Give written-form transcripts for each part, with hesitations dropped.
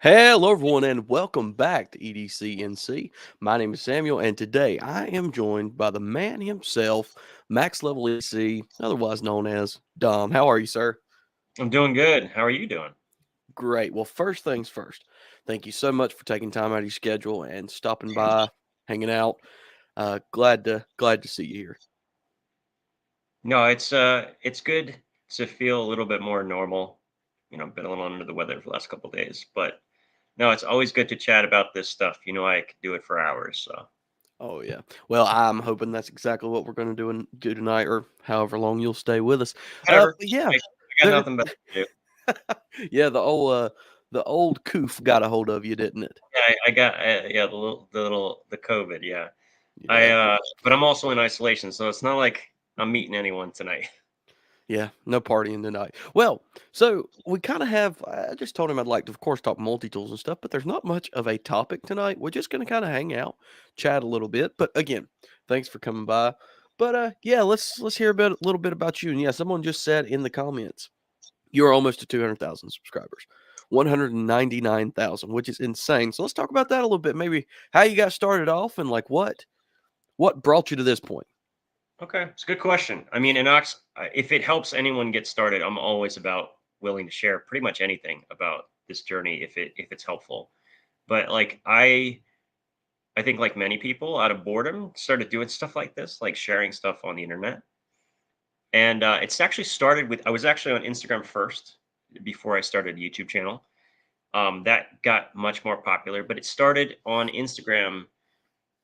Hello, everyone, and welcome back to EDCNC. My name is Samuel, and today I am joined by the man himself, Max Level EC, otherwise known as Dom. How are you, sir? I'm doing good. How are you doing? Great. Well, first things first, thank you so much for taking time out of your schedule and stopping by, hanging out. Glad to see you here. No, it's good to feel a little bit more normal. Been a little under the weather for the last couple of days, but no, it's always good to chat about this stuff. I could do it for hours. So Oh yeah. Well, I'm hoping that's exactly what we're going to do tonight, or however long you'll stay with us. whatever. But yeah, I got there. nothing better to do. Yeah, the old coof got a hold of you, didn't it? Yeah, I got yeah the COVID. Yeah, Yeah, but I'm also in isolation, so it's not like I'm meeting anyone tonight. yeah, no partying tonight. Well, so we kind of have. I just told him I'd like to, of course, talk multi tools and stuff, but there's not much of a topic tonight. We're just going to kind of hang out, chat a little bit. But again, thanks for coming by. But yeah, let's hear a little bit about you. And yeah, someone just said in the comments you're almost to 200,000 subscribers. 199,000, which is insane. So let's talk about that a little bit. Maybe how you got started off and like what brought you to this point? Okay, it's a good question. I mean, if it helps anyone get started, I'm always about willing to share pretty much anything about this journey if it's helpful. But like I think like many people out of boredom started doing stuff like this, like sharing stuff on the internet. And it's actually started with I was actually on Instagram first before I started a YouTube channel. That got much more popular, but it started on Instagram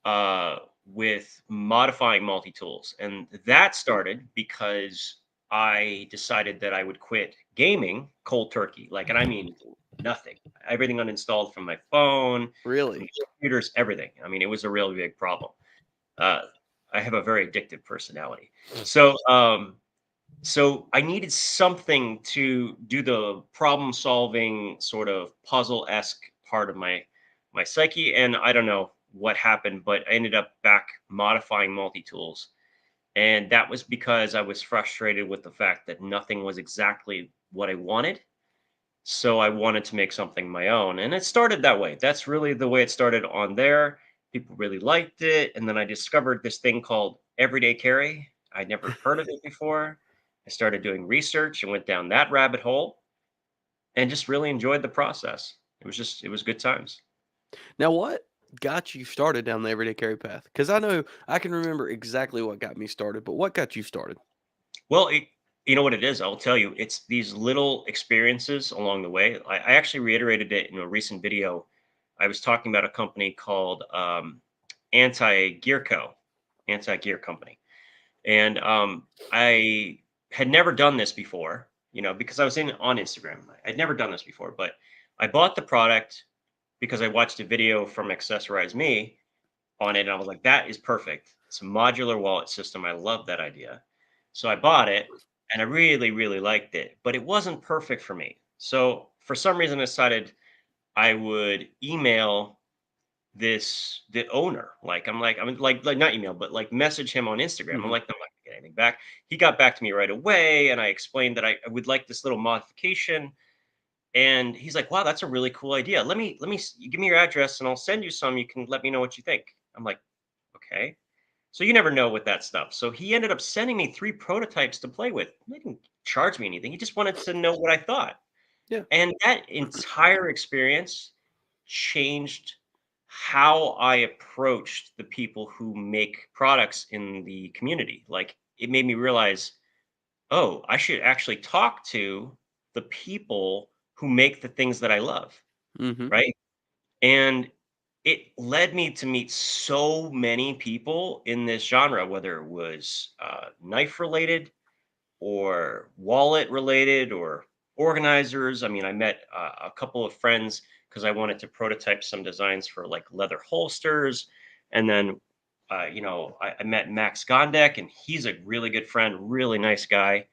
uh, with modifying multi-tools. And that started because I decided that I would quit gaming cold turkey. Like, and I mean nothing. Everything uninstalled from my phone, from Really? computers, everything. I mean, it was a really big problem. Uh, I have a very addictive personality. So I needed something to do the problem solving sort of puzzle esque part of my psyche. And I don't know what happened, but I ended up back modifying multi tools. And that was because I was frustrated with the fact that nothing was exactly what I wanted. So I wanted to make something my own. And it started that way. That's really the way it started on there. People really liked it. And then I discovered this thing called everyday carry. I'd never heard of it before. I started doing research and went down that rabbit hole and just really enjoyed the process. It was good times. Now, what got you started down the everyday carry path? Because I know I can remember exactly what got me started, but what got you started? Well, you know what it is? I'll tell you. It's these little experiences along the way. I actually reiterated it in a recent video. I was talking about a company called Anti Gear Co. Anti Gear Company. And I had never done this before, because I was in on Instagram. I'd never done this before, but I bought the product because I watched a video from Accessorize Me on it, and I was like, that is perfect. It's a modular wallet system. I love that idea. So I bought it and I really, really liked it, but it wasn't perfect for me. So for some reason, I decided I would email the owner. I'm like not email, but like message him on Instagram. I'm Hmm. like, I'm not gonna get anything back. He got back to me right away, and I explained that I would like this little modification. And he's like, wow, that's a really cool idea. Give me your address and I'll send you some. You can let me know what you think. I'm like, okay. So you never know with that stuff. So he ended up sending me 3 prototypes to play with. He didn't charge me anything. He just wanted to know what I thought. Yeah. And that entire experience changed how I approached the people who make products in the community. Like it made me realize, oh, I should actually talk to the people who make the things that I love, Hmm. right? And it led me to meet so many people in this genre, whether it was knife related or wallet related or organizers. I mean, I met a couple of friends because I wanted to prototype some designs for like leather holsters. And then, I met Max Gondek, and he's a really good friend, really nice guy.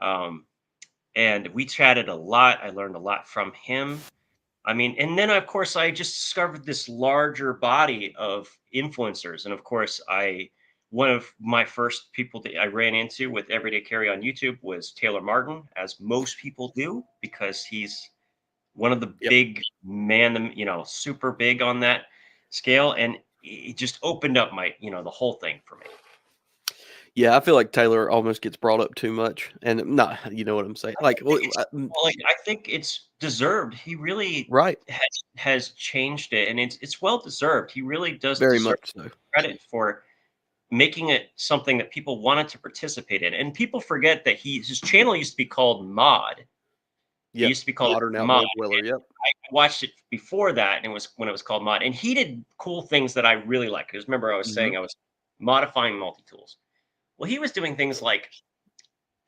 Um, and we chatted a lot. I learned a lot from him. I mean, and then of course I just discovered this larger body of influencers. And of course, one of my first people that I ran into with Everyday Carry on YouTube was Taylor Martin, as most people do, because he's one of the Yep. big super big on that scale, and it just opened up the whole thing for me. Yeah, I feel like Taylor almost gets brought up too much, and not, you know what I'm saying? Like, I think I think it's deserved. He really right, has changed it, and it's well deserved. He really does very deserve much so. credit for making it something that people wanted to participate in. And people forget that his channel used to be called Mod. It Yep, used to be called modern Mod. outdoor dweller. Yep. I watched it before that, and it was when it was called Mod. And he did cool things that I really like. Because remember, I was Hmm. saying I was modifying multi tools. Well, he was doing things like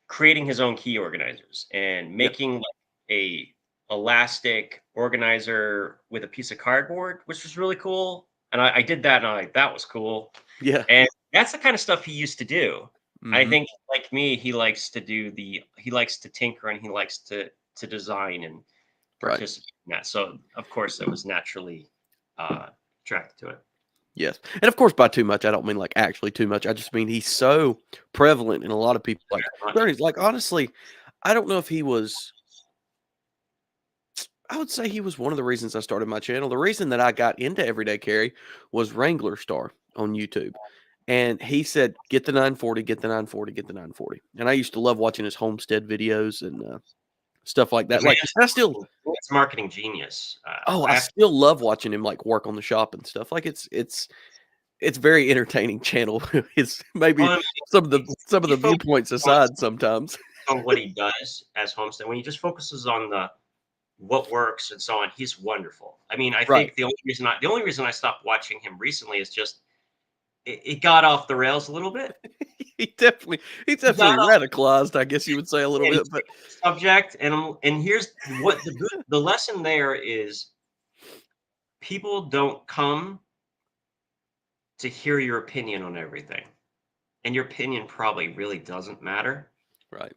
creating his own key organizers and Yep. making like a elastic organizer with a piece of cardboard, which was really cool. And I did that, and I like that was cool. Yeah. And that's the kind of stuff he used to do. I Hmm. think, like me, he likes to tinker, and he likes to design and Right. participate in that. So of course, I was naturally uh, attracted to it. Yes, and of course, by too much, I don't mean like actually too much. I just mean he's so prevalent in a lot of people. Like Very much. Bernie's, like honestly, I don't know if he was. I would say he was one of the reasons I started my channel. The reason that I got into everyday carry was Wrangler Star on YouTube. And he said, get the 940, get the 940, get the 940. And I used to love watching his homestead videos and stuff like The that. man Like, is and I still, it's marketing genius. oh, I I have still love watching him like work on the shop and stuff. Like, it's very entertaining channel. It's maybe well, some of he the focuses viewpoints aside sometimes. on what he does as homestead. When he just focuses on the what works and so on, he's wonderful. I mean, I Right. think the only reason I stopped watching him recently is just it got off the rails a little bit. He's He got definitely off radicalized, I guess you would say a little and bit, he's but taken the subject, and here's what the lesson there is: people don't come to hear your opinion on everything, and your opinion probably really doesn't matter. right.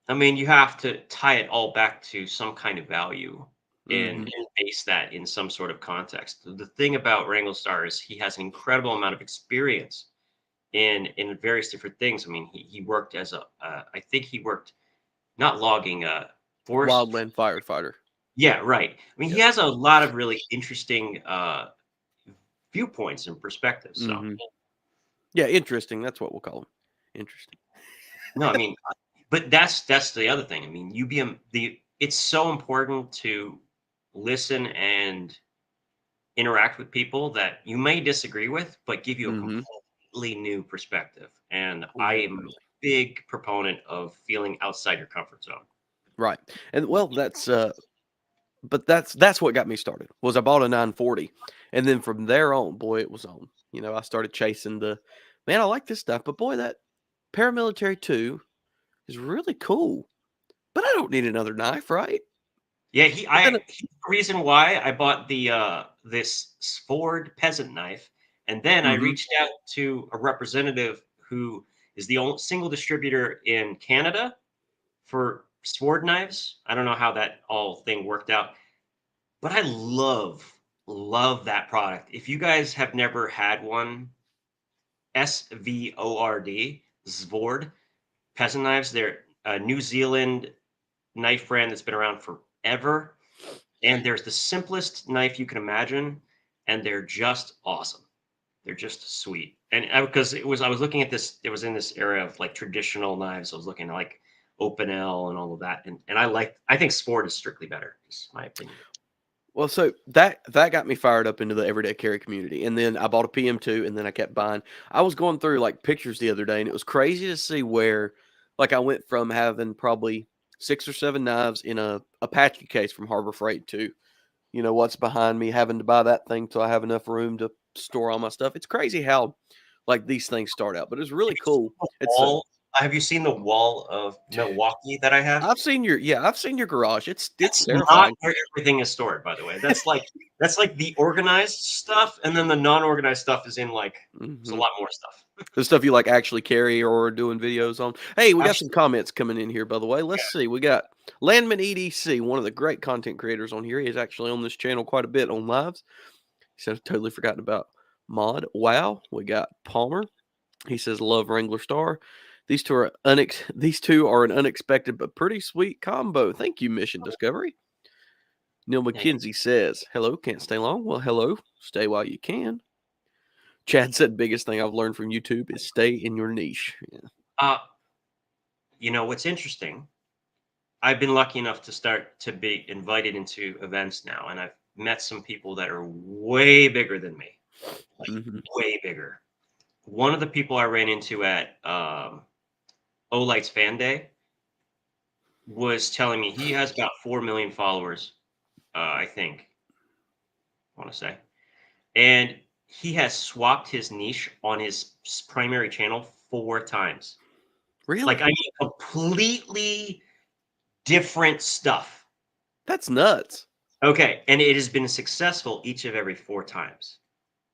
I mean, you have to tie it all back to some kind of value Mhm. and base that in some sort of context. The thing about Wrangle Star is he has an incredible amount of experience in various different things. I mean, he worked as I think he worked not logging, forest. Wildland firefighter. Yeah, right. I mean, he Yep. has a lot of really interesting viewpoints and perspectives. So Mhm. Yeah, interesting, that's what we'll call him. Interesting. no, I mean, but that's the other thing. I mean, the it's so important to listen and interact with people that you may disagree with, but give you a Mhm. completely new perspective. And Oh, I yeah, am a totally. big proponent of feeling outside your comfort zone. Right, and well, but that's what got me started, was I bought a 940, and then from there on, boy, it was on. You know, I started chasing "Man, I like this stuff, but boy, that Paramilitary 2 is really cool, but I don't need another knife, right?" Yeah, But then he's the reason why I bought this Ford peasant knife, and then I mhm, reached out to a representative who is the only single distributor in Canada for sword knives. I don't know how that all thing worked out, but I love that product. If you guys have never had one, Svord peasant knives. They're a New Zealand knife brand that's been around forever, and there's the simplest knife you can imagine, and they're just awesome. They're just sweet. And because I was looking at this, it was in this area of like traditional knives. I was looking at like Open L and all of that, and I think Sport is strictly better. Just my opinion. well, so that got me fired up into the everyday carry community, and then I bought a PM2, and then I kept buying. I was going through, like, pictures the other day, and it was crazy to see where, like, I went from having probably 6 or 7 knives in a Apache case from Harbor Freight to, you know, what's behind me, having to buy that thing till I have enough room to store all my stuff. It's crazy how, like, these things start out, but it's really cool. It's a Have you seen the wall of Milwaukee that I have? I've seen your garage. It's That's not terrifying. where everything is stored, by the way. That's like the organized stuff, and then the non-organized stuff is in like there's a Mhm. lot more stuff. The stuff you, like, actually carry or are doing videos on. Hey, we got some Actually, comments coming in here, by the way. Let's yeah. see. We got Landman EDC, one of the great content creators on here. He's actually on this channel quite a bit on lives. He said, totally forgotten about Mod. Wow. We got Palmer. He says, love Wrangler Star. These two are an unexpected but pretty sweet combo. Thank you, Mission Discovery. Neil Yeah, you- McKenzie says, "Hello, can't stay long." Well, hello, stay while you can. Chad said, "Biggest thing I've learned from YouTube is stay in your niche." Yeah. uh, what's interesting, I've been lucky enough to start to be invited into events now, and I've met some people that are way bigger than me, like Hmm. way bigger. One of the people I ran into at Olight's Fan Day was telling me he has about 4 million followers, I think, I want to say. And he has swapped his niche on his primary channel 4 times. Like, I Really? mean, completely different stuff. That's nuts. Okay. And it has been successful each of every 4 times.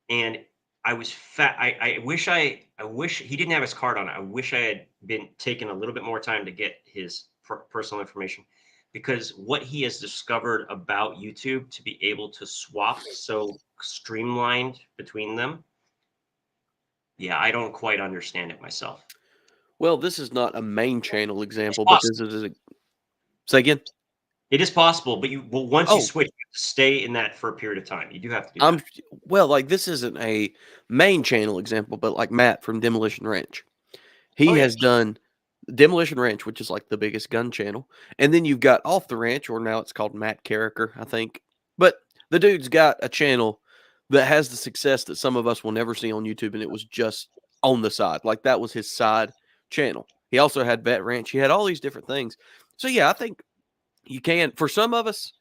And I was fat. I wish he didn't have his card on it. I wish I had been taking a little bit more time to get his personal information, because what he has discovered about YouTube to be able to swap so streamlined between them. Yeah, I don't quite understand it myself. Well, this is not a main channel It's example, but this possible. is a say again. It is possible, but once you Oh, switch, you have to stay in that for a period of time. You do have to do I'm that. well, like this isn't a main channel example, but like Matt from Demolition Ranch. He Oh yeah, has done Demolition Ranch, which is like the biggest gun channel, and then you've got Off the Ranch, or now it's called Matt Carricker, I think. But the dude's got a channel that has the success that some of us will never see on YouTube, and it was just on the side. Like that was his side channel. He also had Vet Ranch. He had all these different things. So yeah, I think you can. For some of us,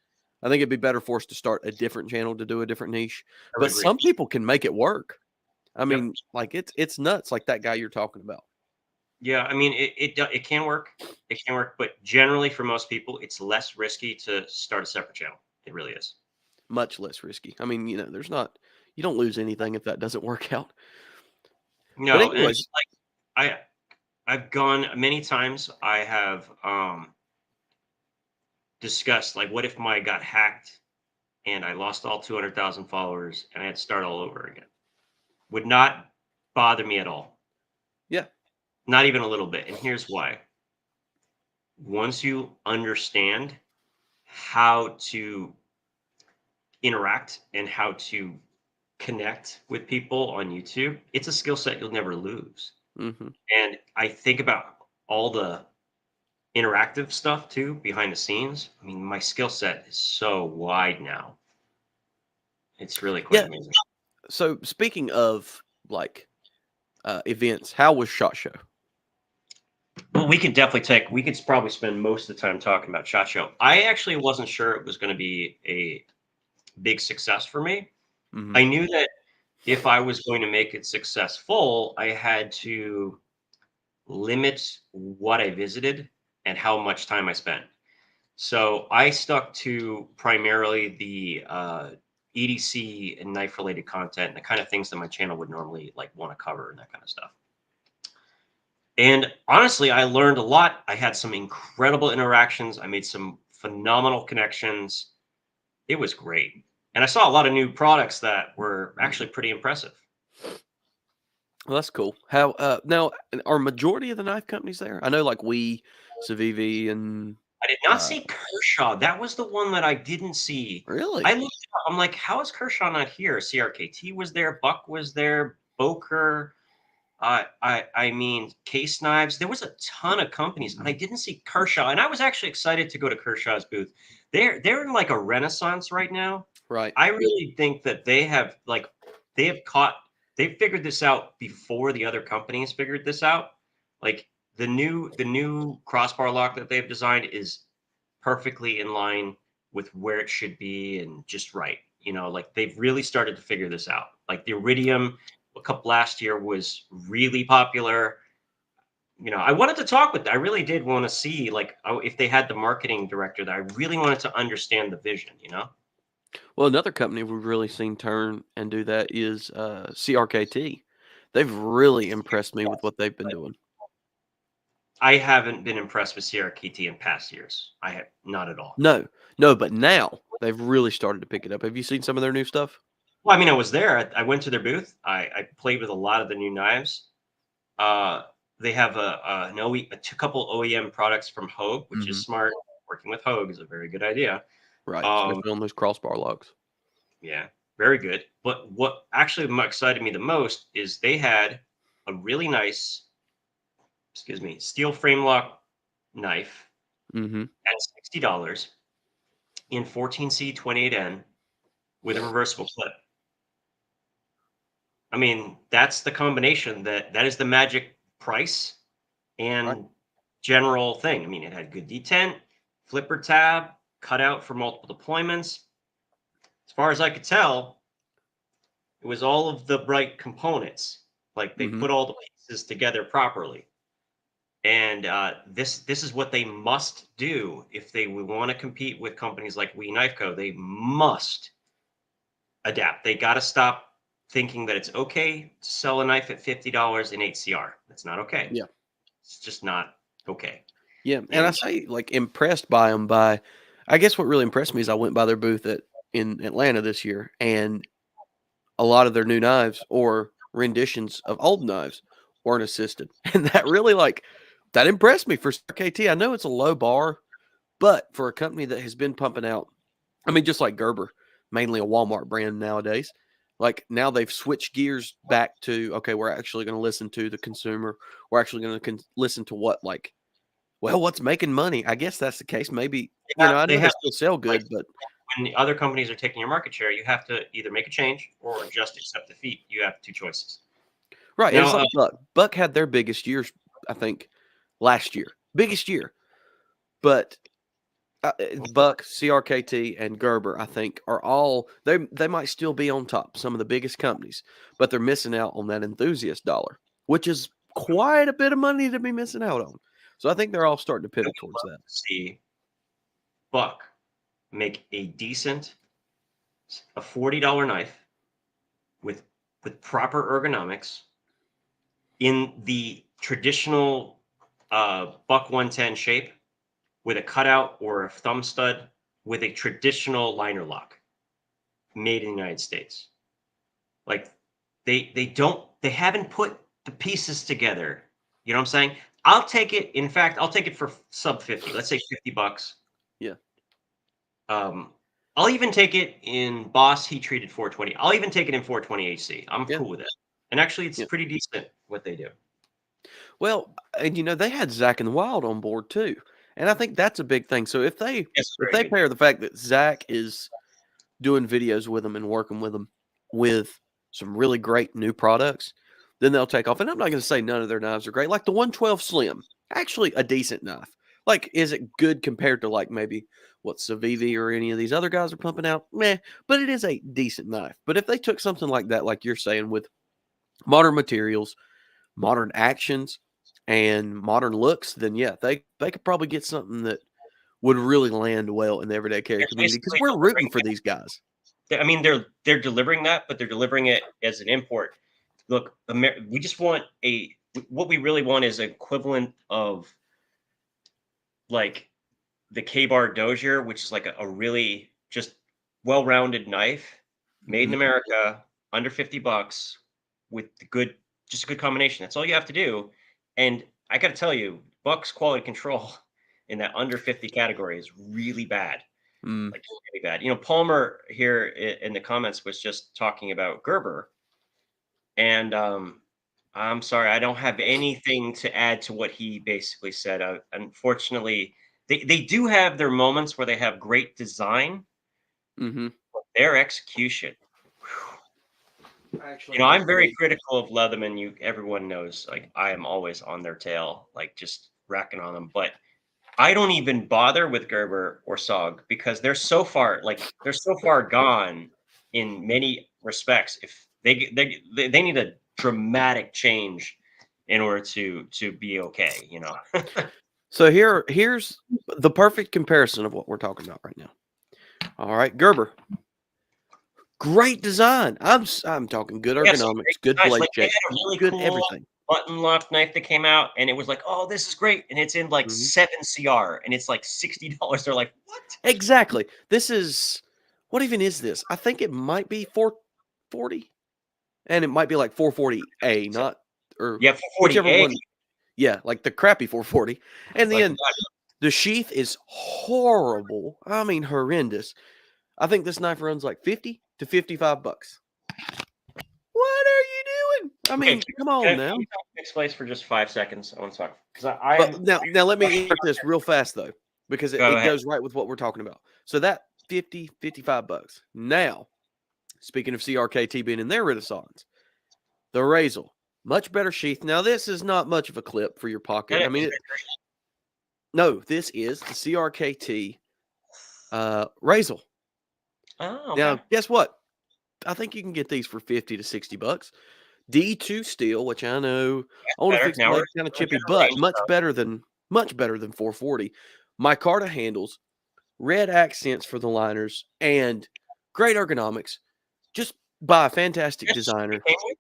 I think it'd be better for us to start a different channel to do a different niche. I would But agree. some people can make it work. I Yep. mean, like it's nuts, like that guy you're talking about. Yeah, I mean, it can work. It can work, but generally for most people, it's less risky to start a separate channel. It really is. Much less risky. I mean, there's not you don't lose anything if that doesn't work out. But No, and anyways, I I've gone many times. I have discussed, like, what if my got hacked and I lost all 200,000 followers and I had to start all over again? Would not bother me at all. yeah, Not even a little bit. And here's why. Once you understand how to interact and how to connect with people on YouTube, it's a skill set you'll never lose. mhm. And I think about all the interactive stuff too behind the scenes. I mean, my skill set is so wide now. It's really quite Yeah, amazing. so speaking of, like, events, how was SHOT Show? Well, we could probably spend most of the time talking about SHOT Show. I actually wasn't sure it was going to be a big success for me. Mhm. I knew that if I was going to make it successful, I had to limit what I visited and how much time I spent. So I stuck to primarily the EDC and knife related content and the kind of things that my channel would normally like want to cover and that kind of stuff. And honestly, I learned a lot. I had some incredible interactions. I made some phenomenal connections. It was great. And I saw a lot of new products that were Mhm. actually pretty impressive. Well, that's cool. How, now, are majority of the knife companies there? I know, like, Civivi, and, I did not uh see Kershaw. That was the one that I didn't see. I really? looked it up. I'm like, how is Kershaw not here? CRKT was there. Buck was there. Boker. I mean, Case Knives. There was a ton of companies, and I didn't see Kershaw. And I was actually excited to go to Kershaw's booth. They're in like a renaissance right now. Right. I really think that they have caught they figured this out before the other companies figured this out. Like the new crossbar lock that they've designed is perfectly in line with where it should be and just right. Like they've really started to figure this out. Like the Iridium a couple last year was really popular. I wanted to talk with. I really did want to see like if they had the marketing director that I really wanted to understand the vision. Well, another company we've really seen turn and do that is, CRKT. They've really impressed me with Yes, what they've been but doing. I haven't been impressed with Sierra KT in past years. I have not at all. No, no, but now they've really started to pick it up. Have you seen some of their new stuff? Well, I mean, I was there. I went to their booth. I played with a lot of the new knives. Uh, they have an a couple OEM products from Hogue, which is Mhm. smart. Working with Hogue is a very good idea. Right, Um, especially on those crossbar locks. yeah, very good. But what actually excited me the most is they had a really nice, excuse me, steel frame lock knife Mhm. at $60 in 14C 28N with a reversible clip. I mean, that's the combination that is the magic price Right. and general thing. I mean, it had good detent, flipper tab, cutout for multiple deployments. As far as I could tell, it was all of the right components. Like they Mhm. put all the pieces together properly. And this is what they must do if they want to compete with companies like We Knife Co. They must adapt. They got to stop thinking that it's okay to sell a knife at $50 in HCR. That's not okay. Yeah. It's just not okay. Yeah, and I And say, like, impressed by them. I guess what really impressed me is I went by their booth in Atlanta this year, and a lot of their new knives or renditions of old knives weren't assisted, and that really, like, that impressed me for KT. I know it's a low bar, but for a company that has been pumping out, I mean, just like Gerber, mainly a Walmart brand nowadays, like, now they've switched gears back to, "Okay, we're actually gonna listen to the consumer. We're actually gonna listen to what, like, well, what's making money?" I guess that's the case. Maybe, I they know they have still sell like good, but when the other companies are taking your market share, you have to either make a change or just accept defeat. You have two choices. right, and it's Now, like Buck. Buck had their biggest years, I think, last year. Biggest year. But, Buck, CRKT, and Gerber, I think, are all they might still be on top, some of the biggest companies, but they're missing out on that enthusiast dollar, which is quite a bit of money to be missing out on. So I think they're all starting to I pivot would towards love that. to see Buck make a decent, a $40 knife with proper ergonomics in the traditional Buck 110 shape with a cutout or a thumb stud with a traditional liner lock made in the United States. Like they haven't put the pieces together. You know what I'm saying? I'll take it. In fact, I'll take it for sub 50. Let's say $50. Yeah. Um, I'll even take it in Boss heat treated 420. I'll even take it in 420 HC. I'm Yeah. cool with it. And actually, it's Yeah. pretty decent what they do. Well, and they had Zach and Wild on board too, and I think that's a big thing. So Yes, if very they good. pair the fact that Zach is doing videos with them and working with them with some really great new products, then they'll take off. And I'm not going to say none of their knives are great. Like the 112 Slim, actually a decent knife. Like, is it good compared to like maybe what Civivi or any of these other guys are pumping out? Meh, but it is a decent knife. But if they took something like that, like you're saying, with modern materials, modern actions, and modern looks, then yeah, they could probably get something that would really land well in the everyday carry They're community because basically we're delivering rooting for these guys. I mean, they're delivering that, but they're delivering it as an import. Look, we just want what we really want is equivalent of like the K-Bar Dozier, which is like a really just well-rounded knife made in Mhm. America, under $50 with the good, just a good combination. That's all you have to do. And I got to tell you, Buck's quality control in that under 50 category is really bad. Mm. Like really bad. Palmer here in the comments was just talking about Gerber, and I'm sorry, I don't have anything to add to what he basically said. Unfortunately, they do have their moments where they have great design, Mhm. but their execution. Whew. Actually, I'm very yesterday. critical of Leatherman. Everyone knows, like I am always on their tail, like just racking on them. But I don't even bother with Gerber or Sog because they're so far gone in many respects. If they need a dramatic change in order to be okay, So here's the perfect comparison of what we're talking about right now. All right, Gerber, great design. I'm talking good Yeah, some ergonomics, great good designs. blade Like they shape, had a really good cool everything. button lock knife that came out, and it was like, oh, this is great, and it's in like Mhm. 7 CR, and it's like $60. They're like, what? Exactly. This is what even is this? I think it might be 440, and it might be like 440A, not or Yeah, for whichever 40A, one. Yeah, like the crappy 440, and like then The sheath is horrible. I mean, horrendous. I think this knife runs like 50 to 55 bucks. What are you doing? I Okay, mean, come on now. can we talk fixed place for just 5 seconds? I want to talk because Well, I'm now let me insert this real fast though, because it, go it ahead. goes right with what we're talking about. So that 50, 55 bucks. Now, speaking of CRKT being in their renaissance, the Razel, much better sheath. Now, this is not much of a clip for your pocket. I mean, no, this is the CRKT Razel. Oh, okay. Now, guess what? I think you can get these for 50 to 60 bucks. D2 steel, which I know I want to Better. fix Now we're blade in kind of a chippy, different but range. much better than 440. Micarta handles, red accents for the liners, and great ergonomics. Just by a fantastic This sheet that designer. came with?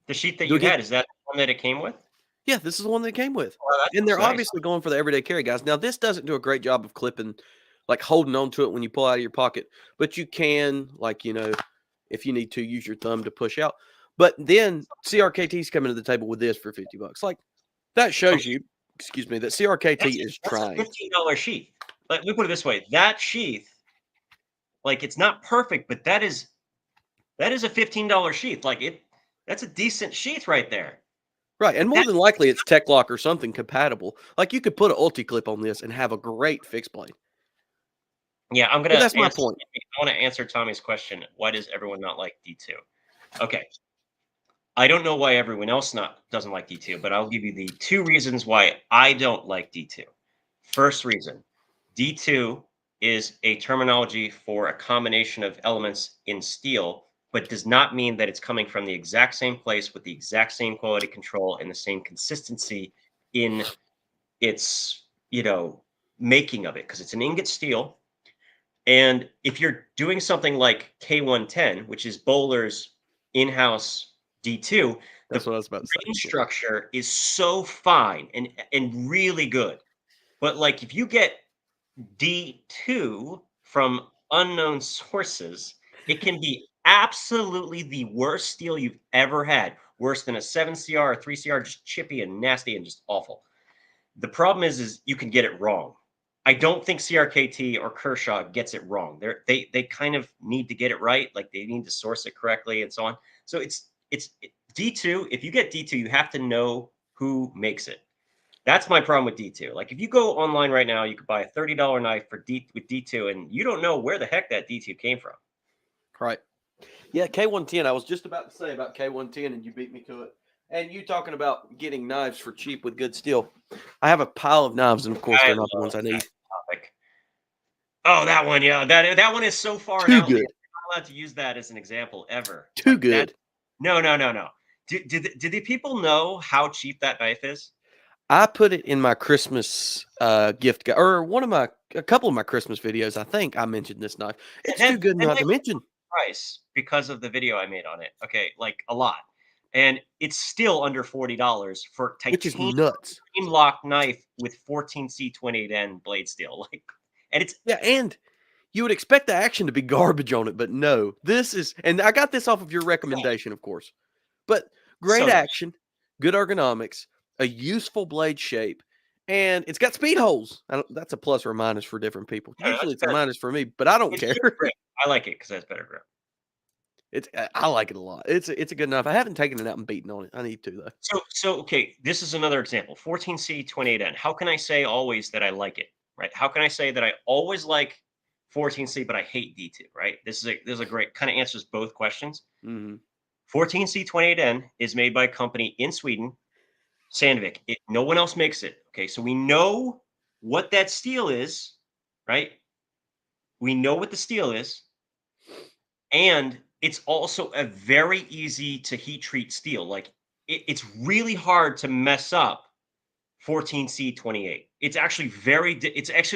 The sheet that Do you again? had, is that the one that it came with? Yeah, this is the one they came with. Oh, that And looks they're nice. obviously going for the everyday carry, guys. Now, this doesn't do a great job of clipping, like holding on to it when you pull out of your pocket, but you can, like, if you need to, use your thumb to push out. But then CRKT's coming to the table with this for 50 bucks. Like, that shows Okay, you, excuse me, that CRKT is that's a trying. $15 sheath. Let me put it this way, that sheath, like, it's not perfect, but that is a $15 sheath. Like, that's a decent sheath right there. Right. And Like more that than likely, it's Tech Lock or something compatible. Like, you could put an ulti clip on this and have a great fixed blade. Yeah, I'm But gonna that's my answer point. I wanna answer Tommy's question, why does everyone not like D2? Okay, I don't know why everyone else not doesn't like D2, but I'll give you the 2 reasons why I don't like D2. First reason, D2 is a terminology for a combination of elements in steel, but does not mean that it's coming from the exact same place with the exact same quality control and the same consistency in its, making of it, because it's an ingot steel. And if you're doing something like K110, which is Bowler's in-house D2, the That's what I was about to say. grain Yeah. structure is so fine and really good. But like if you get D2 from unknown sources, it can be absolutely the worst steel you've ever had. Worse than a 7CR or 3CR, just chippy and nasty and just awful. The problem is you can get it wrong. I don't think CRKT or Kershaw gets it wrong. They kind of need to get it right. Like they need to source it correctly and so on. So D2. If you get D2, you have to know who makes it. That's my problem with D2. Like if you go online right now, you could buy a $30 knife with D2, and you don't know where the heck that D2 came from. Right. Yeah, K110. I was just about to say about K110, and you beat me to it. And you talking about getting knives for cheap with good steel. I have a pile of knives, and of course, I they're not the love ones I that need. topic. Oh, that one, yeah, that one is so far an Too outlier. good. You're not allowed to use that as an example ever. Too Like that. good. No, no, no, no. Did the people know how cheap that knife is? I put it in my Christmas gift guide, or a couple of my Christmas videos. I think I mentioned this knife. It's too That good that not to knife mention, price because of the video I made on it. Okay, like a lot. And it's still under $40 for which is titanium nuts. lock knife with 14C28N blade steel. Like, and it's Yeah, and you would expect the action to be garbage on it, but no. This is, and I got this off of your recommendation, of course. But great so nice. action, good ergonomics, a useful blade shape, and it's got speed holes. That's a plus or a minus for different people. I don't know, Usually it's a minus for me, but I don't it's care. better grip. I like it because it has better grip. I like it a lot. It's a good enough. I haven't taken it out and beaten on it. I need to though. So okay, this is another example. 14C28N. How can I say always that I like it? Right? How can I say that I always like 14C, but I hate D2? Right? This is a great kind of answers both questions. Hmm. 14C28N is made by a company in Sweden, Sandvik. No one else makes it. Okay, so we know what that steel is, right? We know what the steel is, and it's also a very easy to heat treat steel. Like it's really hard to mess up 14C28. It's actually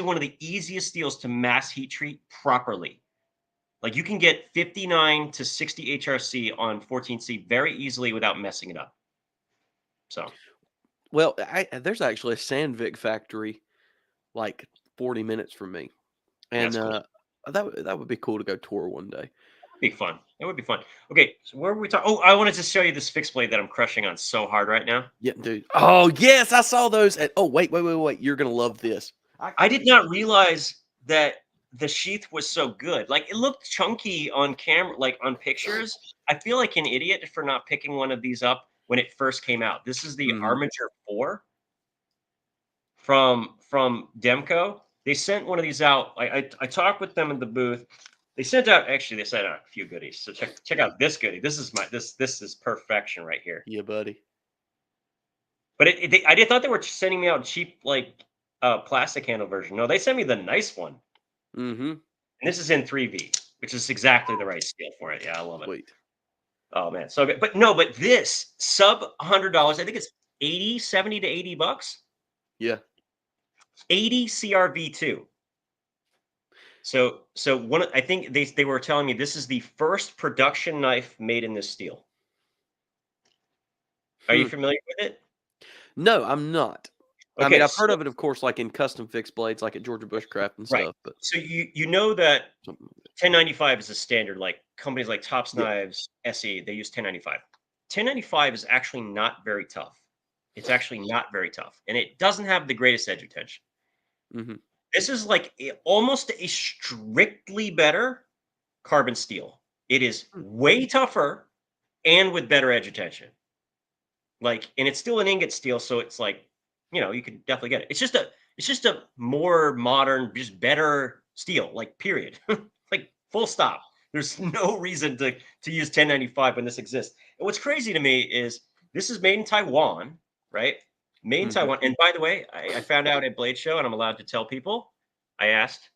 one of the easiest steels to mass heat treat properly. Like you can get 59 to 60 HRC on 14C very easily without messing it up. So Well, there's actually a Sandvik factory like 40 minutes from me, and that's cool. that would be cool to go tour one day. Be fun. It would be fun. Okay, so where were we talking? Oh, I wanted to show you this fixed blade that I'm crushing on so hard right now. Yeah, dude. Oh yes, I saw those. Oh wait. You're gonna love this. I did not realize that the sheath was so good. Like it looked chunky on camera, like on pictures. I feel like an idiot for not picking one of these up when it first came out. This is the Hmm. Armature 4 from Demco. They sent one of these out. I talked with them in the booth. They sent out actually they sent out a few goodies. So check out this goodie. This is my this is perfection right here. Yeah, buddy. But I thought they were sending me out cheap like plastic handle version. No, they sent me the nice one. Mm-hmm. And this is in 3V, which is exactly the right scale for it. Yeah, I love it. Sweet. Oh man, so good. But no, but this sub $100, I think it's 80, 70 to 80 bucks. Yeah. 80 CRV2. So I think they were telling me this is the first production knife made in this steel. Are you Hmm. familiar with it? No, I'm not. I mean, Okay, I've heard so of it, of course, like in custom fixed blades, like at Georgia Bushcraft and right. stuff. But So you know that something. 1095 is a standard, like companies like Tops Yeah. Knives, SE, they use 1095. 1095 is actually not very tough. It's actually not very tough, and it doesn't have the greatest edge retention. Hmm. This is like almost a strictly better carbon steel. It is way tougher and with better edge retention. Like, and it's still an ingot steel, so it's like, you can definitely get it. It's just a more modern, just better steel, like period. Like full stop. There's no reason to use 1095 when this exists. And what's crazy to me is this is made in Taiwan, right? Made in Hmm. Taiwan. And by the way, I found out at Blade Show, and I'm allowed to tell people. I asked,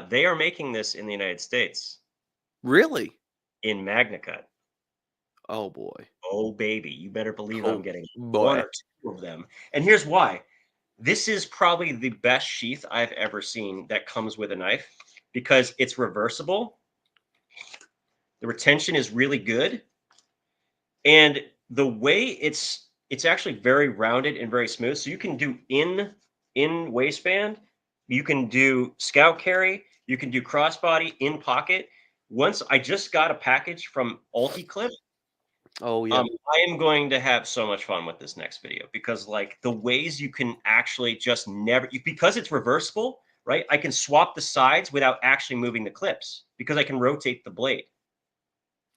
they are making this in the United States Really? in MagnaCut. Oh boy. Oh, baby, you better believe I'm Oh getting one boy. or two of them. And here's why. This is probably the best sheath I've ever seen that comes with a knife because it's reversible. The retention is really good. And the way it's actually very rounded and very smooth. So you can do in waistband, you can do scout carry, you can do crossbody in pocket. Once I just got a package from Clip. Oh yeah. I am going to have so much fun with this next video because, like, the ways you can actually just because it's reversible, right? I can swap the sides without actually moving the clips because I can rotate the blade.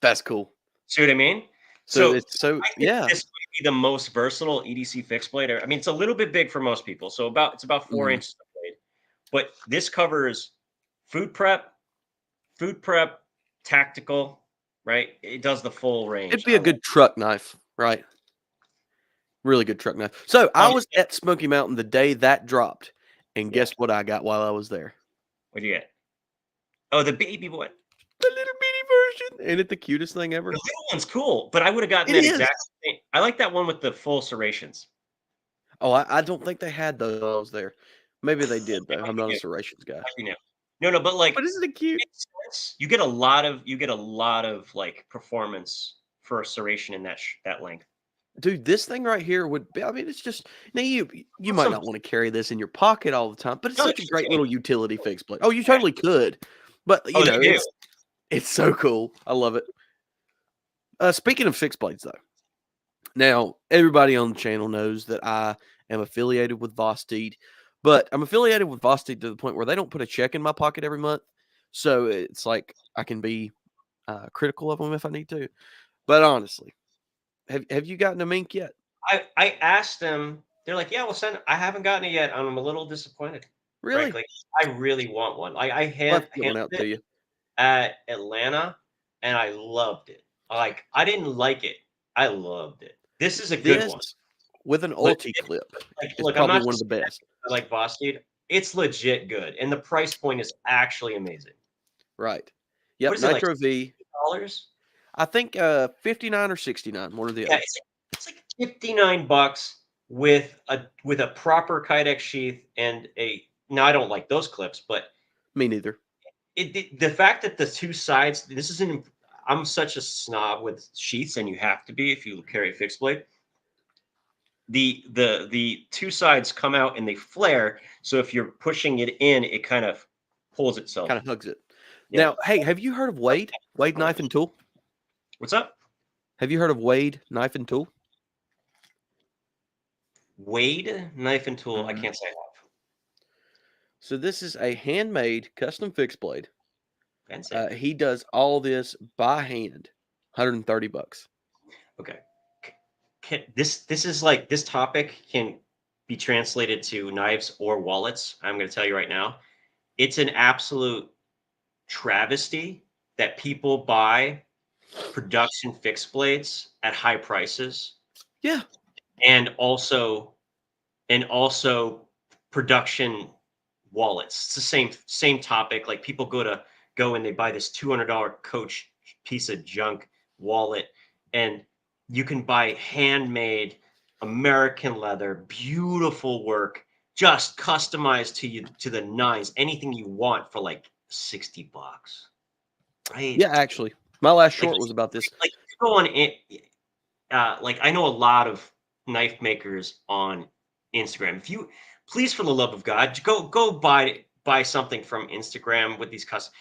That's cool. See what I mean? So So it's so I think yeah. this might be the most versatile EDC fixed blade. I mean, it's a little bit big for most people, so it's about 4 inches of blade, but this covers food prep, tactical, right? It does the full It'd range. be I a love. good truck knife, right? Really good truck knife. So I Oh, was yeah. at Smoky Mountain the day that dropped, and Yeah. guess what I got while I was there? What do you get? Oh, the baby boy. The little bitty version. Ain't it the cutest thing The ever? little one's cool, but I would have gotten It that is. exact thing. I like that one with the full serrations. Oh, I don't think they had those there. Maybe they did It though. might I'm be not a new. serrations guy. Might be new. No, but like But isn't it cute? makes sense. You get a lot of like performance for a serration in that length. Dude, this thing right here would be I mean, it's just now you might Awesome. not want to carry this in your pocket all the time, but it's No, such a there's great shitting. little utility fixed blade. Oh, you Yeah. totally could. But Oh, they do. it's so cool. I love it. Speaking of fixed blades though. Now, everybody on the channel knows that I am affiliated with Vosteed, but I'm affiliated with Vosteed to the point where they don't put a check in my pocket every month. So it's like I can be critical of them if I need to. But honestly, have you gotten a mink yet? I asked them. They're like, yeah, we'll send. I haven't gotten it yet, and I'm a little disappointed. Really? Frankly, I really want one. I I'll have to get one handled out to it you. at Atlanta, and I loved it. Like, I didn't like it. I loved it. This is a good This one. with an ulti Legit, clip like, is look, I'm probably not one of just the best. I like Boss Dude. It's legit good, and the price point is actually amazing. Right. What Yep. is it, like Nitro V. $60? I think 59 or 69, one or the Yeah, other. it's like 59 bucks with a proper Kydex sheath and a no, I don't like those clips, but Me neither. the fact that the two sides, this isn't. I'm such a snob with sheaths, and you have to be if you carry a fixed blade. The two sides come out and they flare, so if you're pushing it in, it kind of pulls itself. Kind of hugs it. Yep. Now, hey, have you heard of Wade? Wade Knife and Tool? What's up? Have you heard of Wade Knife and Tool? Wade Knife and Tool. I Mhm. can't say I have. So this is a handmade custom fixed blade. Fancy. He does all this by hand. $130. Okay. This is like this topic can be translated to knives or wallets. I'm going to tell you right now. It's an absolute travesty that people buy production fixed blades at high prices Yeah. and also production wallets. It's the same topic. Like people go and they buy this $200 Coach piece of junk wallet, and you can buy handmade American leather, beautiful work, just customized to you to the nines, anything you want for like $60, right? Yeah, actually. My last Like, short was about this. like you go on it. Like I know a lot of knife makers on Instagram. If you please, for the love of God, go buy something from Instagram with these custom.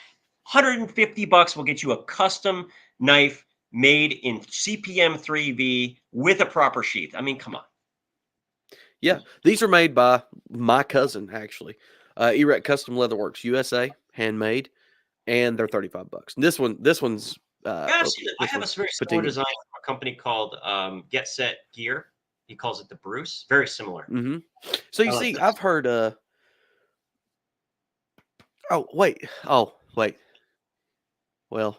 $150 will get you a custom knife made in CPM 3V with a proper sheath. I mean, come on. Yeah, these are made by my cousin, actually. Erect Custom Leatherworks USA, handmade, and they're $35. This one's Yeah, oh, I this have a one's very similar patina. design from a company called Get Set Gear. He calls it the Bruce. Very similar. Hmm. So you I like see, this. I've heard. Oh wait. Well,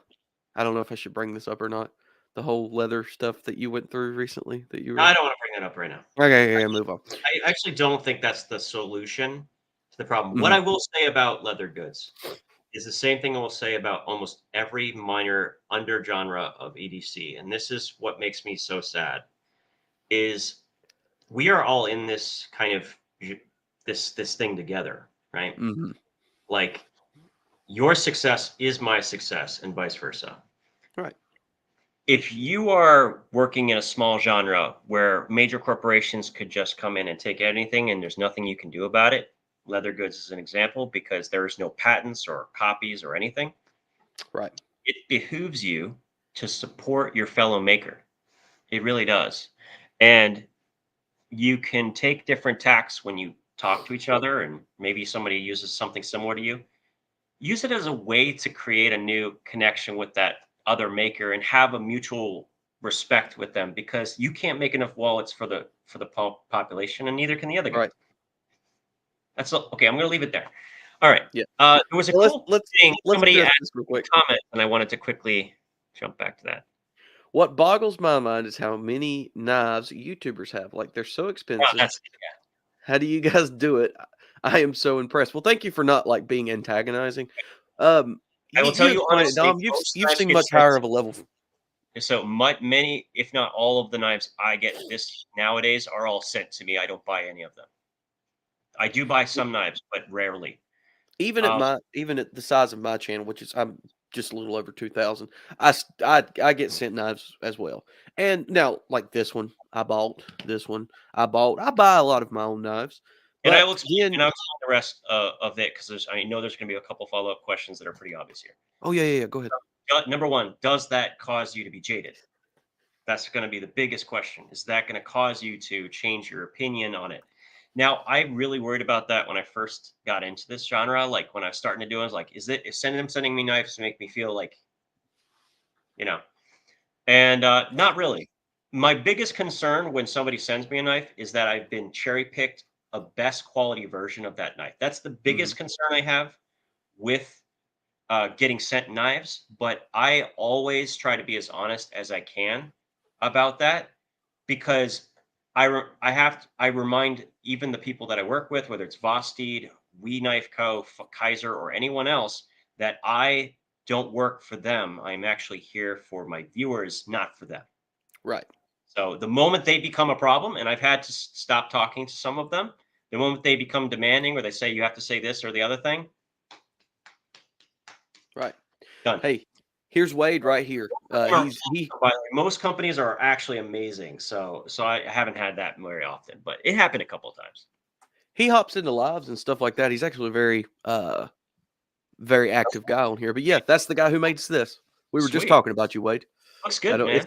I don't know if I should bring this up or not. The whole leather stuff that you went through recently. That you I were don't want to bring that up right now. okay. Yeah, move on. I actually don't think that's the solution to the problem. What Hmm. I will say about leather goods is the same thing I will say about almost every minor under genre of EDC, and this is what makes me so sad, is we are all in this kind of this thing together, right? Hmm. Like your success is my success and vice versa. Right. If you are working in a small genre where major corporations could just come in and take anything and there's nothing you can do about it, leather goods is an example because there is no patents or copies or anything. Right. It behooves you to support your fellow maker. It really does. And you can take different tacks when you talk to each other, and maybe somebody uses something similar to you. Use it as a way to create a new connection with that other maker and have a mutual respect with them because you can't make enough wallets for the population and neither can the other guy. Right. Okay. I'm going to leave it there. All right. Yeah. There was a So let's cool let's thing let's somebody address asked this real in the quick. comment, and I wanted to quickly jump back to that. What boggles my mind is how many knives YouTubers have. Like they're so Oh, expensive. that's How do you guys do it? I am so impressed. Well, thank you for not like being antagonizing. I will tell You you explain it, honestly, Dom. You've most you've knives seen get much sent higher to of a level. me. So many, if not all of the knives I get this nowadays are all sent to me. I don't buy any of them. I do buy some knives, but rarely. Um, Even at the size of my channel, which is I'm just a little over 2,000, I get sent knives as well. And now, like this one, I bought this one. I buy a lot of my own knives, and I but will explain, then the rest of it because I know there's going to be a couple follow up questions that are pretty obvious here. oh yeah. Go ahead. Number one, does that cause you to be jaded? That's going to be the biggest question. Is that going to cause you to change your opinion on it? Now, I really worried about that when I first got into this genre. Like when I was starting to do it, I was like, is sending me knives to make me feel like, you know, and not really. My biggest concern when somebody sends me a knife is that I've been cherry picked a best quality version of that knife. That's the Hmm. biggest concern I have with getting sent knives. But I always try to be as honest as I can about that because I remind even the people that I work with, whether it's Vosteed, We Knife Co., Kaiser, or anyone else, that I don't work for them. I'm actually here for my viewers, not for them. Right. So the moment they become a problem, and I've had to stop talking to some of them, the moment they become demanding or they say you have to say this or the other thing, Right. done. Hey, here's Wade right here. He's he By the way, most companies are actually amazing, so I haven't had that very often, but it happened a couple of times. he hops into lives and stuff like that. He's actually very very active guy on here. But yeah, that's the guy who makes this. We were just Sweet. talking about you, Wade. Looks I good, don't. man.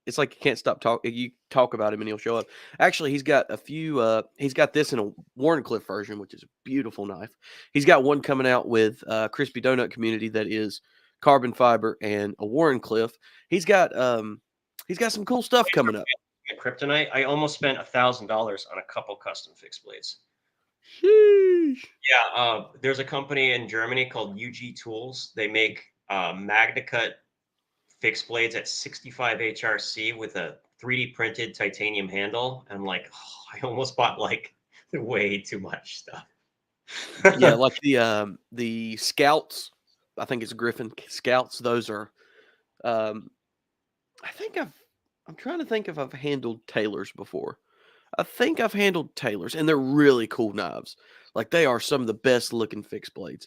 It's like you can't stop talking. You talk about him and he'll show up. Actually, he's got a few. He's got this in a Warncliffe version, which is a beautiful knife. He's got one coming out with Crispy Donut Community that is carbon fiber and a Warncliffe. He's got some cool stuff coming up. At Kryptonite, I almost spent $1,000 on a couple custom fixed blades. Sheesh. Yeah, there's a company in Germany called UG Tools. They make MagnaCut fixed blades at 65 HRC with a 3D printed titanium handle. And I'm like, oh, I almost bought like way too much stuff. Yeah, like the Scouts. I think it's Griffin Scouts. Those are. Um, I think I've. I'm trying to think if I've handled Taylors before. I think I've handled Taylors, and they're really cool knives. Like they are some of the best looking fixed blades.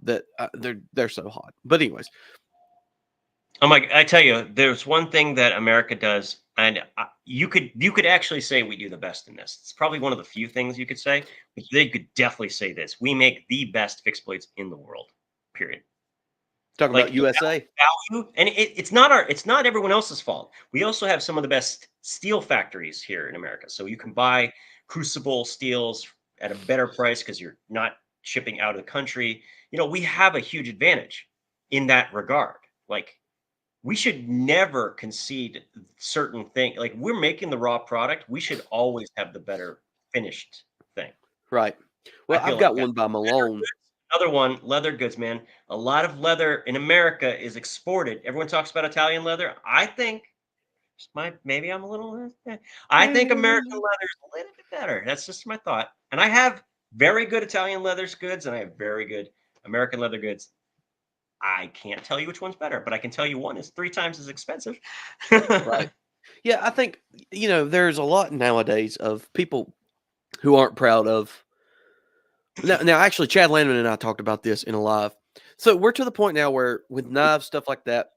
That they're so hot. But anyways, I'm like, I tell you, there's one thing that America does, and you could actually say we do the best in this. It's probably one of the few things you could say, but they could definitely say this: we make the best fixed blades in the world. Period. talking about Like the USA, value, and it's not everyone else's fault. We also have some of the best steel factories here in America, so you can buy crucible steels at a better price because you're not shipping out of the country. We have a huge advantage in that regard. Like we should never concede certain thing. Like we're making the raw product, we should always have the better finished thing. right? I Well, feel I've like got that. one by Malone. Another one, leather goods, man. A lot of leather in America is exported. Everyone talks about Italian leather. I think maybe I'm a little. I think American Eh, leather is a little bit better. That's just my thought. And I have very good Italian leathers goods, and I have very good American leather goods. I can't tell you which one's better, but I can tell you one is 3 times as expensive. Right. Yeah, I think there's a lot nowadays of people who aren't proud of. Now, actually, Chad Landman and I talked about this in a live. So we're to the point now where with knives, stuff like that,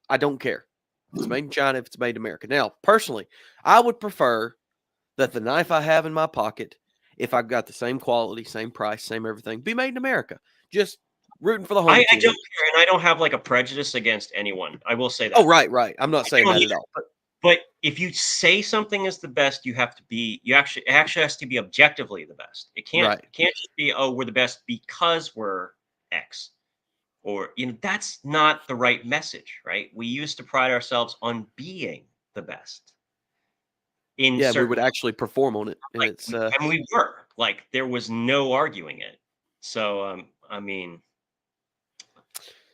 I don't care if it's made in China, if it's made in America. Now, personally, I would prefer that the knife I have in my pocket, if I've got the same quality, same price, same everything, be made in America. Just rooting for the I home don't team. care, and I don't have like a prejudice against anyone. I will say Oh, that. right, right. I'm not I saying don't that either. at all. But if you say something is the best, it actually has to be objectively the best. Right, It can't just be, oh, we're the best because we're X. Or that's not the right message, right? We used to pride ourselves on being the best in yeah, we would certain actually perform on it, and like it's we were. Like there was no arguing it. So I mean,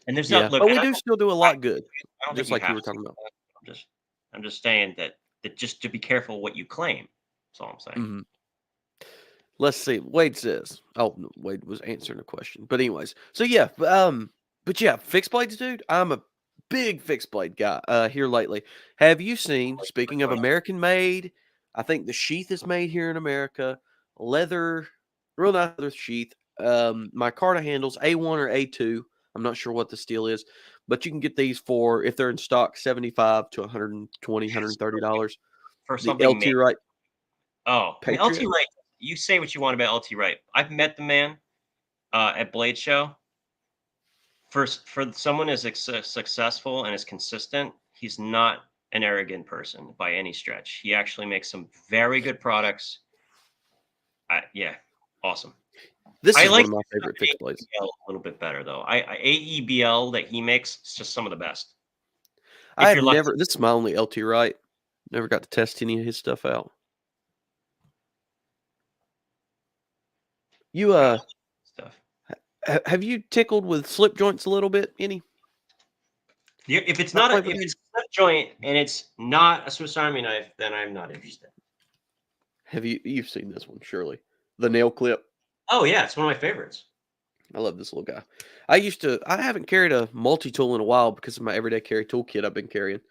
and there's yeah, not look, but and we do still do a lot good, I don't think just you like you have were to. talking about. I'm just I'm just saying that just to be careful what you claim. That's all I'm saying. Mhm. Let's see. Wade says, "Oh, no, Wade was answering a question." But anyways, so yeah, but yeah, fixed blades, dude. I'm a big fixed blade guy. Here lately, have you seen? Speaking of American made, I think the sheath is made here in America. Leather, real nice leather sheath. My Carta handles A1 or A2. I'm not sure what the steel is, but you can get these for if they're in stock, 75 to 120, $130. For The something LT made. Wright Oh, I mean, LT Patriot. Wright. You say what you want about LT Wright. I've met the man at Blade Show. For someone as successful and as consistent, he's not an arrogant person by any stretch. He actually makes some very good products. Yeah, awesome. This I is one like of my favorite fixed blades. AEBL a little bit better though. AEBL that he makes is just some of the best. I If have you're lucky, never. This is my only LT Wright. Never got to test any of his stuff out. You I like stuff. have you tickled with slip joints a little bit? Any? If it's Not not played a with if any? it's a slip joint and it's not a Swiss Army knife, then I'm not interested. Have you've seen this one surely? The nail clip. Oh yeah, it's one of my favorites. I love this little guy. I haven't carried a multi tool in a while because of my everyday carry toolkit I've been carrying.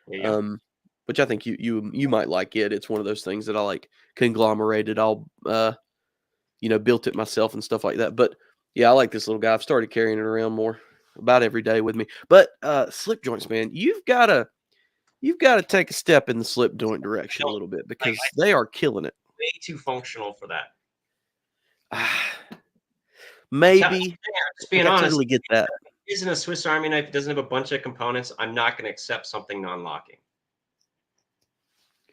There you go. Um, which I think you might like it. It's one of those things that I like conglomerated. I'll built it myself and stuff like that. But yeah, I like this little guy. I've started carrying it around more about every day with me. But slip joints, man, you've got to take a step in the slip joint I direction a don't little bit like. because they are killing it. Way too functional for that. Maybe. Just Like, being I honest, totally get that. it isn't a Swiss Army knife. It doesn't have a bunch of components. I'm not going to accept something non-locking.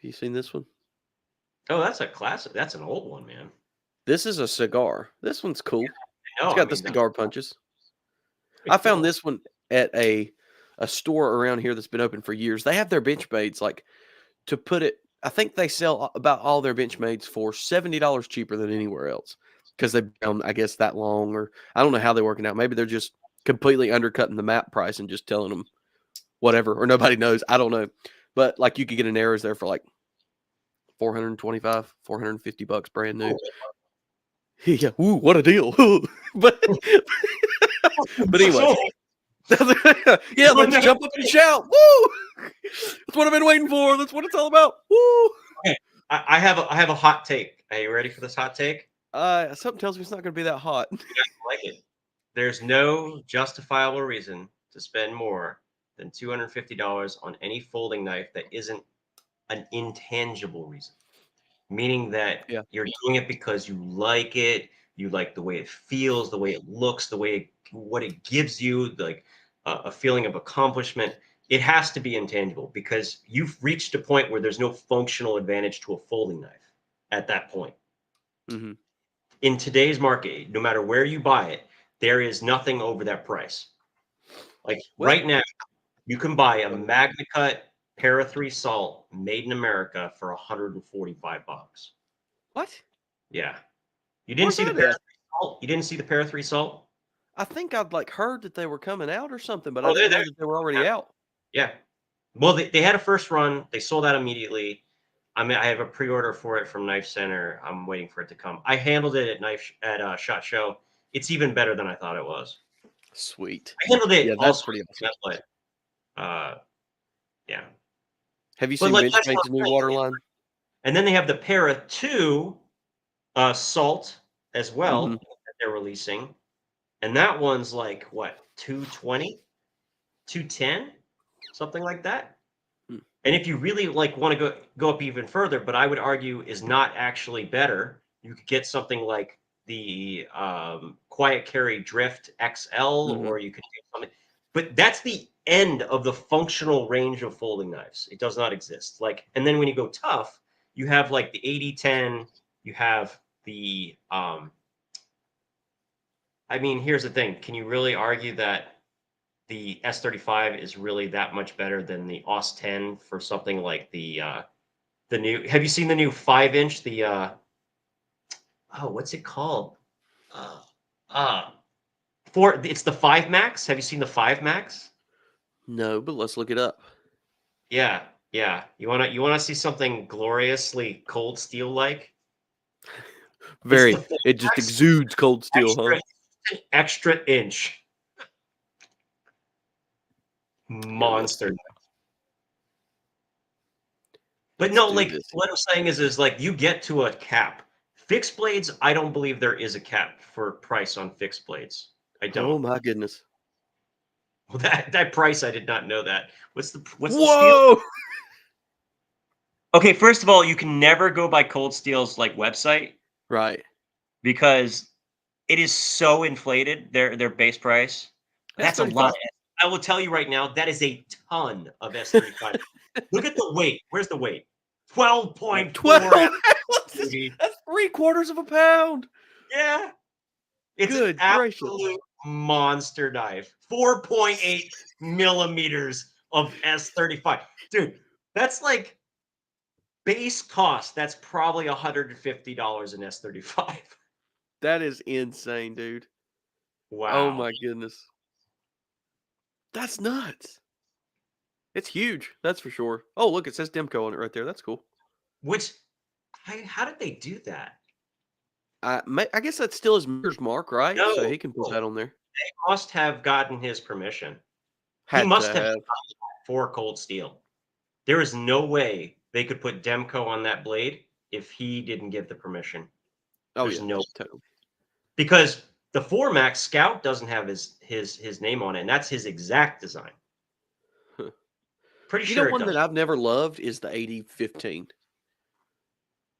You seen this one? Oh, that's a classic. That's an old one, man. This is a cigar. This one's cool. No, It's I got the mean that's cigar punches. I pretty found cool. this one at a store around here that's been open for years. They have their Benchmades, like, to put it I think they sell about all their Benchmades for $70 cheaper than anywhere else because they've been, I guess, that long, or I don't know how they're working out. Maybe they're just completely undercutting the map price and just telling them whatever, or nobody knows. I don't know. But, like, you could get an Arrows there for, like, 425, $450 brand new. Yeah, ooh, what a deal. but but anyways, yeah, let's jump up and shout. Woo! That's what I've been waiting for. That's what it's all about. Woo! Okay, I have a hot take. Are you ready for this hot take? Something tells me it's not going to be that hot. I like it. There's no justifiable reason to spend more than $250 on any folding knife that isn't an intangible reason. Meaning that Yeah. you're doing it because you like the way it feels, the way it looks, what it gives you, like a feeling of accomplishment. It has to be intangible because you've reached a point where there's no functional advantage to a folding knife at that point. Mhm. In today's market, no matter where you buy it, there is nothing over that price. Like Well, right now, you can buy a Magna Cut Para 3 Salt made in America for 145 bucks. what? Yeah. You didn't Where's see the that Para at? 3 Salt? You didn't see the Para 3 Salt? I think I'd like heard that they were coming out or something, but I Oh, they're didn't know there. that they were already out. Yeah. Well, they had a first run. They sold out immediately. I mean, I have a pre-order for it from Knife Center. I'm waiting for it to come. I handled it at SHOT Show. It's even better than I thought it was. Sweet. I handled Yeah, it that's also, pretty awesome. but uh, yeah. Have you But seen like that's what Benchmade's new I'm water saying. line? And then they have the Para 2 Salt as Mhm. well that they're releasing. And that one's like what, 220, 210, something like that. Mm. And if you really like want to go up even further, but I would argue is not actually better, you could get something like the Quiet Carry Drift XL, Mhm. or you could get something. But that's the end of the functional range of folding knives. It does not exist. Like, and then when you go tough, you have like the 8010. You have the I mean, here's the thing. Can you really argue that the S35 is really that much better than the AUS 10 for something like the new? Have you seen the new 5-inch? The oh, what's it called? Uh, uh, it's the 5 Max. Have you seen the 5 Max? No, but let's look it up. Yeah, yeah. You wanna see something gloriously cold steel like? It's the Very. 5 It just Max exudes cold steel, huh? extra extra inch Here, let's monster. see. But Let's no, do like this. what I'm saying is like you get to a cap. Fixed blades, I don't believe there is a cap for price on fixed blades. I Oh don't. my goodness. Well, that price I did not know that. What's the steel? Whoa! Okay, first of all, you can never go by Cold Steel's like website Right. because it is so inflated, their base price. That's That's a lot. 35. I will tell you right now, that is a ton of S35. Look at the weight. Where's the weight? 12.4 12 ounces, ounces. baby. That's 3/4 of a pound. Yeah. It's an Good gracious. absolute monster knife. 4.8 millimeters of S35. Dude, that's like base cost. That's probably $150 in S35. That is insane, dude. Oh Wow. my goodness. That's nuts. It's huge. That's for sure. Oh, look, it says Demco on it right there. That's cool. Which, how did they do that? I guess that's still his maker's mark, right? So No, he can put no, that on there. they must have gotten his permission. He Had to must have have. for Cold Steel. There is no way they could put Demco on that blade if he didn't give the permission. Oh There's yeah, no totally. because the 4 Max Scout doesn't have his name on it, and that's his exact design. Pretty You know, sure it one that does. I've never loved is the 8015.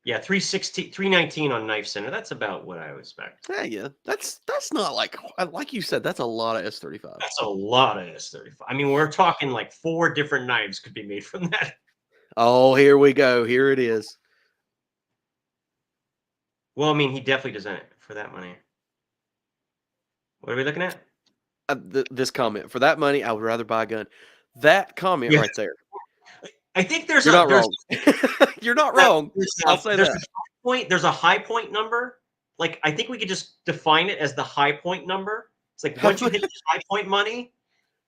Yeah, 360, 319 on Knife Center. That's about what I would expect. Yeah, that's not like you said. That's a lot of S35s. That's a lot of S35. I mean, we're talking like 4 different knives could be made from that. Oh, here we go. Here it is. Well, I mean, he definitely doesn't for that money. What are we looking at? This comment for that money, I would rather buy a gun. That comment Yeah, right there. I think there's You're a not wrong. You're not wrong. I'll say there's a that. high point. There's a high point number. Like I think we could just define it as the high point number. It's like once you hit the high point money,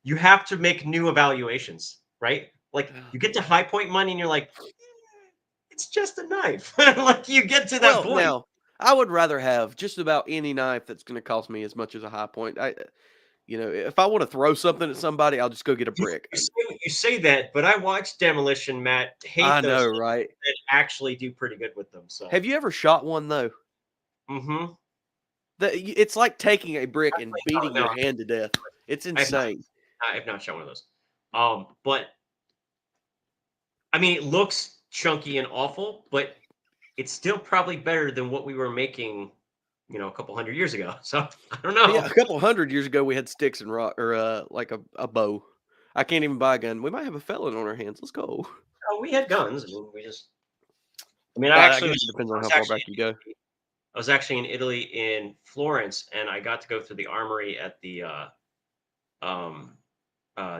you have to make new evaluations, right? Like you get to high point money and you're like, it's just a knife. Like you get to that Well, point. now I would rather have just about any knife that's going to cost me as much as a high point. If I want to throw something at somebody, I'll just go get a You, brick. you say that, but I watched Demolition Matt hate I those know, things right? that actually do pretty good with them. So, Have you ever shot one though? mm-hmm. It's like taking a brick and Oh, beating no, your hand to death. It's I have not. insane. I have not shot one of those. But I mean, it looks chunky and awful, but it's still probably better than what we were making, a couple hundred years ago. So I don't Yeah, a know. couple hundred years ago, we had sticks and rock, or like a bow. I can't even buy a gun. We might have a felon on our hands. Let's go. Oh, we had guns. I mean, we just. I mean, I guess it depends on how far back you go. I was actually in Italy in Florence, and I got to go through the armory at the um,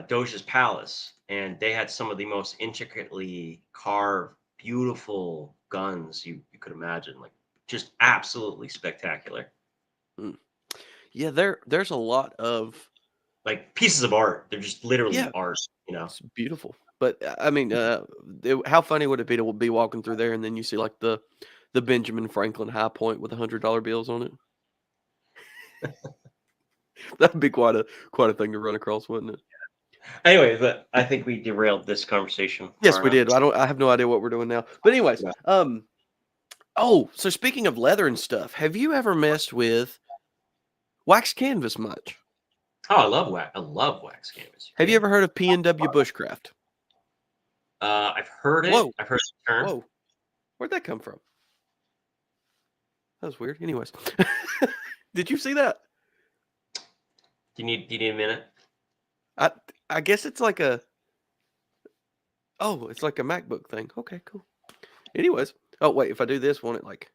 Doge's Palace, and they had some of the most intricately carved, beautiful guns you could imagine, like just absolutely spectacular, Mm. Yeah, there's a lot of like pieces of art. They're just literally yeah, art, you know. it's beautiful. But I mean, how funny would it be to be walking through there and then you see like the Benjamin Franklin High Point with $100 bills on it? That'd be quite a thing to run across, wouldn't it? Anyway, but I think we derailed this conversation Yes, far we enough. did. I have no idea what we're doing now. But anyways, Yeah. oh, so speaking of leather and stuff, have you ever messed with wax canvas much? Oh, I love wax. I love wax canvas. You Have you kidding? ever heard of PNW bushcraft? I've heard it. Whoa, I've heard the term. whoa, where'd that come from? That was weird. Anyways, did you see that? Do you need a minute? I I guess it's like a it's like a MacBook thing. Okay, cool. Anyways, oh wait, if I do this, won't it like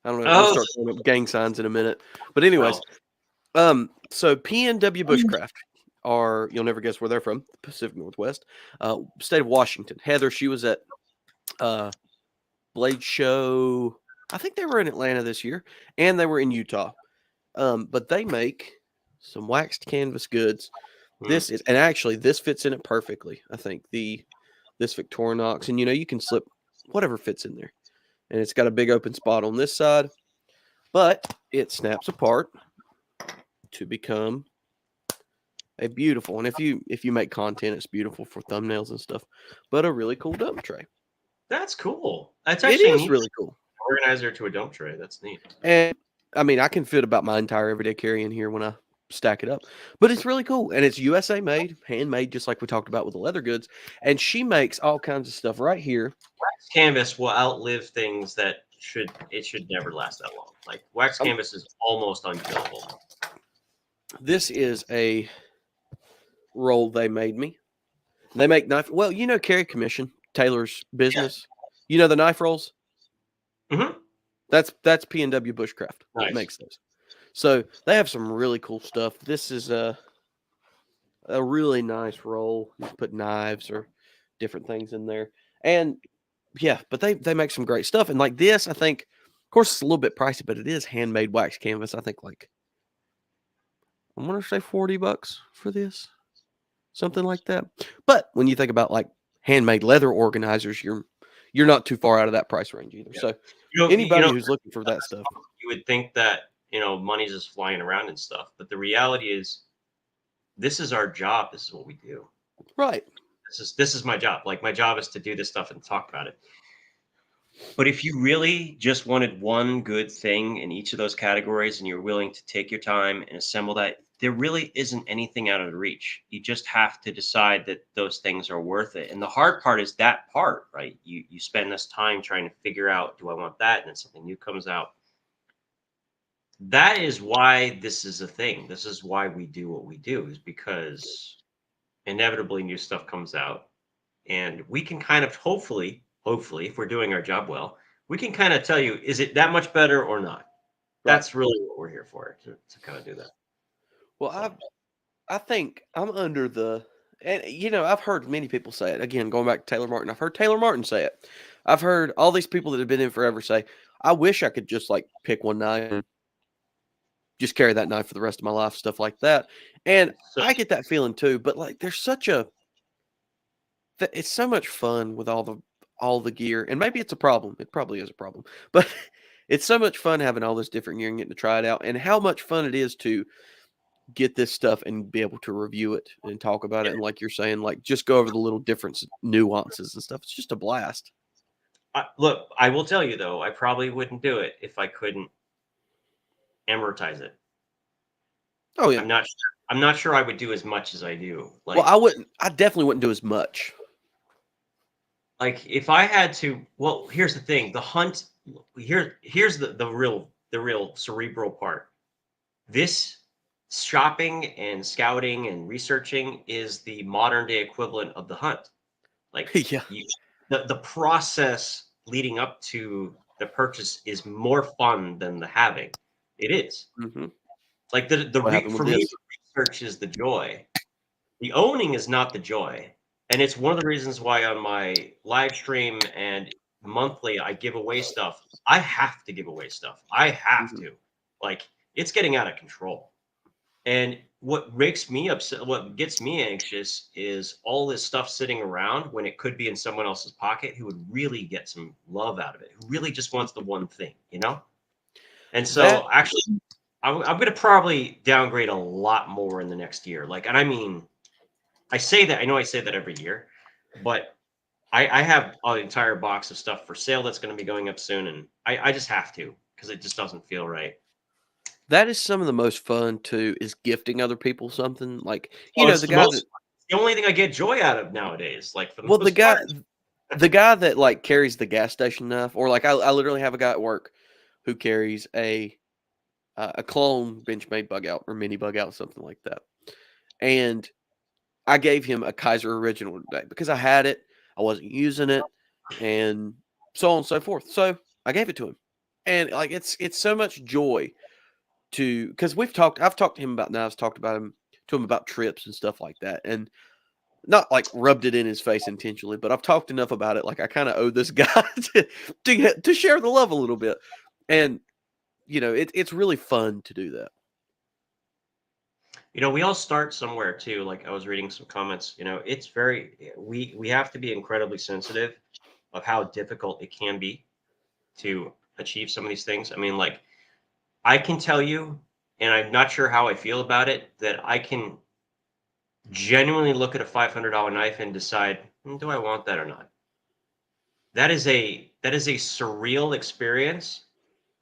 I don't know. We'll Oh, start throwing up gang signs in a minute. But well. anyways, so PNW Bushcraft are you'll never guess where they're from, the Pacific Northwest, state of Washington. Heather, she was at uh Blade Show. I think they were in Atlanta this year, and they were in Utah. But they make some waxed canvas goods. Hmm. And actually this fits in it perfectly. I think this Victorinox, and you can slip whatever fits in there, and it's got a big open spot on this side, but it snaps apart to become a beautiful. And if you make content, it's beautiful for thumbnails and stuff. But a really cool dump tray. That's cool. That's It actually a is neat really cool. organizer to a dump tray. That's neat. And I mean, I can fit about my entire everyday carry in here when I stack it up. But it's really cool. And it's USA made, handmade, just like we talked about with the leather goods. And she makes all kinds of stuff right here. Wax canvas will outlive things that should never last that long. Like wax Um, canvas is almost unkillable. This is a roll they made me. They make knife. Well, Carry Commission, Taylor's business. You know the knife rolls? Hmm. That's P&W Bushcraft that Nice. makes those. So they have some really cool stuff. This is a really nice roll. You can put knives or different things in there. And yeah, but they make some great stuff. And like this, I think, of course, it's a little bit pricey, but it is handmade wax canvas. I think like I want to say $40 for this, something like that. But when you think about like handmade leather organizers, you're not too far out of that price range either. Yeah. So You know, anybody who's looking for that stuff, you would think that money's just flying around and stuff, but the reality is, this is our job. This is what we do. right? This is my job. Like my job is to do this stuff and talk about it. But if you really just wanted one good thing in each of those categories and you're willing to take your time and assemble that, there really isn't anything out of reach. You just have to decide that those things are worth it. And the hard part is that part, right? You spend this time trying to figure out, do I want that? And then something new comes out. That is why this is a thing. This is why we do what we do, is because inevitably new stuff comes out. And we can kind of hopefully, if we're doing our job well, we can kind of tell you, is it that much better or not? Right. That's really what we're here for, to kind of do that. Well, So I think I'm under the, and I've heard many people say it. Again, going back to Taylor Martin, I've heard Taylor Martin say it. I've heard all these people that have been in forever say, "I wish I could just like pick one knife and just carry that knife for the rest of my life," stuff like that. And so I get that feeling too. But like, there's such a, it's so much fun with all the gear, and maybe it's a problem. It probably is a problem, but it's so much fun having all this different gear and getting to try it out, and how much fun it is to get this stuff and be able to review it and talk about it. And like you're saying, like just go over the little difference nuances and stuff. It's just a blast. look, I will tell you though, I probably wouldn't do it if I couldn't amortize it. Oh yeah. I'm not sure I would do as much as I do. Well, I definitely wouldn't do as much. Like if I had to, well, here's the thing. The hunt here's the real cerebral part. This shopping and scouting and researching is the modern day equivalent of the hunt. Like Yeah. you, the process leading up to the purchase is more fun than the having. It is. Hmm. Like What happened with for me, this? the research is the joy. The owning is not the joy. And it's one of the reasons why on my live stream and monthly I give away stuff. I have to give away stuff. I have Hmm. to. Like it's getting out of control. And what makes me upset, what gets me anxious is all this stuff sitting around when it could be in someone else's pocket who would really get some love out of it, who really just wants the one thing, you know? And That so actually, I'm going to probably downgrade a lot more in the next year. Like, and I mean, I say that, I know I say that every year, but I have an entire box of stuff for sale that's going to be going up soon. And I just have to because it just doesn't feel right. that is some of the most fun too, is gifting other people something. Like, Well, it's the the guy that, most, it's the only thing I get joy out of nowadays, like for the well, most part. the guy that like carries the gas station knife, or like I literally have a guy at work who carries a clone Benchmade bug out or mini bug out, something like that. And I gave him a Kaiser original today because I had it, I wasn't using it, and so on and so forth. So I gave it to him, and like it's so much joy to, because I've talked to him about knives, talked about him to him about trips and stuff like that, and not like rubbed it in his face intentionally, but I've talked enough about it. Like I kind of owe this guy to share the love a little bit, and it's really fun to do that. We all start somewhere too. Like I was reading some comments, it's very we have to be incredibly sensitive of how difficult it can be to achieve some of these things. I mean, like I can tell you, and I'm not sure how I feel about it, that I can genuinely look at a $500 knife and decide, do I want that or not? That is a surreal experience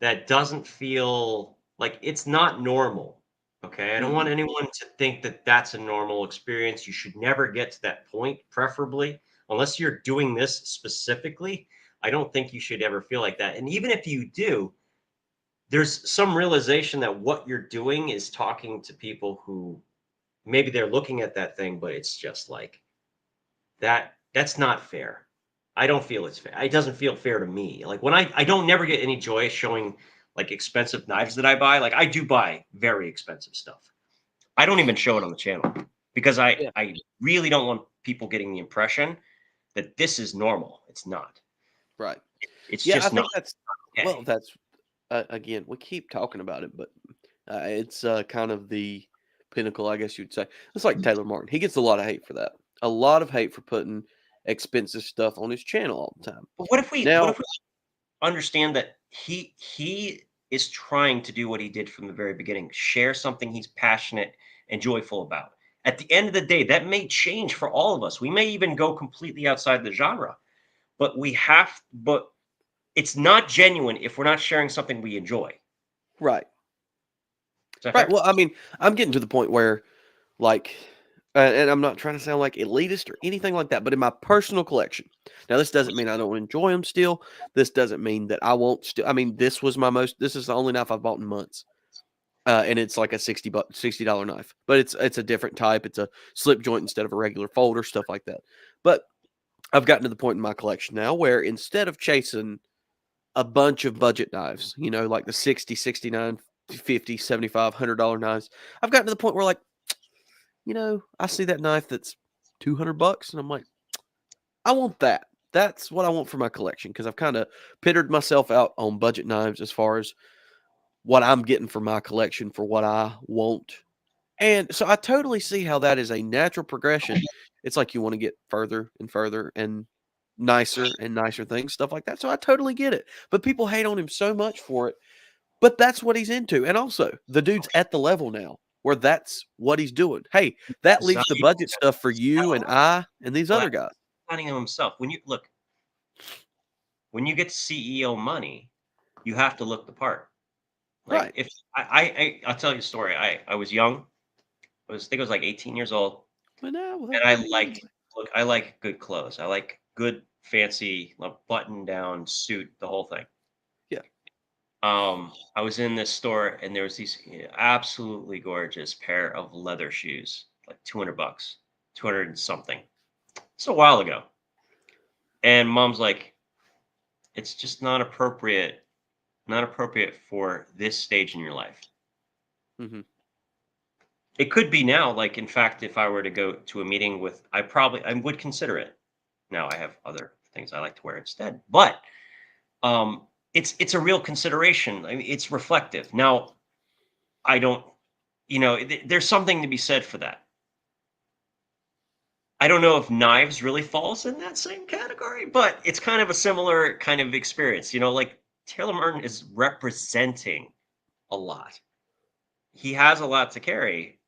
that doesn't feel like it's not normal. Okay. I don't want Mm-mm. anyone to think that that's a normal experience. You should never get to that point, preferably, unless you're doing this specifically. I don't think you should ever feel like that. And even if you do, there's some realization that what you're doing is talking to people who maybe they're looking at that thing, but it's just like that's not fair. I don't feel it's fair. It doesn't feel fair to me. Like when I don't never get any joy showing like expensive knives that I buy. Like I do buy very expensive stuff. I don't even show it on the channel because I Yeah. I really don't want people getting the impression that this is normal. It's not. Right. It's Yeah, I just not think that's, well, okay. that's again, we keep talking about it, but it's kind of the pinnacle, I guess you'd say. It's like Taylor Martin. He gets a lot of hate for that. A lot of hate for putting expensive stuff on his channel all the time. But what if Now, we understand that he is trying to do what he did from the very beginning, share something he's passionate and joyful about. At the end of the day, that may change for all of us. We may even go completely outside the genre, but it's not genuine if we're not sharing something we enjoy. right. Is that Right. fair? Well, I mean, I'm getting to the point where, like, and I'm not trying to sound like elitist or anything like that, but in my personal collection, now this doesn't mean I don't enjoy them still. This doesn't mean that I won't still. I mean, this is the only knife I've bought in months. And it's like a $60 knife, but it's a different type. It's a slip joint instead of a regular folder, stuff like that. But I've gotten to the point in my collection now where instead of chasing a bunch of budget knives, like the 60, 69, 50, 75, $100 knives, I've gotten to the point where like, I see that knife that's $200 and I'm like, I want that. That's what I want for my collection because I've kind of pittered myself out on budget knives as far as what I'm getting for my collection for what I want. And so I totally see how that is a natural progression. It's like you want to get further and further and nicer things, stuff like that. So I totally get it. But people hate on him so much for it. But that's what he's into. And also, the dude's at the level now where that's what he's doing. Hey, that leaves the Designing budget stuff for you and I and these other guys. them himself. When you get CEO money, you have to look the part. Like Right. if I'll tell you a story. I was young. I think I was like 18 years old, But now, and well, anyway. I like good clothes. I like good fancy like, button down suit, the whole thing. Yeah. I was in this store and there was these absolutely gorgeous pair of leather shoes, like $200, 200 and something. It's a while ago. And mom's like, it's just not appropriate for this stage in your life. Hmm. It could be now. Like, in fact, if I were to go to a meeting with, I would consider it. Now I have other things I like to wear instead, but it's a real consideration. I mean, it's reflective. Now, I don't, there's something to be said for that. I don't know if knives really falls in that same category, but it's kind of a similar kind of experience. Like Taylor Martin is representing a lot. He has a lot to carry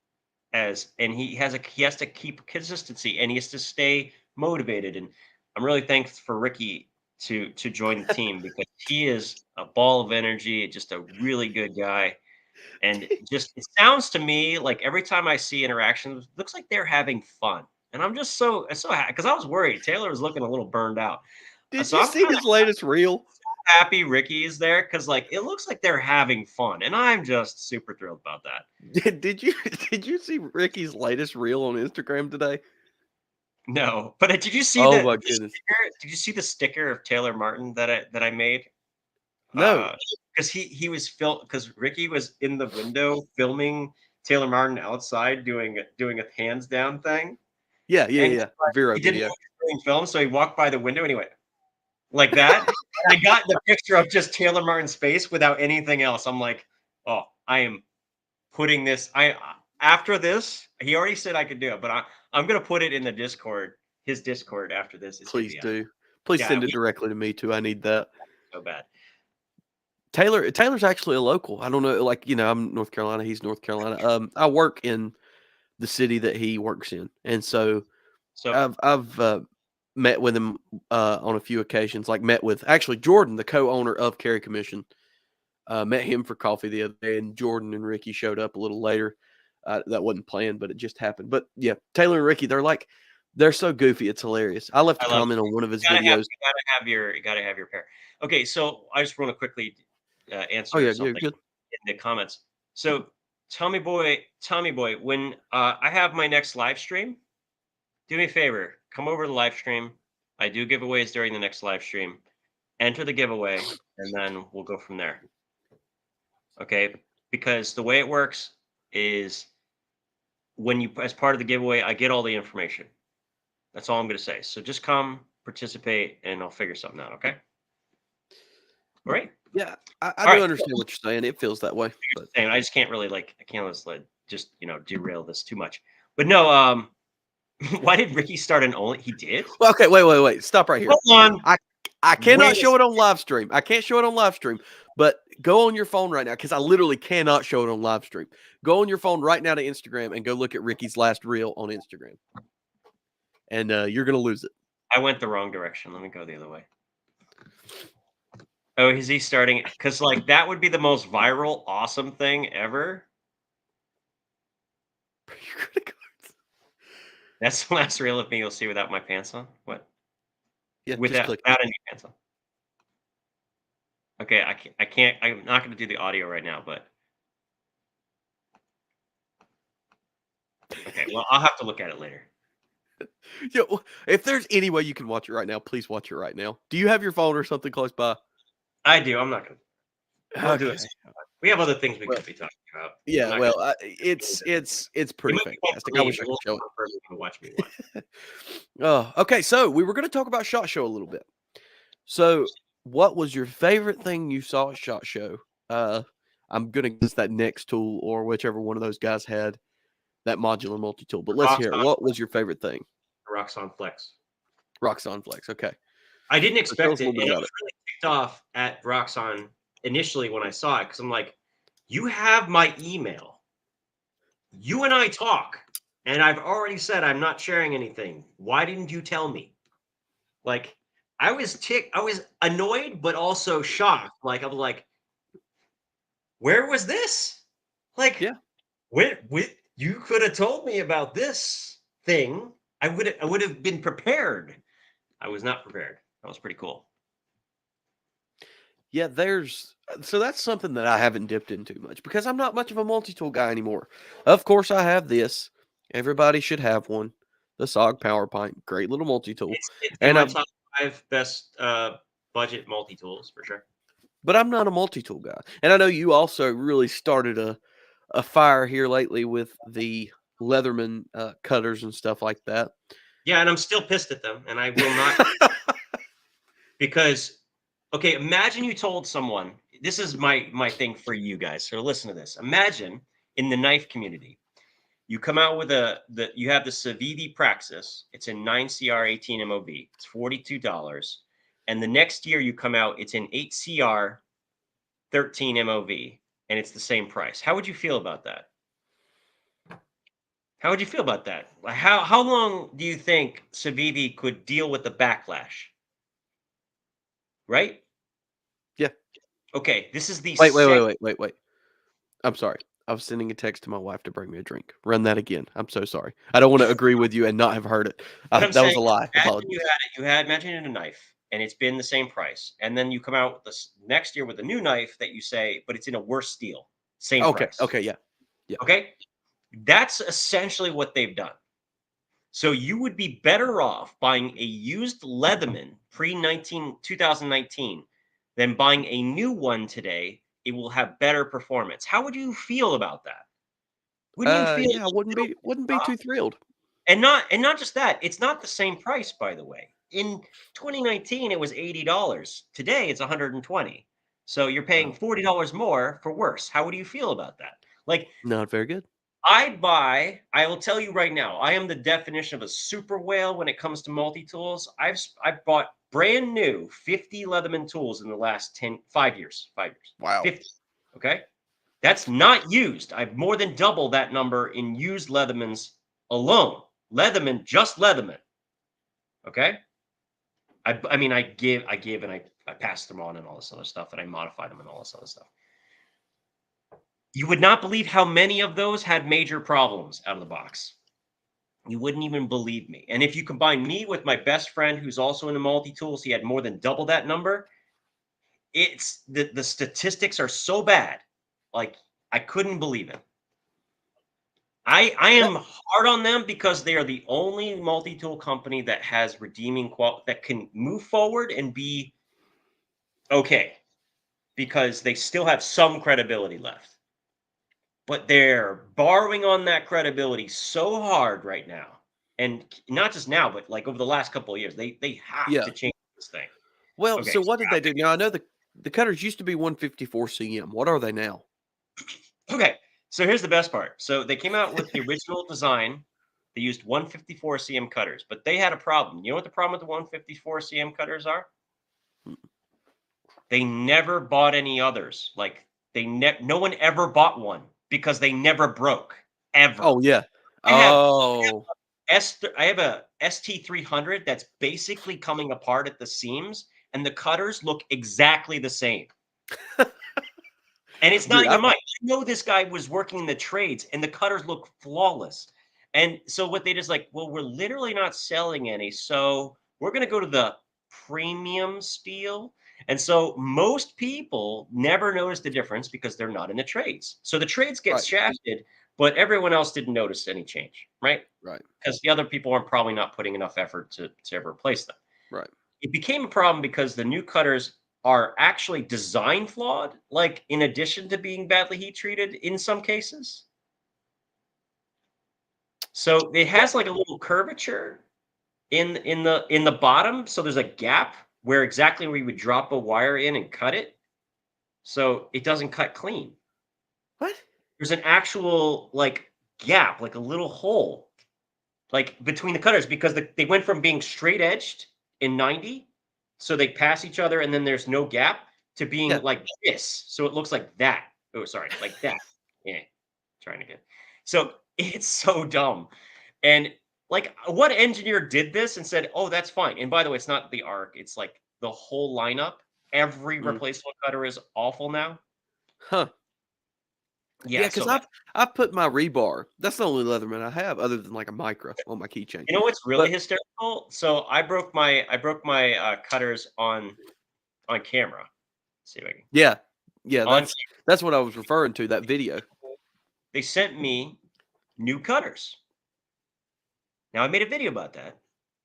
and he has to keep consistency and he has to stay motivated. And I'm really thankful for Ricky to join the team because he is a ball of energy, just a really good guy. And just it sounds to me like every time I see interactions, it looks like they're having fun. And I'm just so happy because I was worried. Taylor was looking a little burned out. Did So you I'm see kind of his latest reel? happy Ricky is there because like it looks like they're having fun. And I'm just super thrilled about that. Did you did you see Ricky's latest reel on Instagram today? No, but did you see Oh my the goodness. sticker? Did you see the sticker of Taylor Martin that I made? No. Because he was because Ricky was in the window filming Taylor Martin outside doing a hands down thing, Yeah, yeah, and yeah. Vero he didn't know video. he was doing film, so he walked by the window and he went like that. And I got the picture of just Taylor Martin's face without anything else. I'm like, oh, I am putting this. After this, he already said I could do it, but I'm gonna put it in the Discord. His Discord after this is gonna Please be do. Please yeah, send it directly to me too. I need that. so bad. Taylor's actually a local. I don't know, like, I'm North Carolina, he's North Carolina. I work in the city that he works in. And so So I've met with him on a few occasions, like met with actually Jordan, the co-owner of Carry Commission. Met him for coffee the other day, and Jordan and Ricky showed up a little later. That wasn't planned, but it just happened. But yeah, Taylor and Ricky, they're so goofy, it's hilarious. I left a I love comment on one of his videos. you gotta have your pair. Okay, so I just want to quickly Oh answer yeah, yeah, something good. in the comments. So Tommy Boy, when I have my next live stream, do me a favor, come over to the live stream. I do giveaways during the next live stream. Enter the giveaway, and then we'll go from there. Okay, because the way it works is when you as part of the giveaway, I get all the information. That's all I'm going to say. So just come participate, and I'll figure something out. Okay. All right. Yeah, I All do right. understand what you're saying. It feels that way, but And I just can't really I can't just derail this too much. But no, why did Ricky start an only? He did. well, okay, wait. Stop right here. Hold on. I I cannot Wait a show it on live stream. I can't show it on live stream, but go on your phone right now because I literally cannot show it on live stream. Go on your phone right now to Instagram and go look at Ricky's last reel on Instagram, and you're gonna lose it. I went the wrong direction. Let me go the other way. Oh, is he starting? Because like that would be the most viral, awesome thing ever. Your credit cards. That's the last reel of me you'll see without my pants on. What? Yeah, just Without click. without any pants on. Okay, I can't. I'm not going to do the audio right now, but okay. Well, I'll have to look at it later. Yeah, well, if there's any way you can watch it right now, please watch it right now. Do you have your phone or something close by? I do. I'm not going to. We'll do it. Okay. We have other things we Well, could be talking about. I'm yeah. not going Well, to. it's It pretty might be fun for fantastic. I me. wish It I won't could show be fun for everyone to watch me watch. it. Oh, okay. So we were going to talk about Shot Show a little bit. So, what was your favorite thing you saw at Shot Show? Uh, I'm gonna guess that next tool or whichever one of those guys had that modular multi tool. But let's hear it. Roxxon, What was your favorite thing? Roxxon Flex. Roxxon Flex. Okay. I didn't So tell us expect a it, little bit and I about was it. really ticked off at Roxxon initially when I saw it because I'm like, "You have my email. You and I talk, and I've already said I'm not sharing anything. Why didn't you tell me?" Like, I was annoyed, but also shocked. Like, I was like, "Where was this? Like, Yeah. when you could have told me about this thing. I would have been prepared. I was not prepared. That was pretty cool." Yeah, there's so that's something that I haven't dipped into much because I'm not much of a multi-tool guy anymore. Of course, I have this. Everybody should have one. The SOG Power Pint, great little multi-tool. It's in And my I'm top 5 best, budget multi-tools for sure. but I'm not a multi-tool guy. And I know you also really started a fire here lately with the Leatherman cutters and stuff like that. Yeah, and I'm still pissed at them, and I will not because okay, imagine you told someone this is my thing for you guys, so listen to this. Imagine in the knife community, you come out with you have the Civivi Praxis, it's in 9CR 18 MOV, it's $42, and the next year you come out, it's in 8CR 13 MOV, and it's the same price. How would you feel about that? How would you feel about that? Like, how long do you think Civivi could deal with the backlash? Right? Yeah. Okay, this is the Wait, wait, wait, sec. wait, wait, wait. I'm sorry. I was sending a text to my wife to bring me a drink. Run that again. I'm so sorry. I don't want to agree with you and not have heard it. What I'm That saying was a is, lie. Apologies. imagine it a knife, and it's been the same price, and then you come out with this next year with a new knife that you say, but it's in a worse steel, same Okay. price. Okay. Yeah. Yeah. Okay, that's essentially what they've done. So you would be better off buying a used Leatherman pre 2019 than buying a new one today. It will have better performance. How would you feel about that? Wouldn't you feel Yeah. I a little wouldn't pissed be off? too thrilled. And not just that, it's not the same price, by the way. In 2019, it was $80. Today, it's 120. So you're paying Wow. $40 more for worse. How would you feel about that? Like, Not very good. I will tell you right now, I am the definition of a super whale when it comes to multi-tools. I've bought brand new 50 Leatherman tools in the last 5 years. 5 years. Wow. 50. Okay. That's not used. I've more than doubled that number in used Leathermans alone. Leatherman, just Leatherman. Okay. I mean, I give, and I pass them on and all this other stuff, and I modify them and all this other stuff. You would not believe how many of those had major problems out of the box. You wouldn't even believe me. And if you combine me with my best friend who's also into multi-tools, he had more than double that number. It's the statistics are so bad. Like, I couldn't believe it. I That am hard on them because they are the only multi-tool company that has redeeming that can move forward and be okay because they still have some credibility left. But they're borrowing on that credibility so hard right now. And not just now, but like over the last couple of years, they have yeah. to change this thing. Well, Okay. so what did they do? Now I know the cutters used to be 154 cm. What are they now? Okay. So here's the best part. So they came out with the original design. They used 154 cm cutters, but they had a problem. You know what the problem with the 154 cm cutters are? Mm. They never bought any others. Like no one ever bought one because they never broke ever. Oh yeah. I have Oh. I have a ST300 that's basically coming apart at the seams, and the cutters look exactly the same. And it's not Dude, even mine. I know this guy was working in the trades and the cutters look flawless. And so what they just like, well, we're literally not selling any. So we're going to go to the premium steel. And so most people never notice the difference because they're not in the trades. So the trades get right, shafted, but everyone else didn't notice any change, right? right, Because the other people are probably not putting enough effort to ever replace them. right. It became a problem because the new cutters are actually design flawed, like in addition to being badly heat treated in some cases. So it Well, has like a little curvature in the bottom. So there's a gap where exactly where you would drop a wire in and cut it. So it doesn't cut clean. what? There's an actual like gap, like a little hole, like between the cutters because they went from being straight edged in 90, so they pass each other and then there's no gap to being Yeah. like this. So it looks like that. Oh, sorry, like that. Yeah, trying to get. So it's so dumb. And like what engineer did this and said, "Oh, that's fine." And by the way, it's not the arc, it's like the whole lineup. Every Mm. replaceable cutter is awful now. Huh. Yeah, Yeah, because so bad. I've put my rebar. That's the only Leatherman I have, other than like a micro on my keychain. You know what's really But hysterical? So I broke my cutters on camera. Let's see if I can yeah, yeah, on that's what I was referring to. That video. they sent me new cutters. Now I made a video about that,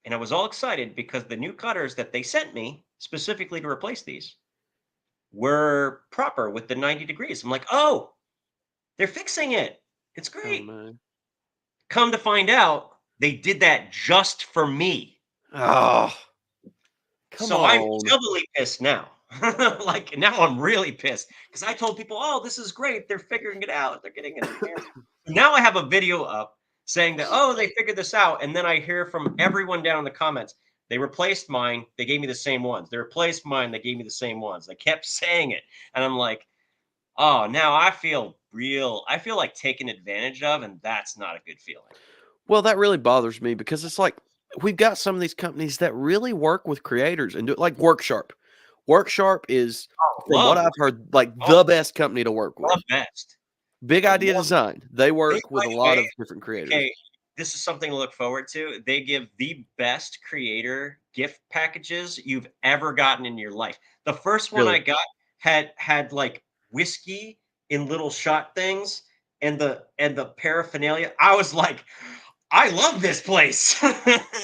and I was all excited because the new cutters that they sent me specifically to replace these were proper with the 90 degrees. I'm like, "Oh, they're fixing it. It's Oh great." no. Come to find out, they did that just for me. Oh, come So I'm on. doubly pissed now. Like, now I'm really pissed because I told people, "Oh, this is great. They're figuring it out. They're getting it enhanced." Now I have a video up saying that, "Oh, they figured this out." And then I hear from everyone down in the comments, "They replaced mine. They gave me the same ones. They replaced mine. They gave me the same ones." They kept saying it. And I'm like, "Oh, now I feel like taken advantage of, and that's not a good feeling." Well, that really bothers me because it's like we've got some of these companies that really work with creators and do it like Worksharp. Worksharp is, Oh, from what love I've work. heard, like Oh, the best company to work the with. best. Big I Idea love Design. They they, work by with a the lot way, of different creators. okay, this is something to look forward to. They give the best creator gift packages you've ever gotten in your life. The first one I Really. got had like whiskey in little shot things and the paraphernalia. I was like, I love this place.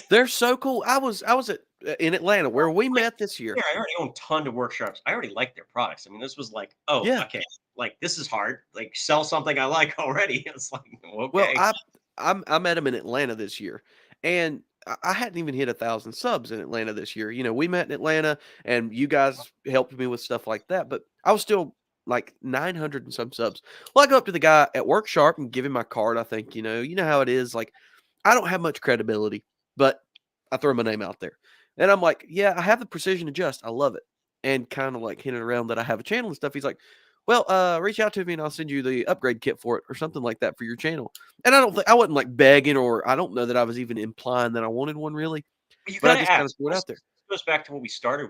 They're so cool. I was at in Atlanta where we Like, met this year. yeah, I already own a ton of workshops. I already like their products. I mean, this was like, oh, Yeah. okay, like this is hard. Like sell something I like already. It's like, Well, okay. I met him in Atlanta this year, and I hadn't even hit 1,000 subs in Atlanta this year. You know, we met in Atlanta, and you guys helped me with stuff like that, but I was still like 900 and some subs. Well, I go up to the guy at Worksharp and give him my card. I think, you know how it is. Like, I don't have much credibility, but I throw my name out there. And I'm like, yeah, I have the precision adjust. I love it. And kind of like hinted around that I have a channel and stuff. He's like, well, reach out to me and I'll send you the upgrade kit for it or something like that for your channel. And I wasn't like begging, or I don't know that I was even implying that I wanted one really, But you but I gotta just kind of ask. threw it This out there. goes back to what we started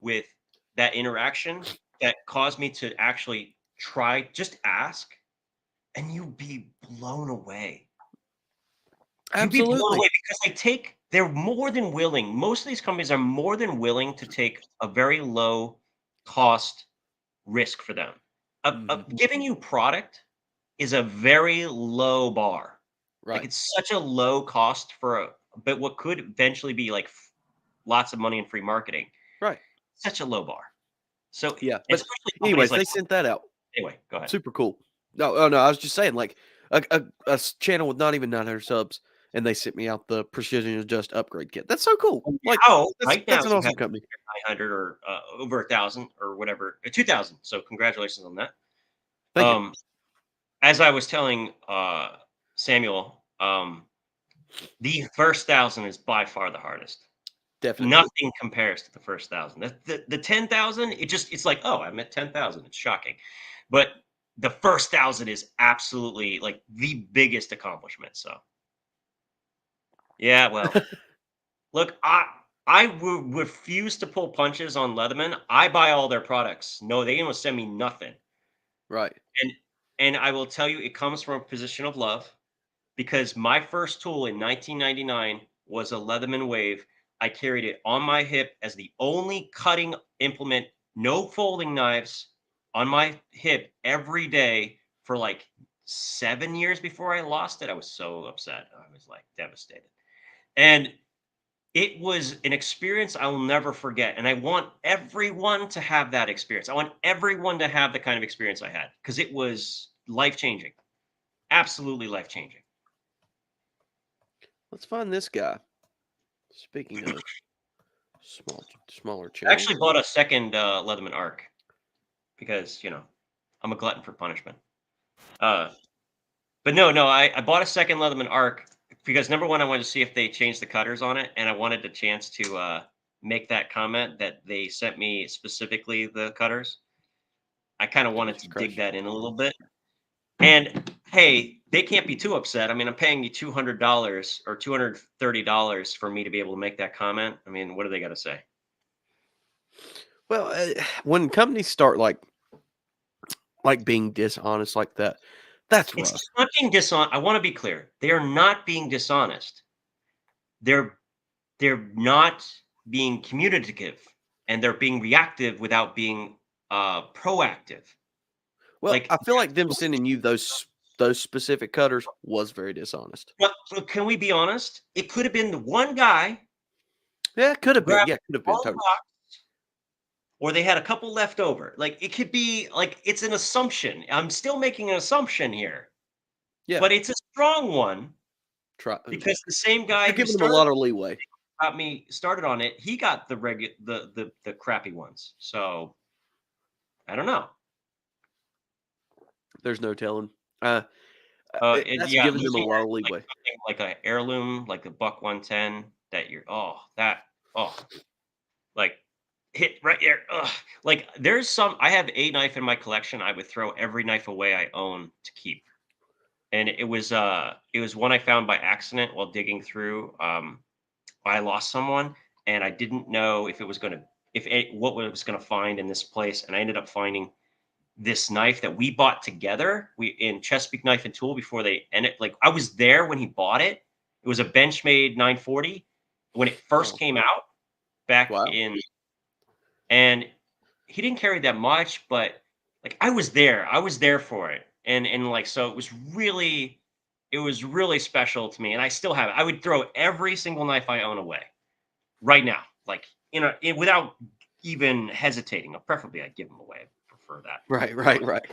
with that interaction that caused me to actually try, just ask, and you'd be blown away. You'd be blown Absolutely. away because they're more than willing. Most of these companies are more than willing to take a very low cost risk for them. Hmm. Giving you product is a very low bar. Like Right. it's such a low cost for but what could eventually be like lots of money in free marketing. Right. Such a low bar. So, Yeah. But especially companies anyways, like they sent that out. anyway, go ahead. Super cool. No, oh no, I was just saying, like a channel with not even 900 subs, and they sent me out the Precision Adjust upgrade kit. That's so cool. And Like now, right now, that's an you have awesome company. 900 or over 1,000 or whatever, 2,000. So, congratulations on that. Thank you. Um, as I was telling Samuel, the first 1,000 is by far the hardest. Definitely. Nothing compares to the first 1,000. The 10,000, it's like, oh, I'm at 10,000. It's shocking, but the first 1,000 is absolutely like the biggest accomplishment. So, yeah, well, look, I refuse to pull punches on Leatherman. I buy all their products. No, they don't send me nothing. Right. And I will tell you, it comes from a position of love because my first tool in 1999 was a Leatherman Wave. I carried it on my hip as the only cutting implement, no folding knives on my hip every day for like 7 years before I lost it. I was so upset. I was like devastated. And it was an experience I will never forget, and I want everyone to have that experience. I want everyone to have the kind of experience I had because it was life-changing, absolutely life-changing. Let's find this guy. Speaking of smaller I channels. actually bought a second, Leatherman Arc because, I'm a glutton for punishment. Uh, but no, I bought a second Leatherman Arc because, number 1, I wanted to see if they changed the cutters on it, and I wanted the chance to, make that comment that they sent me specifically the cutters. I kinda wanted Jesus to dig Christ. that in a little bit. And hey, they can't be too upset. I mean, I'm paying you $200 or $230 for me to be able to make that comment. I mean, what do they got to say? Well, when companies start like being dishonest like that, that's It's rough. not being dishonest. I want to be clear. They are not being dishonest. They're not being communicative, and they're being reactive without being proactive. Well, Like, I feel like them sending you those specific cutters was very dishonest. but can we be honest? It could have been the one guy Yeah, it could have been. grabbed Yeah, the it could have been wrong totally. box, or they had a couple left over. Like, it could be like it's an assumption. I'm still making an assumption here, Yeah, but it's a strong one try. because the same guy You're who giving them a lot of started leeway. got me started on it, he got the crappy ones. So I don't know. There's no telling. Uh, that's Yeah, giving them a looking lot at of like leeway. something like a heirloom, like a buck 110 that you're oh like hit right there. Ugh. Like there's some I have a knife in my collection. I would throw every knife away I own to keep. And it was one I found by accident while digging through. I lost someone and I didn't know if it was going to what I was going to find in this place, and I ended up finding this knife that we bought together. We in Chesapeake Knife and Tool before they ended. Like I was there when he bought it. It was a Benchmade 940 when it first Oh, came out back wow. in, and he didn't carry that much, but like I was there. I was there for it. And like so it was really special to me, and I still have it. I would throw every single knife I own away right now, like without even hesitating. Preferably, I'd give them away. I prefer that. Right, You know. right, right.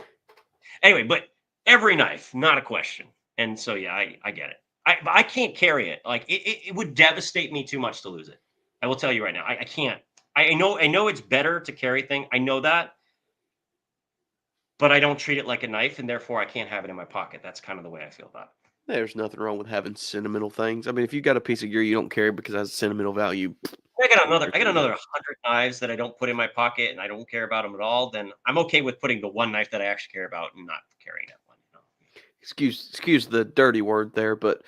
Anyway, but every knife, not a question. And so, yeah, I get it. I can't carry it. Like it would devastate me too much to lose it. I will tell you right now. I can't. I know it's better to carry thing. I know that, but I don't treat it like a knife, and therefore I can't have it in my pocket. That's kind of the way I feel about it. There's nothing wrong with having sentimental things. I mean, if you got a piece of gear you don't carry because it has sentimental value, who cares I got what you got? another 100 knives that I don't put in my pocket and I don't care about them at all, then I'm okay with putting the one knife that I actually care about and not carrying that one, you know? Excuse the dirty word there, but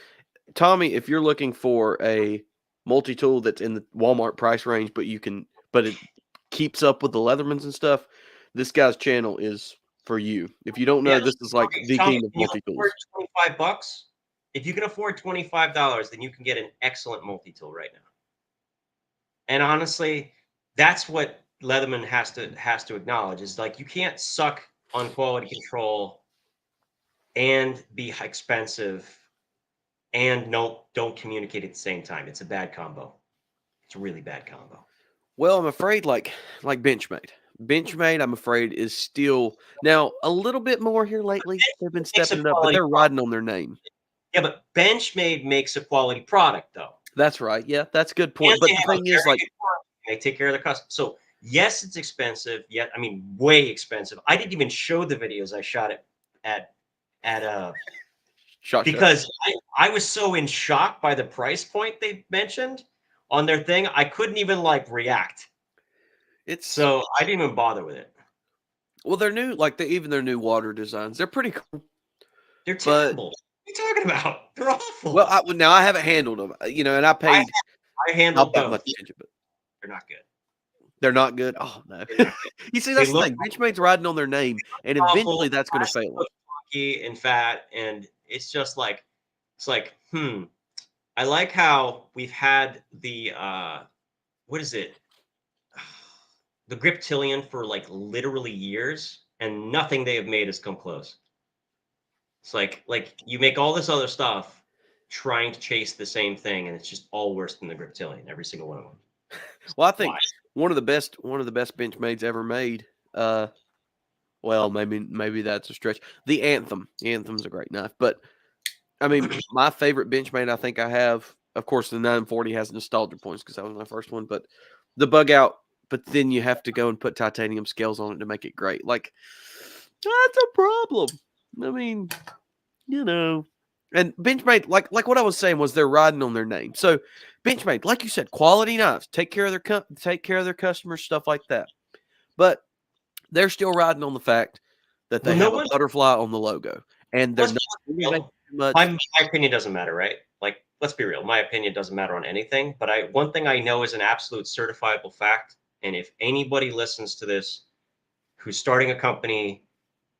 Tommy, if you're looking for a multi-tool that's in the Walmart price range, but it keeps up with the Leathermans and stuff, this guy's channel is for you. If you don't Yeah, know, this is like the Tommy, king of can you afford multi-tools. 25 bucks? If you can afford $25, then you can get an excellent multi-tool right now. And honestly, that's what Leatherman has to acknowledge is like you can't suck on quality control and be expensive and no don't communicate at the same time. It's a bad combo. It's a really bad combo. Well, I'm afraid like Benchmade. Benchmade, I'm afraid, is still now a little bit more here lately. They've been It makes a stepping it up, but quality they're product. riding on their name. Yeah, but Benchmade makes a quality product though. That's right. Yeah, that's a good And point. they But the have a thing is, very like, good quality. They take care of their customers. So yes, it's expensive. Yet I mean, way expensive. I didn't even show the videos I shot at at shot show. because I was so in shock by the price point they mentioned on their thing. I couldn't even like react. It's So I didn't even bother with it. well, they're new, like even their new water designs. They're pretty cool. They're But terrible. What are you talking about? They're well, awful. now I haven't handled them, and I I paid I not handled that much both. attention, but They're not good. They're not good. Oh no. They're not good. You see, They that's the look thing. Benchmade's riding on their name, and awful. eventually that's going to Plastic fail them. looks funky and fat, and it's just like it's like I like how we've had the what is it? The Griptilian for like literally years, and nothing they have made has come close. It's like you make all this other stuff trying to chase the same thing, and it's just all worse than the Griptilian, every single one of them. Well, I Why? think one of the best Benchmades ever made. Well, maybe that's a stretch. The Anthem. The Anthem's a great knife, but I mean, my favorite Benchmade I think I have, of course, the 940 has nostalgia points because that was my first one, but the Bug Out. But then you have to go and put titanium scales on it to make it great. Like that's a problem. I mean, you know. And Benchmade, like what I was saying, was they're riding on their name. So Benchmade, like you said, quality knives, take care of their customers, stuff like that. But they're still riding on the fact that they Well, no have a one. butterfly on the logo, and they're Let's not be making real. too much. My opinion doesn't matter, right? Like, let's be real. My opinion doesn't matter on anything. But one thing I know is an absolute certifiable fact. And if anybody listens to this who's starting a company,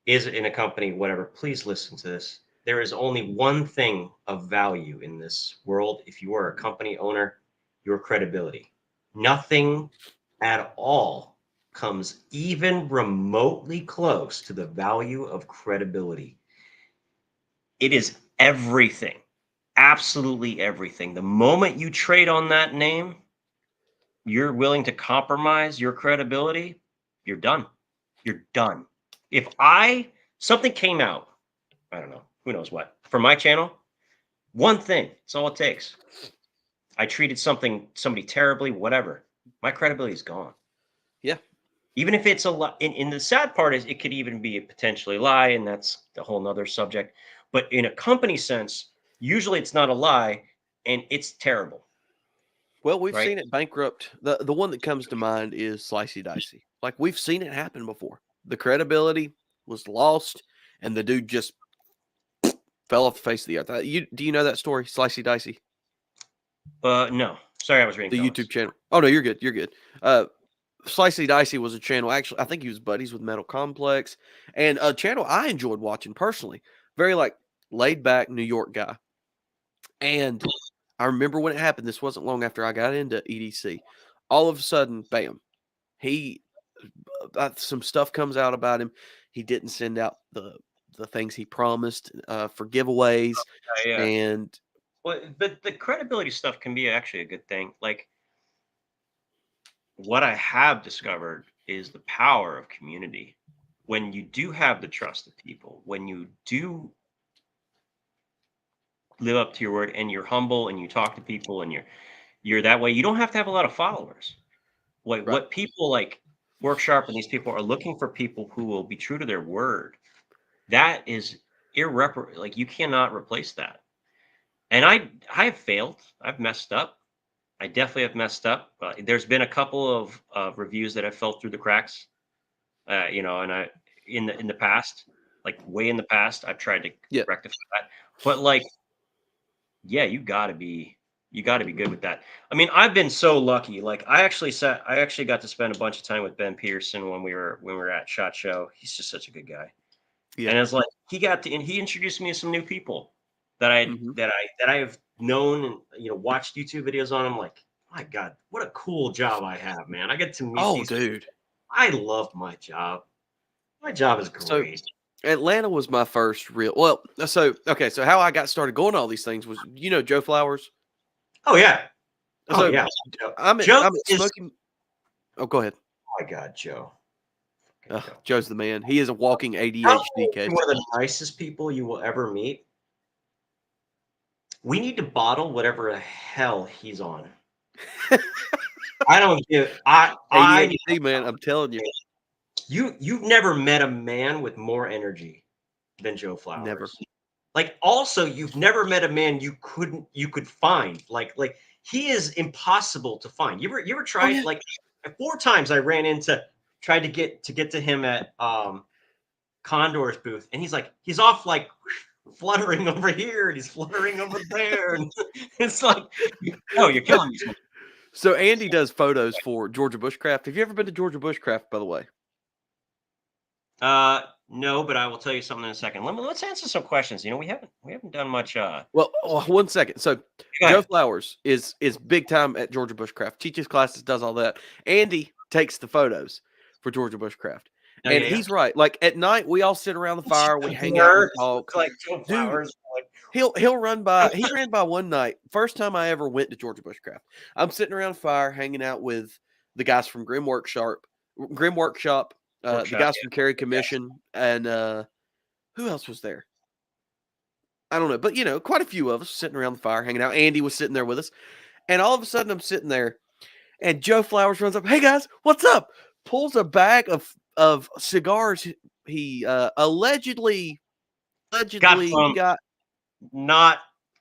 is in a company, whatever, please listen to this. There is only one thing of value in this world. If you are a company owner, your credibility. Nothing at all comes even remotely close to the value of credibility. It is everything, absolutely everything. The moment you trade on that name, you're willing to compromise your credibility, you're done. You're done. If something came out, I don't know, who knows what, for my channel, one thing, it's all it takes. I treated somebody terribly, whatever. My credibility is gone. Yeah. Even if it's a lie. And the sad part is it could even be a potentially lie, and that's a whole nother subject. But in a company sense, usually it's not a lie and it's terrible, Well, we've right? seen it bankrupt. The one that comes to mind is Slicey Dicey. Like we've seen it happen before. The credibility was lost, and the dude just fell off the face of the earth. Do you know that story, Slicey Dicey? No. Sorry, I was reading The comments. YouTube channel. Oh no, you're good. You're good. Slicey Dicey was a channel. Actually, I think he was buddies with Metal Complex, and a channel I enjoyed watching personally. Very like laid back New York guy. And I remember when it happened. This wasn't long after I got into EDC. All of a sudden, bam, he some stuff comes out about him. He didn't send out the things he promised for giveaways, Yeah. and Well, but the credibility stuff can be actually a good thing. Like what I have discovered is the power of community. When you do have the trust of people, when you do live up to your word and you're humble and you talk to people and you're that way, you don't have to have a lot of followers. Like right, what people like Worksharp and these people are looking for people who will be true to their word. That is irreparable. Like you cannot replace that. And I have failed. I've messed up. I definitely have messed up. There's been a couple of reviews that have fell through the cracks. And I in the past, like way in the past, I've tried to yeah. rectify that. But like, yeah, you got to be good with that. I mean, I've been so lucky. Like, I actually got to spend a bunch of time with Ben Peterson when we were at Shot Show. He's just such a good guy. Yeah. And it's like and he introduced me to some new people Mhm. that I have known and watched YouTube videos on. I'm like, my God, what a cool job I have, man. I get to meet Oh, these people. dude. I love my job. My job is So great. Atlanta was my first real. Well, so okay. So how I got started going to all these things was, Joe Flowers. Oh yeah. Oh So yeah. Joe, I'm at Joe I'm at is Smoking. Oh, go ahead. oh my God, Joe. Fucking Joe. Joe's the man. He is a walking Probably ADHD case. one of the nicest people you will ever meet. We need to bottle whatever the hell he's on. I don't give I need ADHD, man. I'm telling you, you've never met a man with more energy than Joe never. Flowers. Like also you've never met a man you could find. Like he is impossible to find. You ever Oh tried yeah. like 4 times I ran into tried to get to him at Condor's booth and he's off like fluttering over here and he's fluttering over there and it's like, oh, you're killing me. So Andy does photos for Georgia Bushcraft. Have you ever been to Georgia Bushcraft, by the way? No, but I will tell you something in a second. Let's answer some questions. We haven't done much. Well, 1 second. So Go Joe ahead. Flowers is big time at Georgia Bushcraft. Teaches classes, does all that. Andy takes the photos for Georgia Bushcraft, Oh and yeah, yeah. he's right. Like at night, we all sit around the fire, we hang out, we Nerd. talk. Looks like Joe Dude, Flowers. Like, he'll run by. He ran by one night. First time I ever went to Georgia Bushcraft. I'm sitting around the fire, hanging out with the guys from Grim Workshop, the workshop. guys Yeah. from Carry Commission, and who else was there? I don't know, but quite a few of us sitting around the fire, hanging out. Andy was sitting there with us, and all of a sudden, I'm sitting there, and Joe Flowers runs up. Hey guys, what's up? Pulls a bag of cigars. He Got allegedly from got. not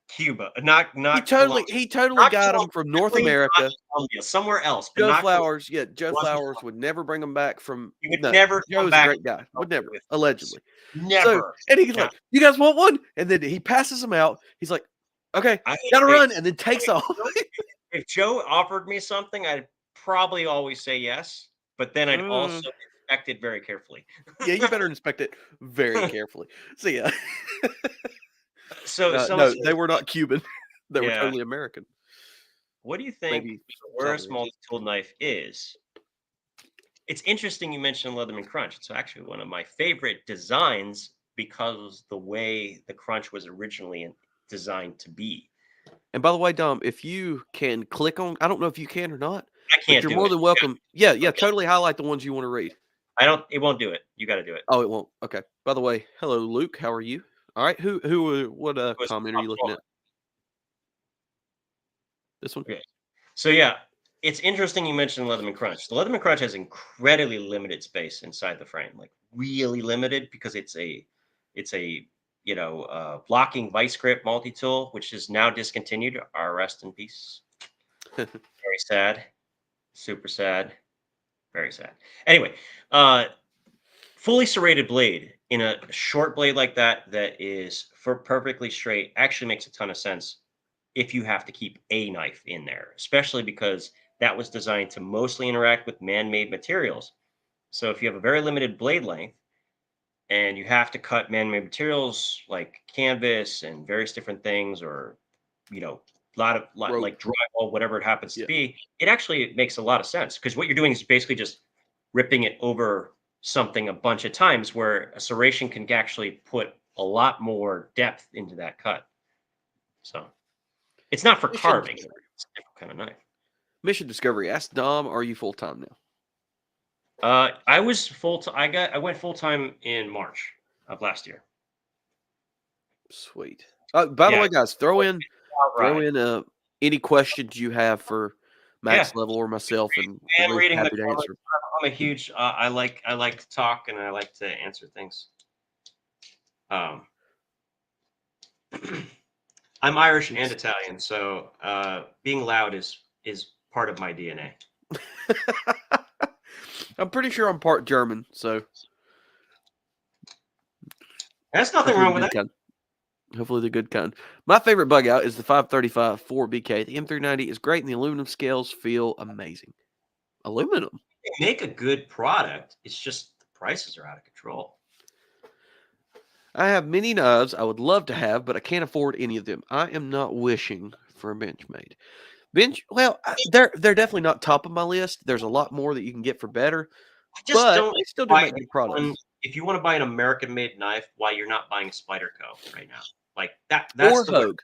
Cuba, not Colombia, He totally not got them Colombia, from North definitely not America. Colombia, somewhere else, but Joe not Colombia. Flowers, yeah, Joe Wasn't Flowers would never bring them back from. He would No, never come Joe's a back great guy. Would never, with this. allegedly. So, Never. and he's Yeah. like, "You guys want one?" And then he passes them out. He's like, "Okay, I gotta hey, run," and then takes hey, off. if Joe offered me something, I'd probably always say yes, but then I'd Mm, also inspect it very carefully. yeah, you better inspect it very carefully. So yeah, So someone no, says, they were not Cuban. They were yeah. totally American. What do you think Maybe the South worst American. multi-tool knife is? It's interesting you mentioned Leatherman Crunch. It's actually one of my favorite designs because the way the Crunch was originally designed to be. And by the way, Dom, if you can click on, I don't know if you can or not, I but can't you're do more it. than welcome. Yeah, yeah, Okay. totally highlight the ones you want to read. I don't. It won't do it. You got to do it. Oh, it won't. Okay. By the way, hello, Luke. How are you? All right. What It was comment are top you looking roller. at? This one. Okay. So yeah, it's interesting you mentioned Leatherman Crunch. The Leatherman Crunch has incredibly limited space inside the frame, like really limited because it's a locking vice grip multi tool, which is now discontinued. Our rest in peace. Very sad. Super sad. Very sad. Anyway, uh, fully serrated blade in a short blade like that is for perfectly straight actually makes a ton of sense if you have to keep a knife in there, especially because that was designed to mostly interact with man-made materials. So if you have a very limited blade length and you have to cut man-made materials like canvas and various different things, or lot Rope. like drywall, whatever it happens to Yeah. be, it actually makes a lot of sense because what you're doing is basically just ripping it over something a bunch of times, where a serration can actually put a lot more depth into that cut. So it's not for Mission carving. Discovery. It's a different kind of knife. Mission Discovery. Ask Dom, are you full time now? I was full time. I went full time in March of last year. Sweet. By the Yeah, way, guys, all throw right. in any questions you have for Yeah, Max Level or myself, and and we'll be reading the happy to comments. answer. I'm a huge. I like to talk and I like to answer things. Um, I'm Irish and Yes. Italian, so being loud is part of my DNA. I'm pretty sure I'm part German, so There's nothing hopefully wrong the with good that. kind. Hopefully the good kind. My favorite bug out is the 535 4BK. The M390 is great, and the aluminum scales feel amazing. Aluminum. They make a good product. It's just the prices are out of control. I have many knives I would love to have, but I can't afford any of them. I am not wishing for a Benchmade. Well, they're definitely not top of my list. There's a lot more that you can get for better, I just but don't they still do buy make good products. if you want to buy an American-made knife, why you're not buying a Spyderco right now? Like that's Or the way. Hogue.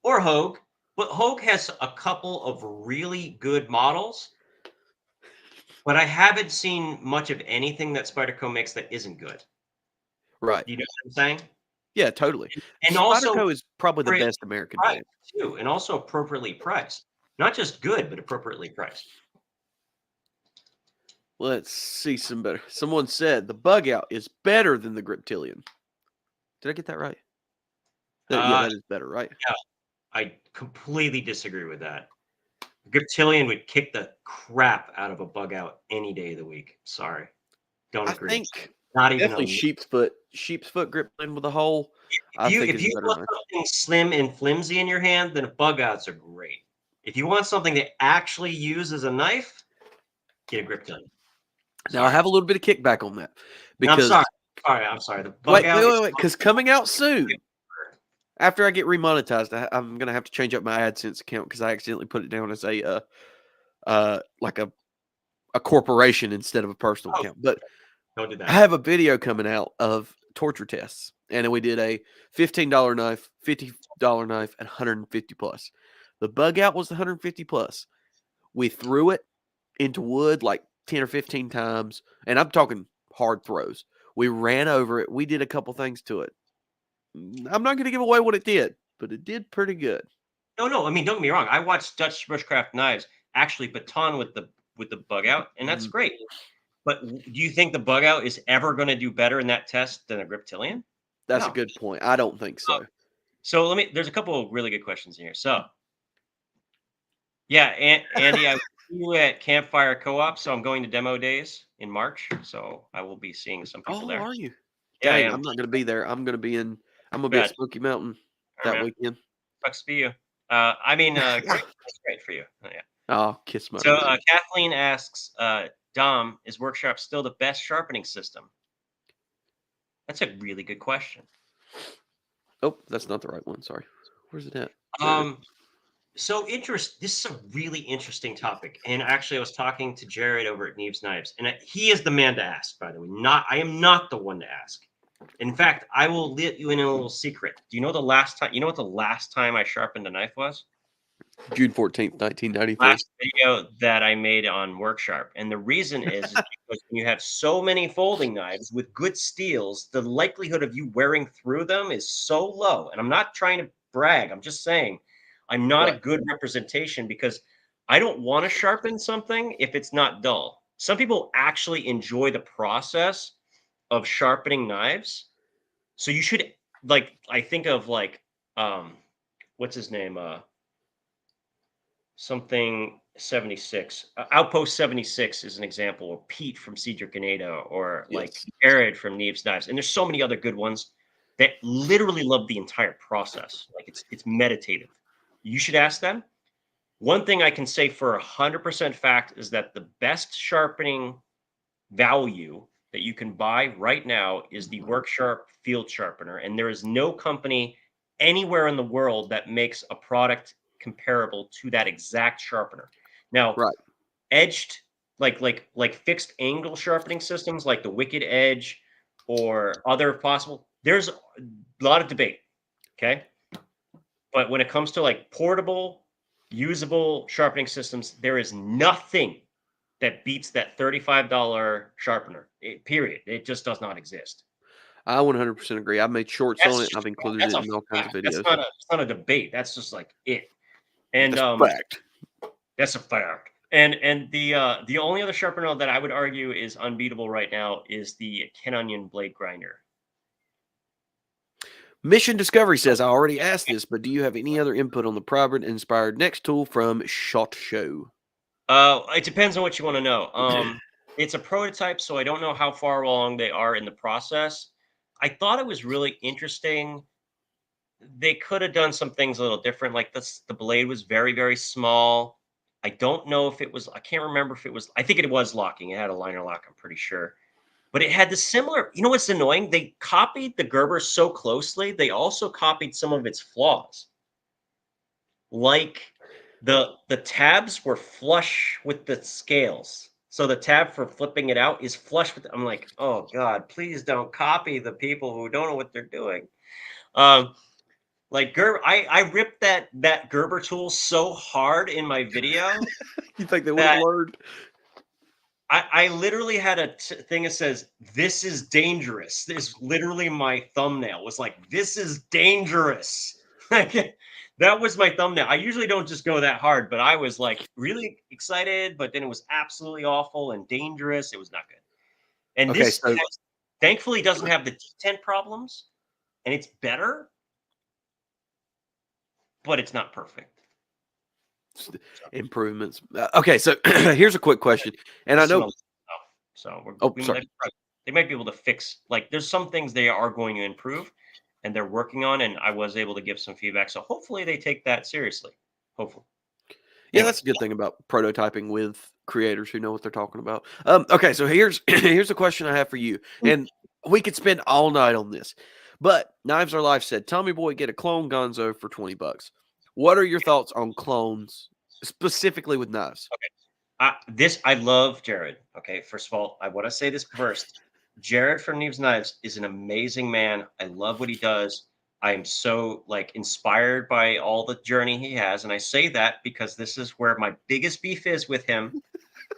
Or Hogue, but Hogue has a couple of really good models, but I haven't seen much of anything that Spyderco makes that isn't good. Right. You know what I'm saying? Yeah, totally. And also Spyderco is probably the appropriately best American priced brand. too, and also appropriately priced. Not just good, but appropriately priced. Let's see some better. Someone said the bug out is better than the Griptilian. Did I get that right? Yeah, Uh, that is better, right? yeah, I completely disagree with that. Griptilian would kick the crap out of a bug out any day of the week. Sorry, don't I agree. think Not even a definitely sheep's foot Griptilian with a hole. if I you think if is a you better want knife. something slim and flimsy in your hand, then bug outs are great. If you want something to actually use as a knife, get a grip gun. Now I Sorry. have a little bit of kickback on that And I'm because sorry. I'm sorry. The bug wait, out is because coming out soon. After I get remonetized, I'm gonna have to change up my AdSense account because I accidentally put it down as a like a corporation instead of a personal oh, account. But don't do I that. have a video coming out of torture tests, and we did a $15 knife, $50 knife, and 150 plus. The bug out was the 150 plus. We threw it into wood like 10 or 15 times, and I'm talking hard throws. We ran over it. We did a couple things to it. I'm not going to give away what it did, but it did pretty good. No. I mean, don't get me wrong. I watched Dutch bushcraft knives actually baton with the bug out, and that's Mhm. great. But do you think the bug out is ever going to do better in that test than a griptilian? That's a No. good point. I don't think so. So there's a couple of really good questions in here. So yeah, Andy, I will see you at Campfire Co-op. So I'm going to demo days in March. So I will be seeing some people Oh, there. are you? Yeah, I Dang, am. I'm not going to be there. I'm going to be at Bad. Smoky Mountain All right, that man. weekend. Sucks to be you. Great. That's great for you. Oh, yeah. Oh, kiss my So ring. Kathleen asks, Dom, is Workshop still the best sharpening system? That's a really good question. Oh, that's not the right one. Sorry. Where's it at? There it is. Um, This is a really interesting topic, and actually, I was talking to Jared over at Neves Knives, and he is the man to ask. By the way, I am not the one to ask. In fact, I will let you in a little secret. Do you know the last time? You know what the last time I sharpened a knife was? June 14th, 1993. Last video that I made on Worksharp, and the reason is because when you have so many folding knives with good steels, the likelihood of you wearing through them is so low. And I'm not trying to brag. I'm just saying I'm not a Right. good representation because I don't want to sharpen something if it's not dull. Some people actually enjoy the process of sharpening knives. So you should I think of um what's his name? Something 76. Outpost 76 is an example, or Pete from Cedric Ganado, or like Yes. Jared from Neves Knives. And there's so many other good ones that literally love the entire process. Like it's meditative. You should ask them. One thing I can say for 100% fact is that the best sharpening value that you can buy right now is the Worksharp Field Sharpener. And there is no company anywhere in the world that makes a product comparable to that exact sharpener. Now, Right. edged, like fixed angle sharpening systems like the Wicked Edge or other possible, there's a lot of debate. Okay. But when it comes to like portable, usable sharpening systems, there is nothing that beats that $35 sharpener. Period. It just does not exist. I 100% agree. I've made shorts on it. I've included That's it a in all kinds of fact. videos. It's not a debate. That's just like it. And That's a fact. that's a fact. And the only other sharpener that I would argue is unbeatable right now is the Ken Onion blade grinder. Mission Discovery says, I already asked this, but do you have any other input on the Probert inspired next tool from SHOT Show? It depends on what you want to know. It's a prototype, so I don't know how far along they are in the process. I thought it was really interesting. They could have done some things a little different. Like the blade was very, very small. I don't know if it was, I can't remember if it was, I think it was locking. It had a liner lock, I'm pretty sure. But it had the similar, you know what's annoying? They copied the Gerber so closely, they also copied some of its flaws. Like the tabs were flush with the scales. So the tab for flipping it out is flush with, I'm like, oh God, please don't copy the people who don't know what they're doing. Um, like Gerber, I ripped that Gerber tool so hard in my video You think they would have that learned? I literally had a thing that says, "This is dangerous." This literally my thumbnail was like, "This is dangerous." Like, that was my thumbnail. I usually don't just go that hard, but I was like really excited, but then it was absolutely awful and dangerous. It was not good. And Okay, this so thankfully doesn't have the detent problems, and it's better, but it's not perfect. improvements. Okay, so here's a quick question. And I This is know, on stuff. So oh, sorry. they might be able to fix, like, there's some things they are going to improve and they're working on, and I was able to give some feedback. So hopefully they take that seriously. Hopefully. Yeah, Anyway, that's a good thing about prototyping with creators who know what they're talking about. Okay, so here's here's a question I have for you, and we could spend all night on this. But Knives Are Life said, "Tommy Boy, get a clone Gonzo for $20." What are your thoughts on clones, specifically with knives? I love Jared. Okay, first of all, I want to say this first. Jared from Neves Knives is an amazing man. I love what he does. I am so like inspired by all the journey he has, and I say that because this is where my biggest beef is with him.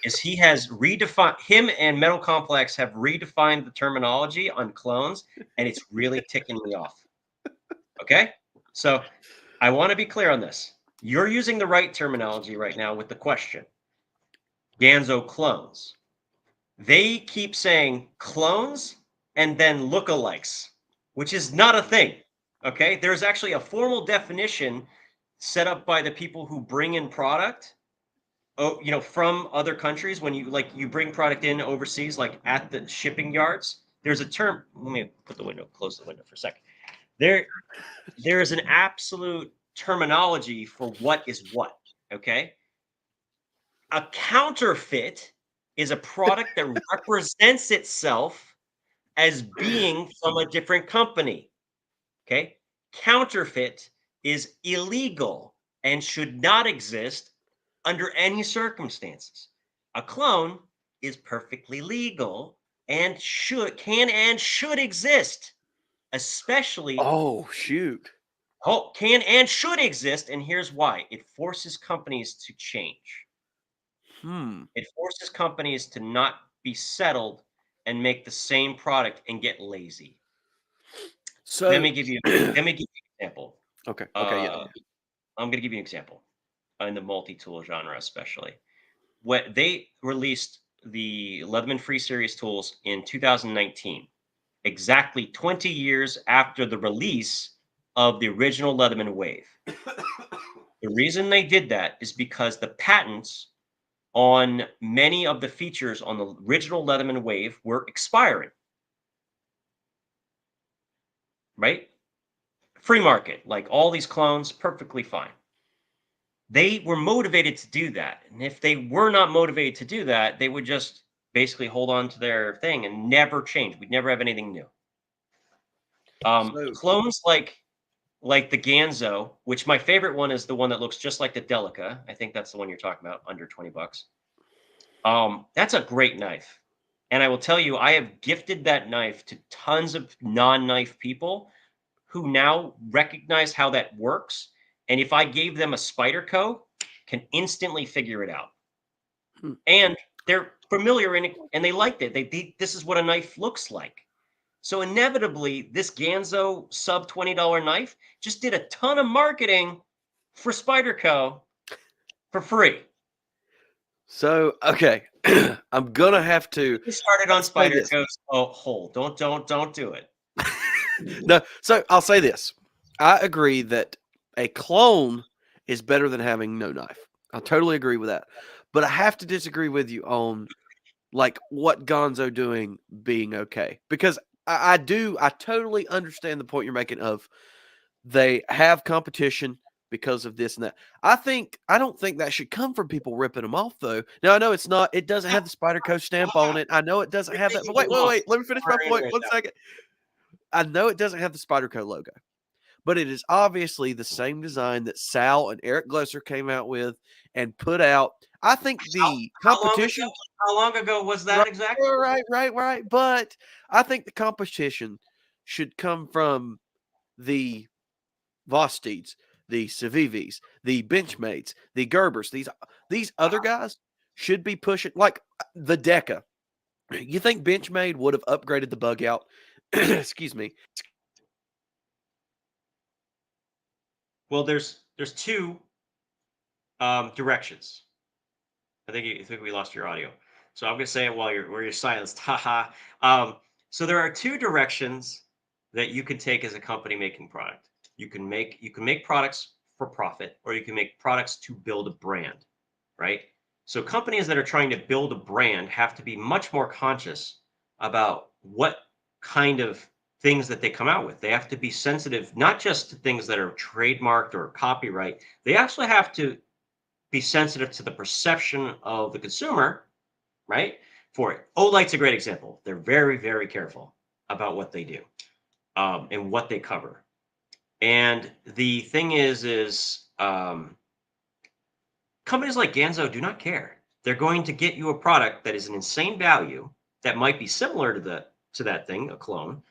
Is he has redefined him and Metal Complex have redefined the terminology on clones, and it's really ticking me off. Okay, so I want to be clear on this. You're using the right terminology right now with the question. Ganzo clones. They keep saying clones and then lookalikes, which is not a thing. Okay. There's actually a formal definition set up by the people who bring in product. Oh, from other countries when you bring product in overseas, like at the shipping yards, there's a term. Let me close the window for a second. There, there is an absolute terminology for what is what. Okay. A counterfeit is a product that represents itself as being from a different company. Okay. Counterfeit is illegal and should not exist under any circumstances. A clone is perfectly legal and should exist, especially Oh shoot! can and should exist. And here's why: it forces companies to change. Hmm. It forces companies to not be settled and make the same product and get lazy. Let So me give you let me give you an example. okay, okay, yeah, Uh, yeah. I'm going to give you an example in the multi-tool genre, especially. When they released the Leatherman Free Series tools in 2019, exactly 20 years after the release of the original Leatherman Wave. The reason they did that is because the patents on many of the features on the original Leatherman Wave were expiring, right? Free market, like all these clones, perfectly fine. They were motivated to do that. And if they were not motivated to do that, they would just basically hold on to their thing and never change. We'd never have anything new. So Clones like the Ganzo, which my favorite one is the one that looks just like the Delica. I think that's the one you're talking about, under 20 bucks. That's a great knife. And I will tell you, I have gifted that knife to tons of non-knife people who now recognize how that works. And if I gave them a Spyderco, can instantly figure it out. hmm. And they're familiar in it and they liked it. This is what a knife looks like. So inevitably, this Ganzo sub $20 knife just did a ton of marketing for Spyderco for free. So okay, I'm gonna have to He started on say this. Spyderco's hole. Don't do it. No, so I'll say this. I agree that a clone is better than having no knife. I totally agree with that. But I have to disagree with you on like what Gonzo doing being okay. Because I totally understand the point you're making of they have competition because of this and that. I don't think that should come from people ripping them off though. Now I know it doesn't have the Spider Co stamp on it. I know it doesn't You're have that, but making wait, them wait, off. wait. Let me finish my Harder point. right 1 second. I know it doesn't have the Spyderco logo, but it is obviously the same design that Sal and Eric Glesser came out with and put out. I think the How long ago? competition, How long ago was right, that exactly? right. But I think the competition should come from the Vosteeds, the Civivis, the Benchmates, the Gerbers. These other guys should be pushing like the Deca. You think Benchmade would have upgraded the bug out? Excuse me. Well, there's two directions. I think we lost your audio. So I'm gonna say it while you're silenced. Haha. So there are two directions that you can take as a company making product. You can make products for profit, or you can make products to build a brand, right? So companies that are trying to build a brand have to be much more conscious about what kind of things that they come out with. They have to be sensitive, not just to things that are trademarked or copyright. They actually have to be sensitive to the perception of the consumer, right? For it. Olight's a great example. They're very, very careful about what they do and what they cover. And the thing is companies like Ganzo do not care. They're going to get you a product that is an insane value that might be similar to that thing, a clone,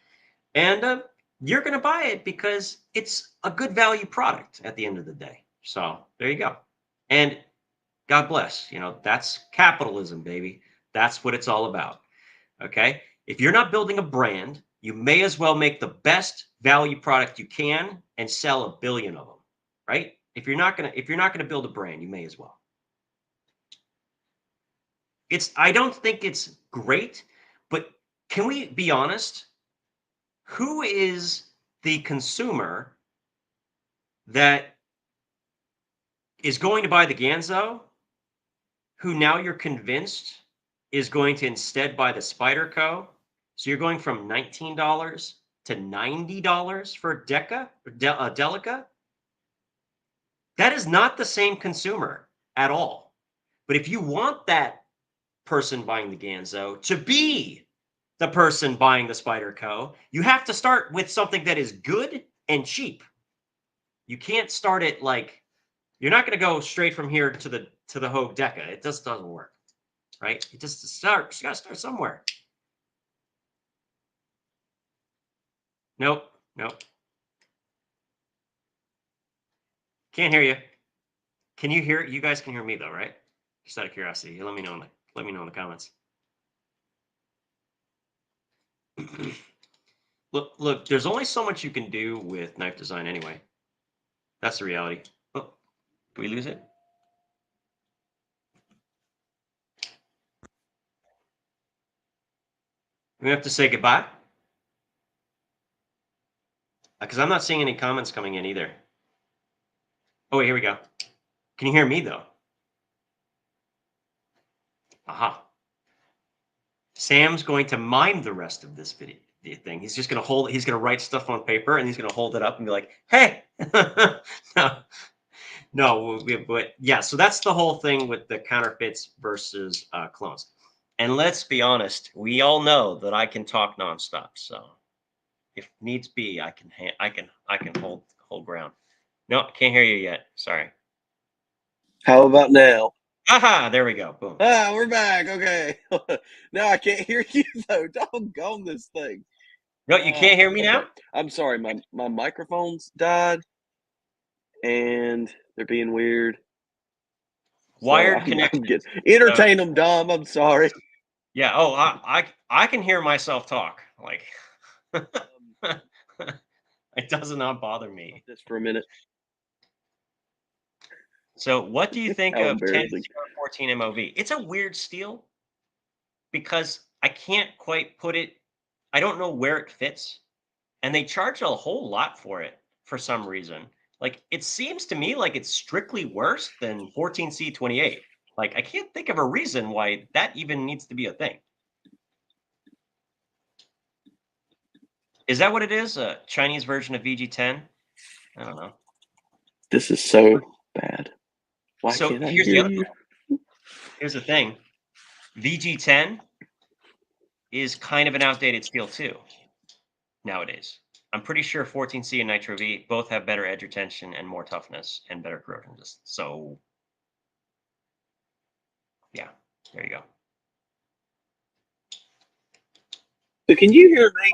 and you're going to buy it because it's a good value product at the end of the day. So there you go. And God bless. You know, that's capitalism, baby. That's what it's all about. Okay. If you're not building a brand, you may as well make the best value product you can and sell a billion of them. Right. If you're not gonna build a brand, you may as well. I don't think it's great, but can we be honest? Who is the consumer that is going to buy the Ganzo, who now you're convinced is going to instead buy the Spyderco? So you're going from $19 to $90 for a Delica? That is not the same consumer at all. But if you want that person buying the Ganzo to be the person buying the Spyderco, you have to start with something that is good and cheap. You can't start it like, you're not going to go straight from here to the Hogue Deca. It just doesn't work, right? You got to start somewhere. Nope. Can't hear you. Can you hear? You guys can hear me though, right? Just out of curiosity, let me know in the comments. Look, there's only so much you can do with knife design anyway. That's the reality. Oh, did we lose it? We have to say goodbye? Because I'm not seeing any comments coming in either. Oh, wait, here we go. Can you hear me though? Aha. Sam's going to mime the rest of this video thing. He's just going to he's going to write stuff on paper and he's going to hold it up and be like, hey, no, but yeah, so that's the whole thing with the counterfeits versus clones. And let's be honest, we all know that I can talk nonstop. So if needs be, I can hold ground. No, I can't hear you yet. Sorry. How about now? Aha, there we go. Boom. Ah, we're back. Okay. Now I can't hear you though. Doggone this thing. No, you can't hear me okay. now? I'm sorry. My microphone's died and they're being weird. Wired so I'm connections. entertain them, Dom. I'm sorry. Yeah. Oh, I can hear myself talk. Like, it does not bother me. This for a minute. So, what do you think How of 10 embarrassing. 14 MOV? It's a weird steel because I can't quite put it. I don't know where it fits, and they charge a whole lot for it for some reason. Like, it seems to me like it's strictly worse than 14C28. Like, I can't think of a reason why that even needs to be a thing. Is that what it is? A Chinese version of VG10? I don't know. This is so bad. Why So can't I here's the hear other you? thing. Here's the thing. VG10 is kind of an outdated steel too nowadays. I'm pretty sure 14C and Nitro V both have better edge retention and more toughness and better corrosion resistance. So yeah, there you go. So can you hear me?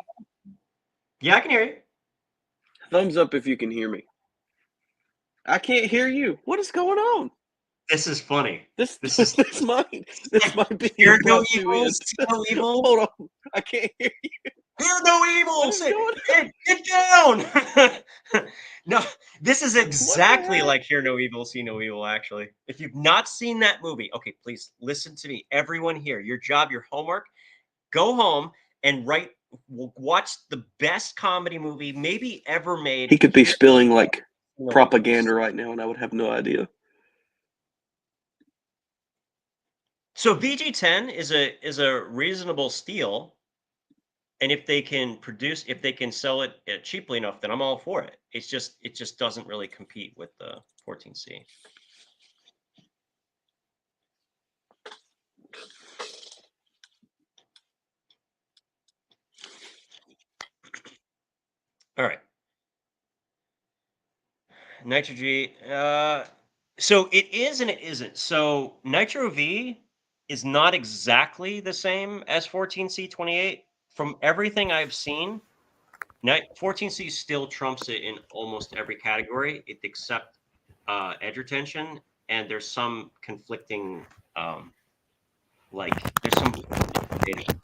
Yeah, I can hear you. Thumbs up if you can hear me. I can't hear you. What is going on? This is funny. This is this might be hear no brought to evil, end. see no evil. Hold on, I can't hear you. Hear no evil. What is going on? Get down. No, this is What the exactly heck? like Hear No Evil, See No Evil, actually. If you've not seen that movie, okay, please listen to me. Everyone here, your job, your homework, go home and watch the best comedy movie maybe ever made. He could be Hear spilling like No Evil. propaganda right now, and I would have no idea. So VG10 is a reasonable steel, and if they can sell it cheaply enough, then I'm all for it. It just doesn't really compete with the 14C. Nitro G. So it is and it isn't. So Nitro V is not exactly the same as 14C28. From everything I've seen, 14C still trumps it in almost every category, except edge retention, and there's some conflicting, there's some data.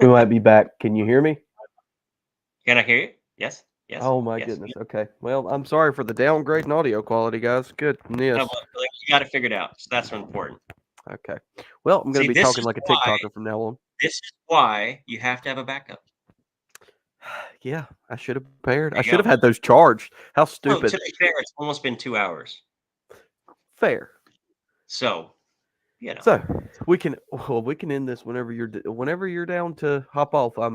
We might be back. Can you hear me? Can I hear you? Yes, yes, Oh my yes. goodness. Okay. Well, I'm sorry for the downgrade in audio quality, guys. No, Goodness. but you got to figure it out. So that's important. Okay. Well, I'm going See, to be talking like a TikToker from now on. this is why you have to have a backup. Yeah, I should have prepared. There I you should go. have had those charged. How No, stupid. to be fair, it's almost been 2 hours. Fair. So, So we can end this whenever you're down to hop off. I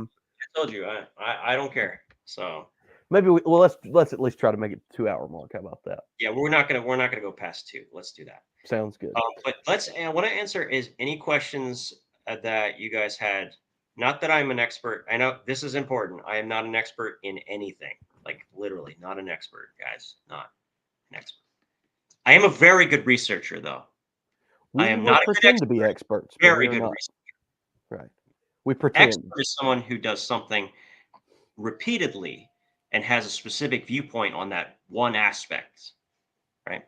told you, I don't care. So Maybe let's at least try to make it 2 hour mark. How about that? yeah, we're not gonna go past 2. Let's do that. Sounds good. But I want to answer is any questions that you guys had. Not that I'm an expert. I know this is important. I am not an expert in anything. Like literally, not an expert, guys. Not an expert. I am a very good researcher, though. I We am will not a good pretend to be expert. experts, but we Very are good not. researcher. Right. We pretend. Expert is someone who does something repeatedly and has a specific viewpoint on that one aspect, right?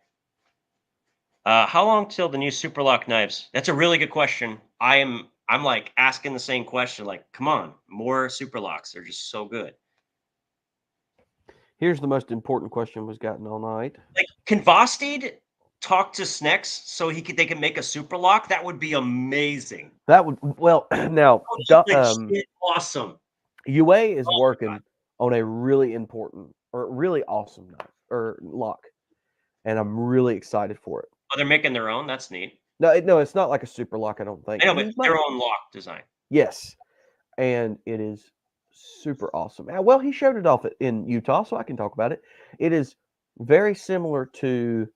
How long till the new Superlock knives? That's a really good question. I'm like asking the same question. Like, come on, more Superlocks. They're just so good. Here's the most important question we've gotten all night. Like, can Vosteed talk to Snex so they can make a Superlock? That would be amazing. That would now. That would be legit awesome. UA is Oh my God. working on a really important or really awesome knife or lock, and I'm really excited for it. Oh, they're making their own. That's neat. No, it's not like a super lock. I don't think. I know, but their own lock design. Yes, and it is super awesome. Well, he showed it off in Utah, so I can talk about it. It is very similar to,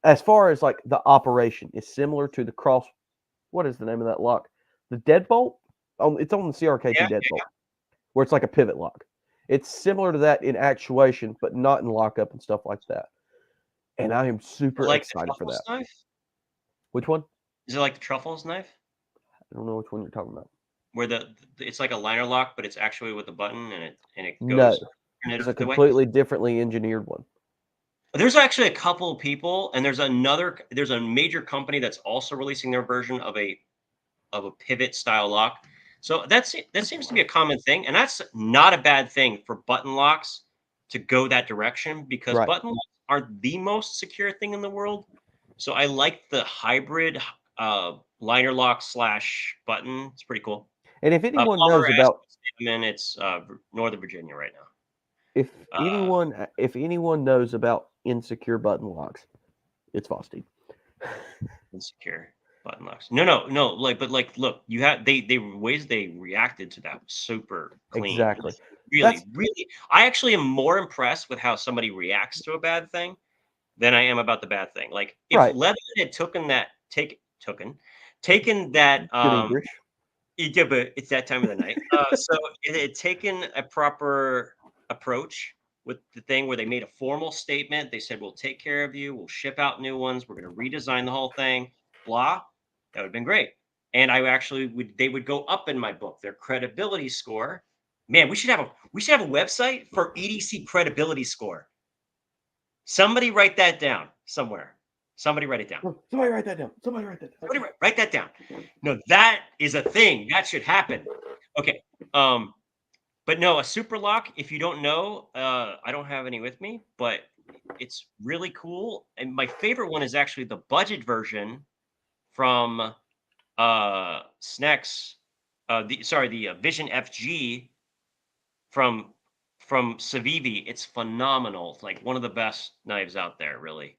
as far as like the operation, is similar to the cross. What is the name of that lock? The deadbolt. It's on the CRKT Yeah, deadbolt, where it's like a pivot lock. It's similar to that in actuation, but not in lockup and stuff like that. And I am super like the excited for Truffles that. knife. Which one? Is it like the Truffles knife? I don't know which one you're talking about. Where it's like a liner lock, but it's actually with a button and it No, goes there's a the way. completely differently engineered one. There's actually a couple of people, and there's a major company that's also releasing their version of a pivot style lock. So that seems to be a common thing, and that's not a bad thing for button locks to go that direction because Right. button locks aren't the most secure thing in the world. So I like the hybrid liner lock / button. It's pretty cool. And if anyone Plumber knows asked about, me, and it's Northern Virginia right now. if Uh, anyone knows about insecure button locks, it's Vosteed. Insecure button locks. No. But look, you had they ways they reacted to that was super clean. Exactly. Really. I actually am more impressed with how somebody reacts to a bad thing than I am about the bad thing. Like if Right. Lebanon had taken that Good English. yeah, but it's that time of the night. So it had taken a proper approach with the thing where they made a formal statement. They said, "We'll take care of you. We'll ship out new ones. We're going to redesign the whole thing." Blah. That would have been great. And I actually they would go up in my book. Their credibility score. Man, we should have a website for EDC credibility score. Somebody write that down somewhere. Somebody write it down. Somebody write that down. Somebody write that down. Somebody write that down. No, that is a thing. That should happen. Okay. But no, a super lock, if you don't know, I don't have any with me, but it's really cool. And my favorite one is actually the budget version from Snex. The Vision FG from Civivi. It's phenomenal. It's like one of the best knives out there, really.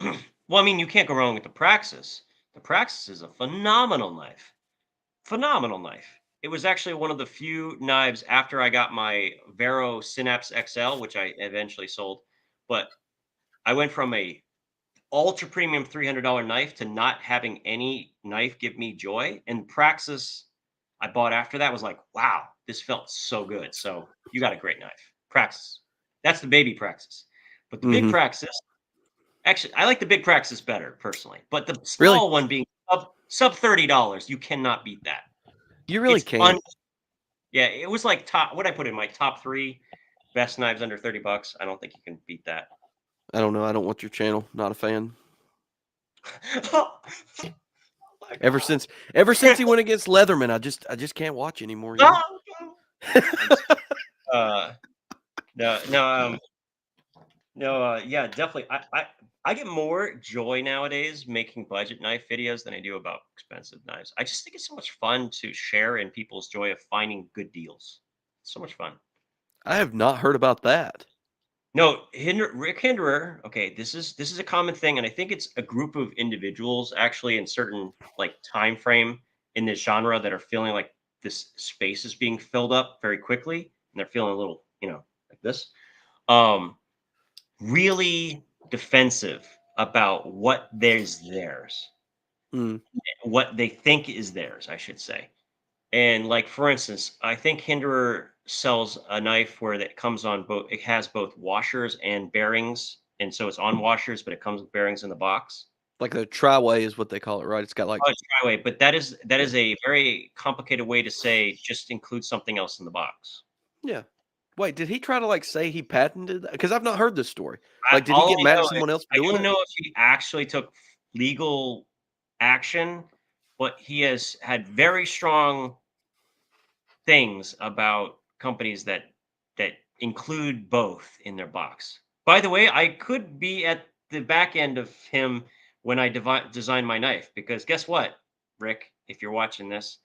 Well, I mean, you can't go wrong with the Praxis. The Praxis is a phenomenal knife. Phenomenal knife. It was actually one of the few knives after I got my Vero Synapse XL, which I eventually sold. But I went from a ultra premium $300 knife to not having any knife give me joy. And Praxis, I bought after that was like, wow, this felt so good. So you got a great knife. Praxis. That's the baby Praxis. But the big Mhm. Praxis, actually, I like the big Praxis better personally. But the Really? small one being sub $30, you cannot beat that. You really It's un can't. Yeah, it was like top what I put in my top 3 best knives under $30. I don't think you can beat that. I don't know, I don't watch your channel, not a fan. Oh my Ever god. since ever since he went against Leatherman, I just can't watch anymore, you No, know? no. I'm just uh, no, no, no, yeah, definitely. I get more joy nowadays making budget knife videos than I do about expensive knives. I just think it's so much fun to share in people's joy of finding good deals. So much fun. I have not heard about that. No, Rick Hinderer. Okay, this is a common thing, and I think it's a group of individuals actually in certain like time frame in this genre that are feeling like this space is being filled up very quickly, and they're feeling a little, like this. Um, Really defensive about what there's theirs, Mm, what they think is theirs, I should say. And like for instance, I think Hinderer sells a knife where that comes on both. It has both washers and bearings, and so it's on washers, but it comes with bearings in the box. like a tri-way is what they call it, right? It's got like Oh, it's Triway, but that is yeah. a very complicated way to say just include something else in the box. Yeah. Wait, did he try to, like, say he patented that? Because I've not heard this story. I, Like, did he all get I mad at know is someone else for I doing don't it? know if he actually took legal action, but he has had very strong things about companies that include both in their box. By the way, I could be at the back end of him when I design my knife because guess what, Rick, if you're watching this,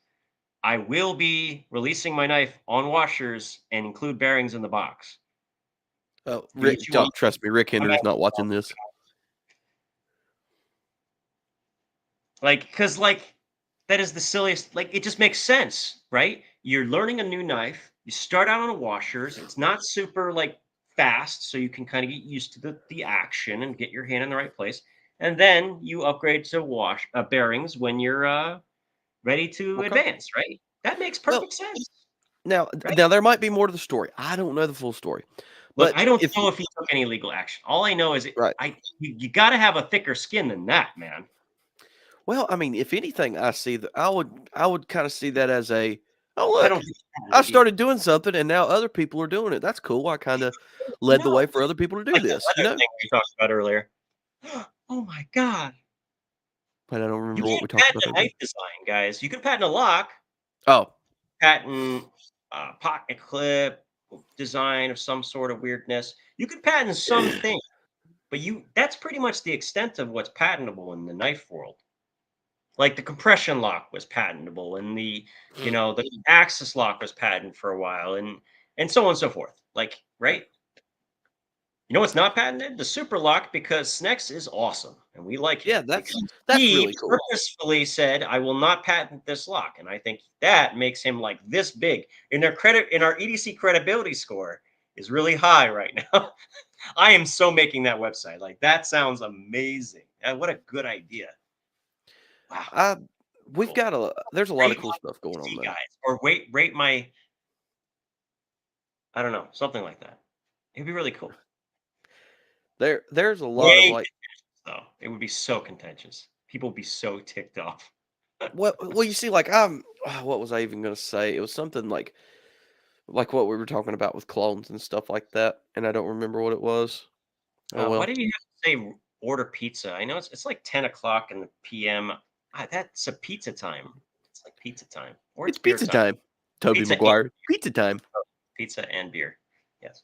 I will be releasing my knife on washers and include bearings in the box. Oh, Do what Rick you want. trust me, Rick I'm Hender's not watching this. Like, cause like that is the silliest. Like, it just makes sense, right? You're learning a new knife. You start out on washers. It's not super like fast, so you can kind of get used to the action and get your hand in the right place. And then you upgrade to wash bearings when you're ready to Okay. advance, right? That makes Well, perfect sense, now right? now there might be more to the story. I don't know the full story. Look, But I don't if know if he took any legal action. All I know is right. you got to have a thicker skin than that, man. Well, I mean, if anything, I see that I would kinda see that as a, "Oh, I look, don't think he I patented either. started doing something and now other people are doing it. That's cool. I kinda led the way No, for other people to do like the this," you leather know? thing we talked about earlier. Oh my god. But I don't You remember what can't we talked patent about there a again. knife design, guys. You can patent a lock, Oh, patent a pocket clip design of some sort of weirdness. You could patent something, but that's pretty much the extent of what's patentable in the knife world. Like the compression lock was patentable, and the axis lock was patented for a while, and so on and so forth. Like, right? You know what's not patented? The super lock, because Snex is awesome and we like him yeah, that's because that's he really cool. purposefully said, I will not patent this lock. And I think that makes him like this big. In our EDC credibility score is really high right now. I am so making that website. Like that sounds amazing. What a good idea. Wow. I we've Cool. got there's a lot of Rate cool my stuff going on EDC though. guys. Or rate my, I don't know, something like that. It'd be really cool. There's a lot of Way like though. It would be so contentious. People would be so ticked off. well, you see, like what was I even gonna say? It was something like what we were talking about with clones and stuff like that, and I don't remember what it was. Oh Why well. did you have to say order pizza? I know it's like 10 o'clock in the PM. That's a pizza time. It's like pizza time, or It's it's beer pizza time. time. Toby Pizza and Maguire. Pizza time. pizza and beer. Yes.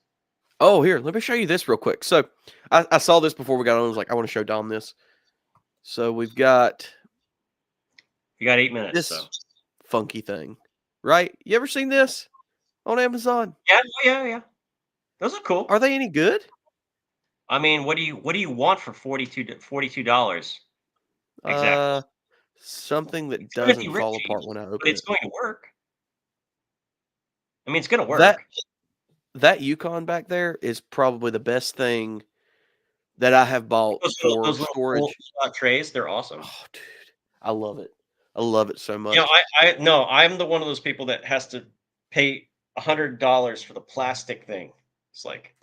Oh, here, let me show you this real quick. So I saw this before we got on. I was like, I want to show Dom this. So we've got You got 8 minutes, so this funky thing, right? You ever seen this on Amazon? yeah, yeah, yeah. Those are cool. Are they any good? I mean, what do you want for $42 exactly? Uh, something that It's Timothy doesn't fall Ritchie, apart when I but open it's it. going to work. I mean, it's going to That work. that Yukon back there is probably the best thing that I have bought Those little, for those little full storage. trays, they're awesome. Oh, dude, I love it. I love it so You know, much. no, I'm the one of those people that has to pay $100 for the plastic thing. It's like,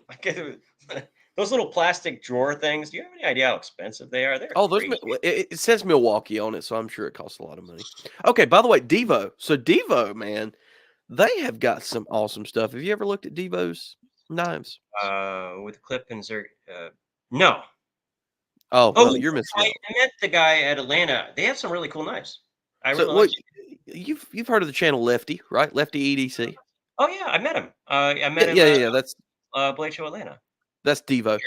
those little plastic drawer things. Do you have any idea how expensive they are? They're Oh, crazy. it says Milwaukee on it, so I'm sure it costs a lot of money. Okay, by the way, Devo. So Devo, man, they have got some awesome stuff. Have you ever looked at Devo's knives? With clip and no. Oh, Oh, well, you're missing out. I met the guy at Atlanta. They have some really cool knives. I So, really well, like it. you've heard of the channel Lefty, right? Lefty EDC. Oh yeah, I met him. I Yeah, met him yeah, yeah, at yeah. Blade Show Atlanta. That's Devo.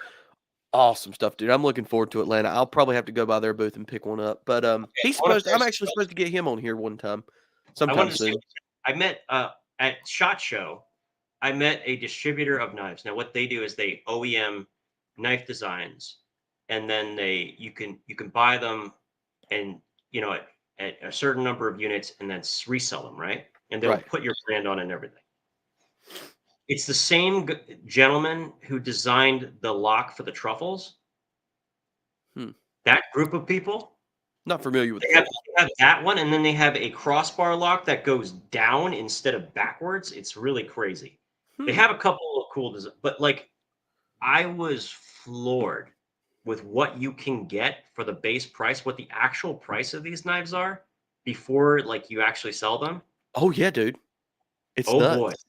Awesome stuff, dude. I'm looking forward to Atlanta. I'll probably have to go by their booth and pick one up. But Okay, I want to I'm finish actually supposed to get him on here one time, I sometime wanted to say soon. I met at SHOT Show. I met a distributor of knives. Now, what they do is they OEM knife designs, and then you can buy them, and at a certain number of units, and then resell them, right? And they'll Right. put your brand on and everything. It's the same gentleman who designed the lock for the truffles. Hmm. That group of people, Not familiar with the truffles. they have that one, and then they have a crossbar lock that goes down instead of backwards. It's really crazy. They Hmm. have a couple of cool designs, but like I was floored with what you can get for the base price, what the actual price of these knives are before like you actually sell them. Oh yeah, dude. It's Oh boy, nuts.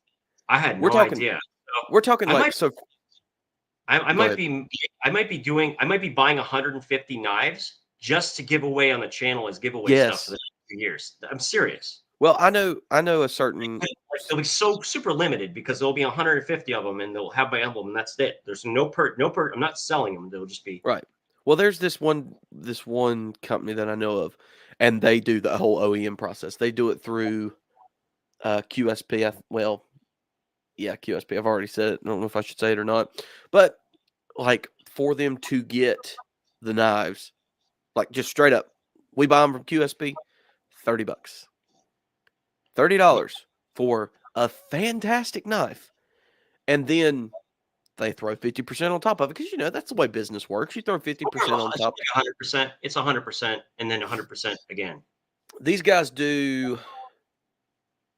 I had We're no talking. idea. So We're talking I might like so. I Go might ahead. be I might be buying 150 knives just to give away on the channel as giveaway stuff for the Yes. next few years. I'm serious. Well, I know a certain. Like, they'll be so super limited because there'll be 150 of them and they'll have my emblem and that's it. There's no per. I'm not selling them. They'll just be Right. Well, there's this one company that I know of, and they do the whole OEM process. They do it through QSP. Well, yeah, QSP. I've already said it. I don't know if I should say it or not, but like for them to get the knives, like just straight up, we buy them from QSP, $30, $30 for a fantastic knife, and then they throw 50% on top of it because that's the way business works. You throw 50% on it's top. like 100%. It's 100% and then 100% again. These guys do.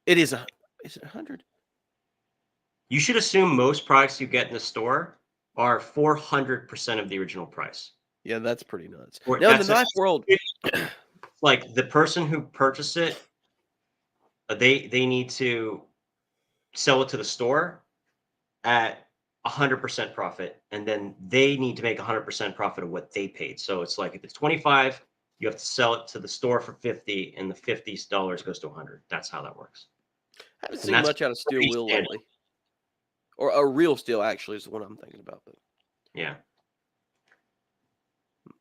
It is a. Is it 100? You should assume most products you get in the store are 400% of the original price. Yeah, that's pretty nuts. Or Now in the that's knife world, like the person who purchased it, they need to sell it to the store at 100% profit, and then they need to make 100% profit of what they paid. So it's like if it's 25, you have to sell it to the store for 50, and the $50 goes to 100. That's how that works, I haven't and seen that's much out of steel pretty wheel standard. lately, or a real steel actually is the one I'm thinking about. But Yeah, I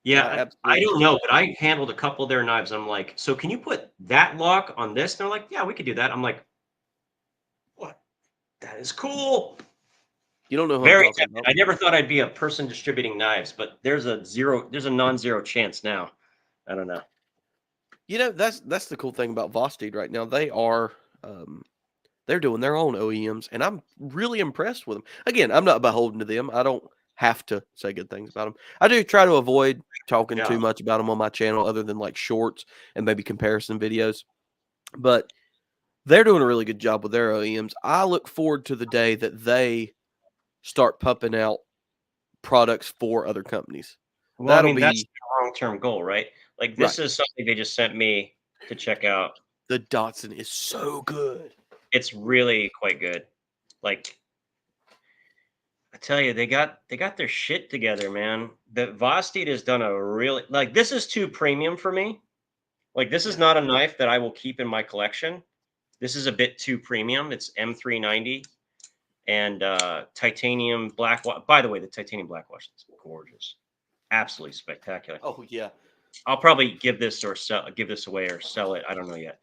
yeah. I absolutely don't agree. know, but I handled a couple of their knives. I'm like, so can you put that lock on this? And they're like, yeah, we could do that. I'm like, what? That is cool. You don't know who I'm Very talking tempted. about. I never thought I'd be a person distributing knives, but there's a non-zero chance now. I don't know. That's the cool thing about Vosteed right now. Um, they're doing their own OEMs, and I'm really impressed with them. Again, I'm not beholden to them. I don't have to say good things about them. I do try to avoid talking Yeah. too much about them on my channel, other than like shorts and maybe comparison videos. But they're doing a really good job with their OEMs. I look forward to the day that they start pumping out products for other companies. Well, I That'll mean, that's be the long-term goal, right? Like right. this is something they just sent me to check out. The Datsun is so good. It's really quite good. Like I tell you, they got their shit together, man. The Vosteed has done a really like this is too premium for me. Like this is Yeah. not a knife that I will keep in my collection. This is a bit too premium. It's M390 and titanium black. By the way, the titanium black wash is gorgeous, absolutely spectacular. Oh yeah. I'll probably give this away or sell it. I don't know yet,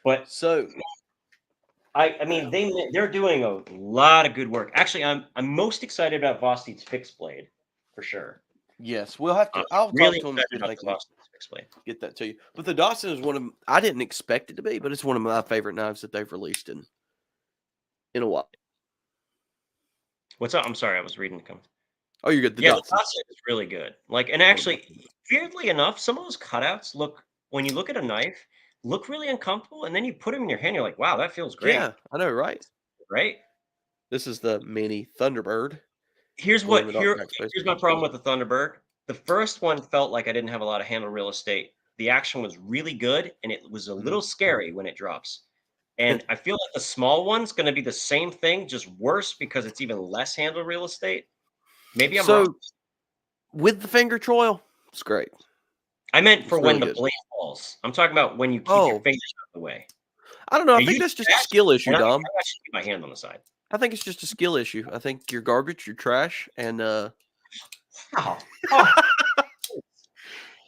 but So I mean they're doing a lot of good work. Actually, I'm most excited about Vosteed's fixed blade for sure. yes, we'll have I'm to. I'll talk really to them and excited see if about they the can Vosteed's fixed blade. get that to you. But the Dawson is one of I didn't expect it to be, but it's one of my favorite knives that they've released in a while. What's up? I'm sorry, I was reading the comments. Oh, you're good. The Yeah, the Datsun, Vosteed is really good. Like, and one of my actually, favorites. weirdly enough, some of those cutouts look when you look at a knife, look really uncomfortable, and then you put them in your hand, you're like, "Wow, that feels Yeah, great." I know, right? Right? This is the mini Thunderbird, Here's glow in what the dark here backspace. here's my problem with the Thunderbird. The first one felt like I didn't have a lot of handle real estate. The action was really good, and it was a Mhm. little scary when it drops. And I feel like the small one's gonna be the same thing, just worse because it's even less handle real estate. Maybe I'm wrong. So, with the finger choil, it's great. I meant for It's when really the good. blade falls. I'm talking about when you keep your Oh, fingers out of the way. I don't know, I And you think do that's just a that, skill issue, and Dom. I actually keep my hand on the side. I think it's just a skill issue. I think you're garbage, you're trash, and, Wow. Oh,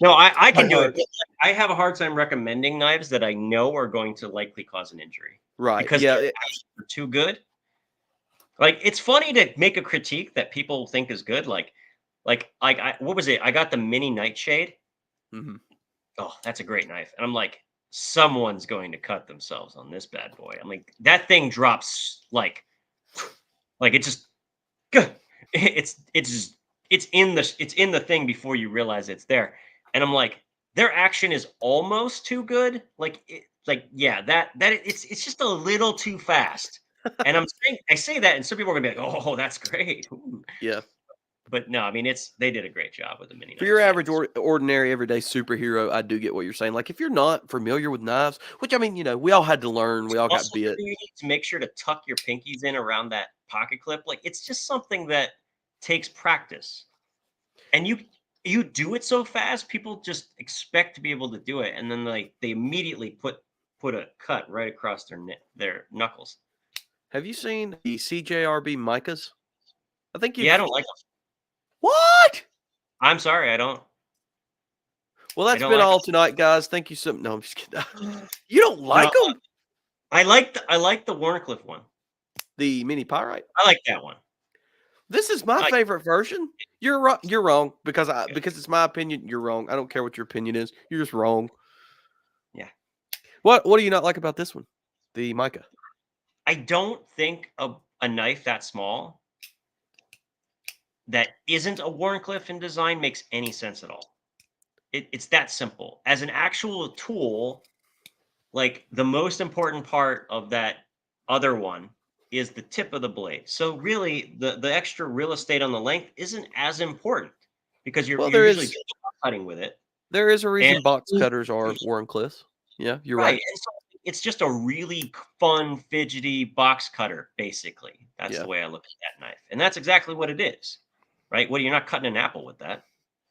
no, I my can do it, heart. but, like, I have a hard time recommending knives that I know are going to likely cause an injury Right, because yeah, their actions are too good. Like, it's funny to make a critique that people think is good, like, I what was it? I got the mini nightshade. mhm. Oh, that's a great knife, and I'm like, "Someone's going to cut themselves on this bad boy." I'm like, "That thing drops like, it just it's just it's in the thing before you realize it's there." And I'm like, their action is almost too good. Yeah, it's just a little too fast. And I say that, and some people are gonna be like, "Oh, that's great." Ooh. Yeah. But no, I mean they did a great job with the mini For your nightshade. average ordinary everyday superhero, I do get what you're saying. Like if you're not familiar with knives, which I mean, we all had to learn, we all got Muscle bit. memory you need to make sure to tuck your pinkies in around that pocket clip. Like it's just something that takes practice. And you do it so fast, people just expect to be able to do it, and then like they immediately put a cut right across their knuckles. Have you seen the CJRB micas? I think Yeah, I you've don't like them. What? I'm sorry, Well, I that's don't been like all tonight, guys. Thank you so No, I'm just kidding. them. You don't No, like them? I like the Warncliffe one. The mini pyrite? I like that one. This is my I like favorite version. You're wrong it. because it's my opinion, you're wrong. I don't care what your opinion is. You're just wrong. Yeah. What do you not like about this one? The mica. I don't think a knife that small that isn't a Warncliffe in design makes any sense at all. It's that simple. As an actual tool, like the most important part of that other one is the tip of the blade. So really the extra real estate on the length isn't as important because Well, you're usually just cutting with it. there is a And reason box cutters are Warncliffes. Yeah, you're right. right. And so it's just a really fun, fidgety box cutter, basically. That's Yeah. the way I look at that knife. And that's exactly what it is. Right? Well, you're not cutting an apple with that.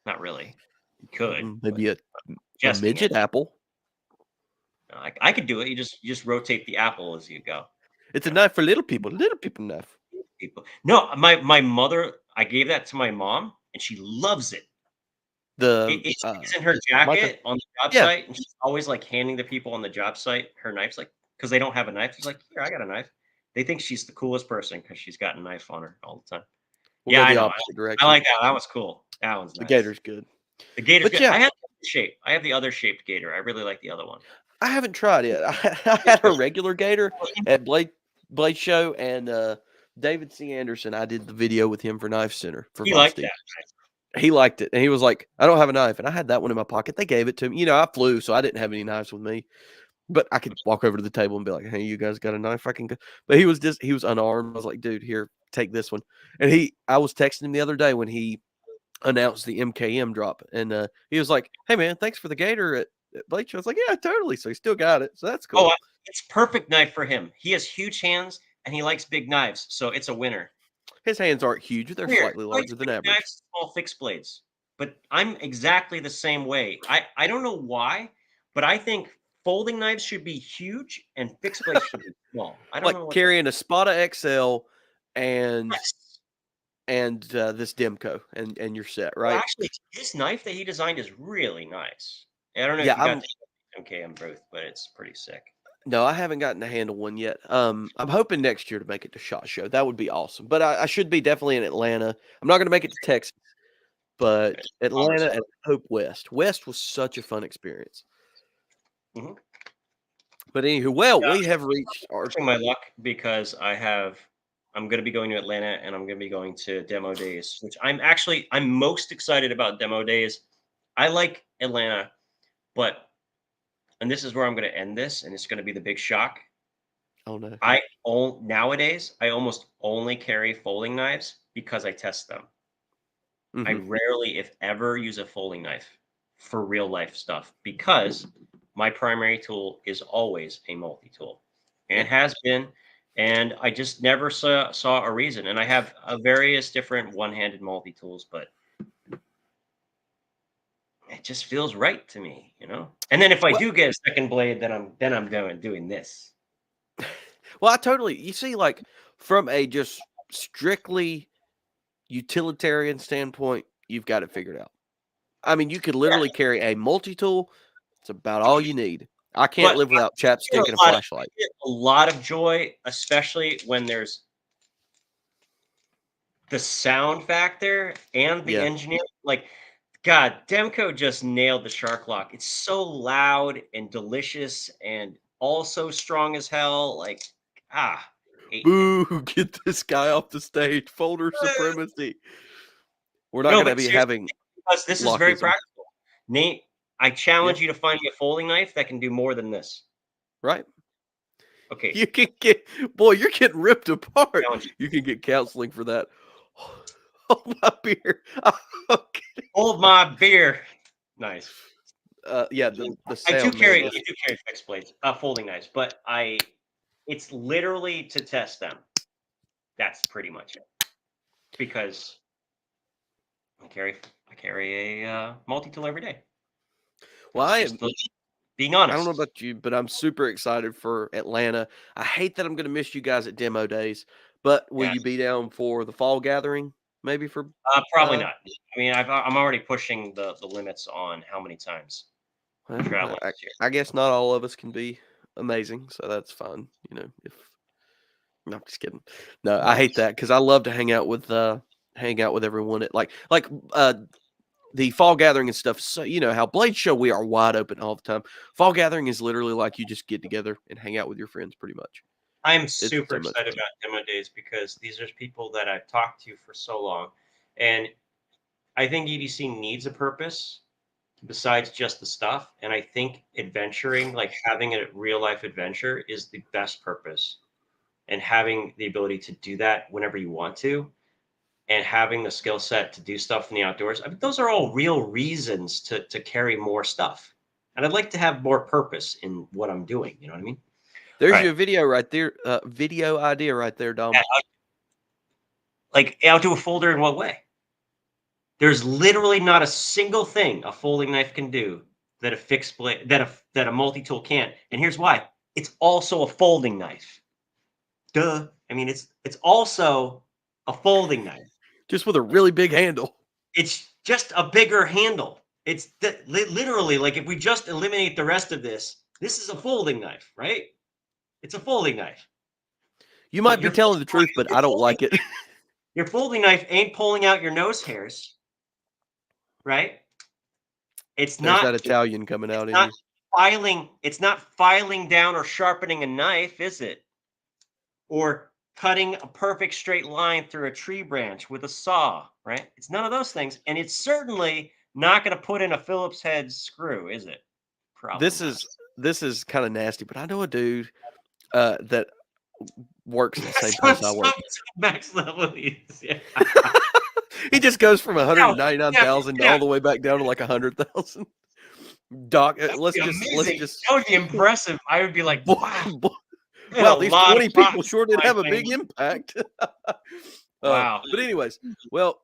Not really. You could, but Maybe a suggesting it. midget apple. No, I could do it. You just rotate the apple as you go. It's a You know. knife for little people knife. People. No, my mother, I gave that to my mom, and she loves it. The, It's in her mica jacket on the job yeah. site, and she's always, like, handing the people on the job site her knives, like, because they don't have a knife. She's like, "Here, I got a knife." They think she's the coolest person because 'cause she's got a knife on her all the time. We'll Yeah, go I the know. opposite I direction. like that. That was cool. That one's The nice. gator's good. The gator's But good. yeah, I have the other shape. I have the other shaped gator. I really like the other one. I haven't tried it. I It's had a good. regular gator at Blade Show, and, David C. Anderson, I did the video with him for Knife Center for He liked Vosti. that. He liked it, and he was like, "I don't have a knife," and I had that one in my pocket. They gave it to me. I flew, so I didn't have any knives with me, but I could walk over to the table and be like, "Hey, you guys got a knife? I can go." But he was unarmed. I was like, "Dude, here, take this one." And I was texting him the other day when he announced the MKM drop, and he was like, "Hey, man, thanks for the gator at Blake Show." I was like, "Yeah, totally." So he still got it, so that's Oh, cool. it's perfect knife for him. He has huge hands, and he likes big knives, so it's a winner. His hands aren't huge; they're Weird. slightly He likes larger than big average. knives, small fixed blades. But I'm exactly the same way. I don't know why, but I think folding knives should be huge and fixed blades should be small. I don't Like know what the carrying a Spada XL and yes. this Demco, and you're set, Well, right? actually, his knife that he designed is really nice. I don't know Yeah, if you got the MKM booth, but it's pretty sick. no, I haven't gotten to handle one yet. I'm hoping next year to make it to SHOT Show. That would be awesome. But I should be definitely in Atlanta. I'm not going to make it to Texas, but It's Atlanta cumbersome. and Hope West. West was such a fun experience. Mhm. But anywho, well, Yeah, we have reached our pushing my luck because I'm gonna be going to Atlanta and I'm gonna be going to demo days, which I'm most excited about demo days. I like Atlanta, but and this is where I'm going to end this, and it's going to be the big shock. Oh no. Nowadays I almost only carry folding knives because I test them. I Hmm. rarely, if ever, use a folding knife for real life stuff because my primary tool is always a multi-tool Yeah. and has been. And I just never saw a reason. And I have various different one-handed multi-tools, but it just feels right to me, you know? And then if I Well, do get a second blade, then I'm doing this. well, I totally. You see, like from a just strictly utilitarian standpoint, you've got it figured out. I mean, you could Yeah. literally carry a multi-tool. It's about all you need. I can't But live without get chapstick and a I flashlight. get a lot of joy, especially when there's the sound factor and the Yeah. engineering. Like, God, Demco just nailed the Shark Lock. It's so loud and delicious and also strong as hell. Like, ah, hate man. Boo! Get this guy off the stage. Folder supremacy. We're not No, going to but be seriously, having because this is very lockism. practical. Nate, I Yeah. challenge you to find me a folding knife that can do more than this. Right. Okay, You can get, boy, you're getting ripped apart. challenge you. You can get counseling for that. Hold my beer. Okay. Hold my beer. Nice. Yeah, the I do sound, man, carry is fixed blades, folding knives, but it's literally to test them. That's pretty much it. Because I carry a multi-tool every day. well, That's just being I don't know honest. about you, but I'm super excited for Atlanta. I hate that I'm going to miss you guys at demo days, but will Yeah, you be down for the fall gathering? Maybe for probably not. I mean, I'm already pushing the limits on how many times I'm well, traveling this year. I guess not all of us can be amazing, so that's fine. If no, I'm just kidding. No, I No, hate that because I love to hang out with everyone at like the fall gathering and stuff. So you know how Blade Show we are wide open all the time. Fall gathering is literally like you just get together and hang out with your friends pretty much. I'm It's super so much excited fun. about demo days because these are people that I've talked to for so long, and I think EDC needs a purpose besides just the stuff. And I think adventuring, like having a real life adventure, is the best purpose. And having the ability to do that whenever you want to, and having the skill set to do stuff in the outdoors. I mean, those are all real reasons to carry more stuff. And I'd like to have more purpose in what I'm doing. You know what I mean? All There's right. your video right there. Video idea right there, Dom. Yeah, like I'll do a folder in what way? There's literally not a single thing a folding knife can do that a fixed blade that a multi-tool can't. And here's why. It's also a folding knife. Duh. I mean, it's also a folding knife. Just with a really big handle. It's just a bigger handle. It's literally like if we just eliminate the rest of this is a folding knife, right? It's a folding knife. You But might be telling the truth, but I don't like it. your folding knife ain't pulling out your nose hairs, right? It's There's not that Italian coming it's out in not you. filing down or sharpening a knife, is it? Or cutting a perfect straight line through a tree branch with a saw, right? It's none of those things. And it's certainly not going to put in a Phillips head screw, is it? Probably This not. is this is kind of nasty, but I know a dude that works at the same So place I it's work. max level is, yeah. He just goes from Now, yeah, 199,000 yeah, all the way back down to like 100,000. Doc, that would be let's amazing. just That would be impressive. I would be like, boy, wow, boy, I had a wow, these lot of 20 people plots sure did in my have a big veins. impact. Wow. But anyways, well,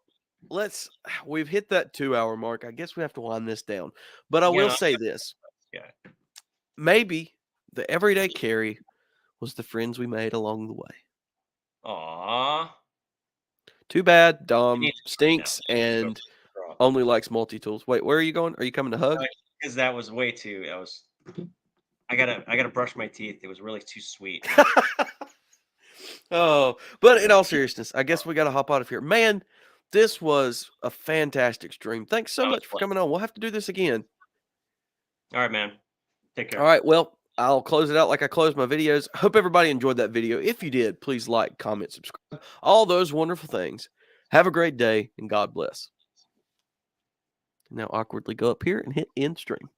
let's we've hit that 2 hour mark. I guess we have to wind this down. But I Yeah, will no, say this. yeah. Maybe the everyday carry was the friends we made along the way. Aw. Too bad I Dom need to drink now. stinks and Because only likes multi-tools. Wait, where are you going? Are you coming to hug? that was way too. I gotta brush my teeth. It was really too sweet. Oh, but in all seriousness, I guess we got to hop out of here. Man, this was a fantastic stream. Thanks so That was much for fun. coming on. We'll have to do this again. All right, man. Take All care. right. Well, I'll close it out like I close my videos. Hope everybody enjoyed that video. If you did, please like, comment, subscribe, all those wonderful things. Have a great day and God bless. Now, awkwardly go up here and hit end stream.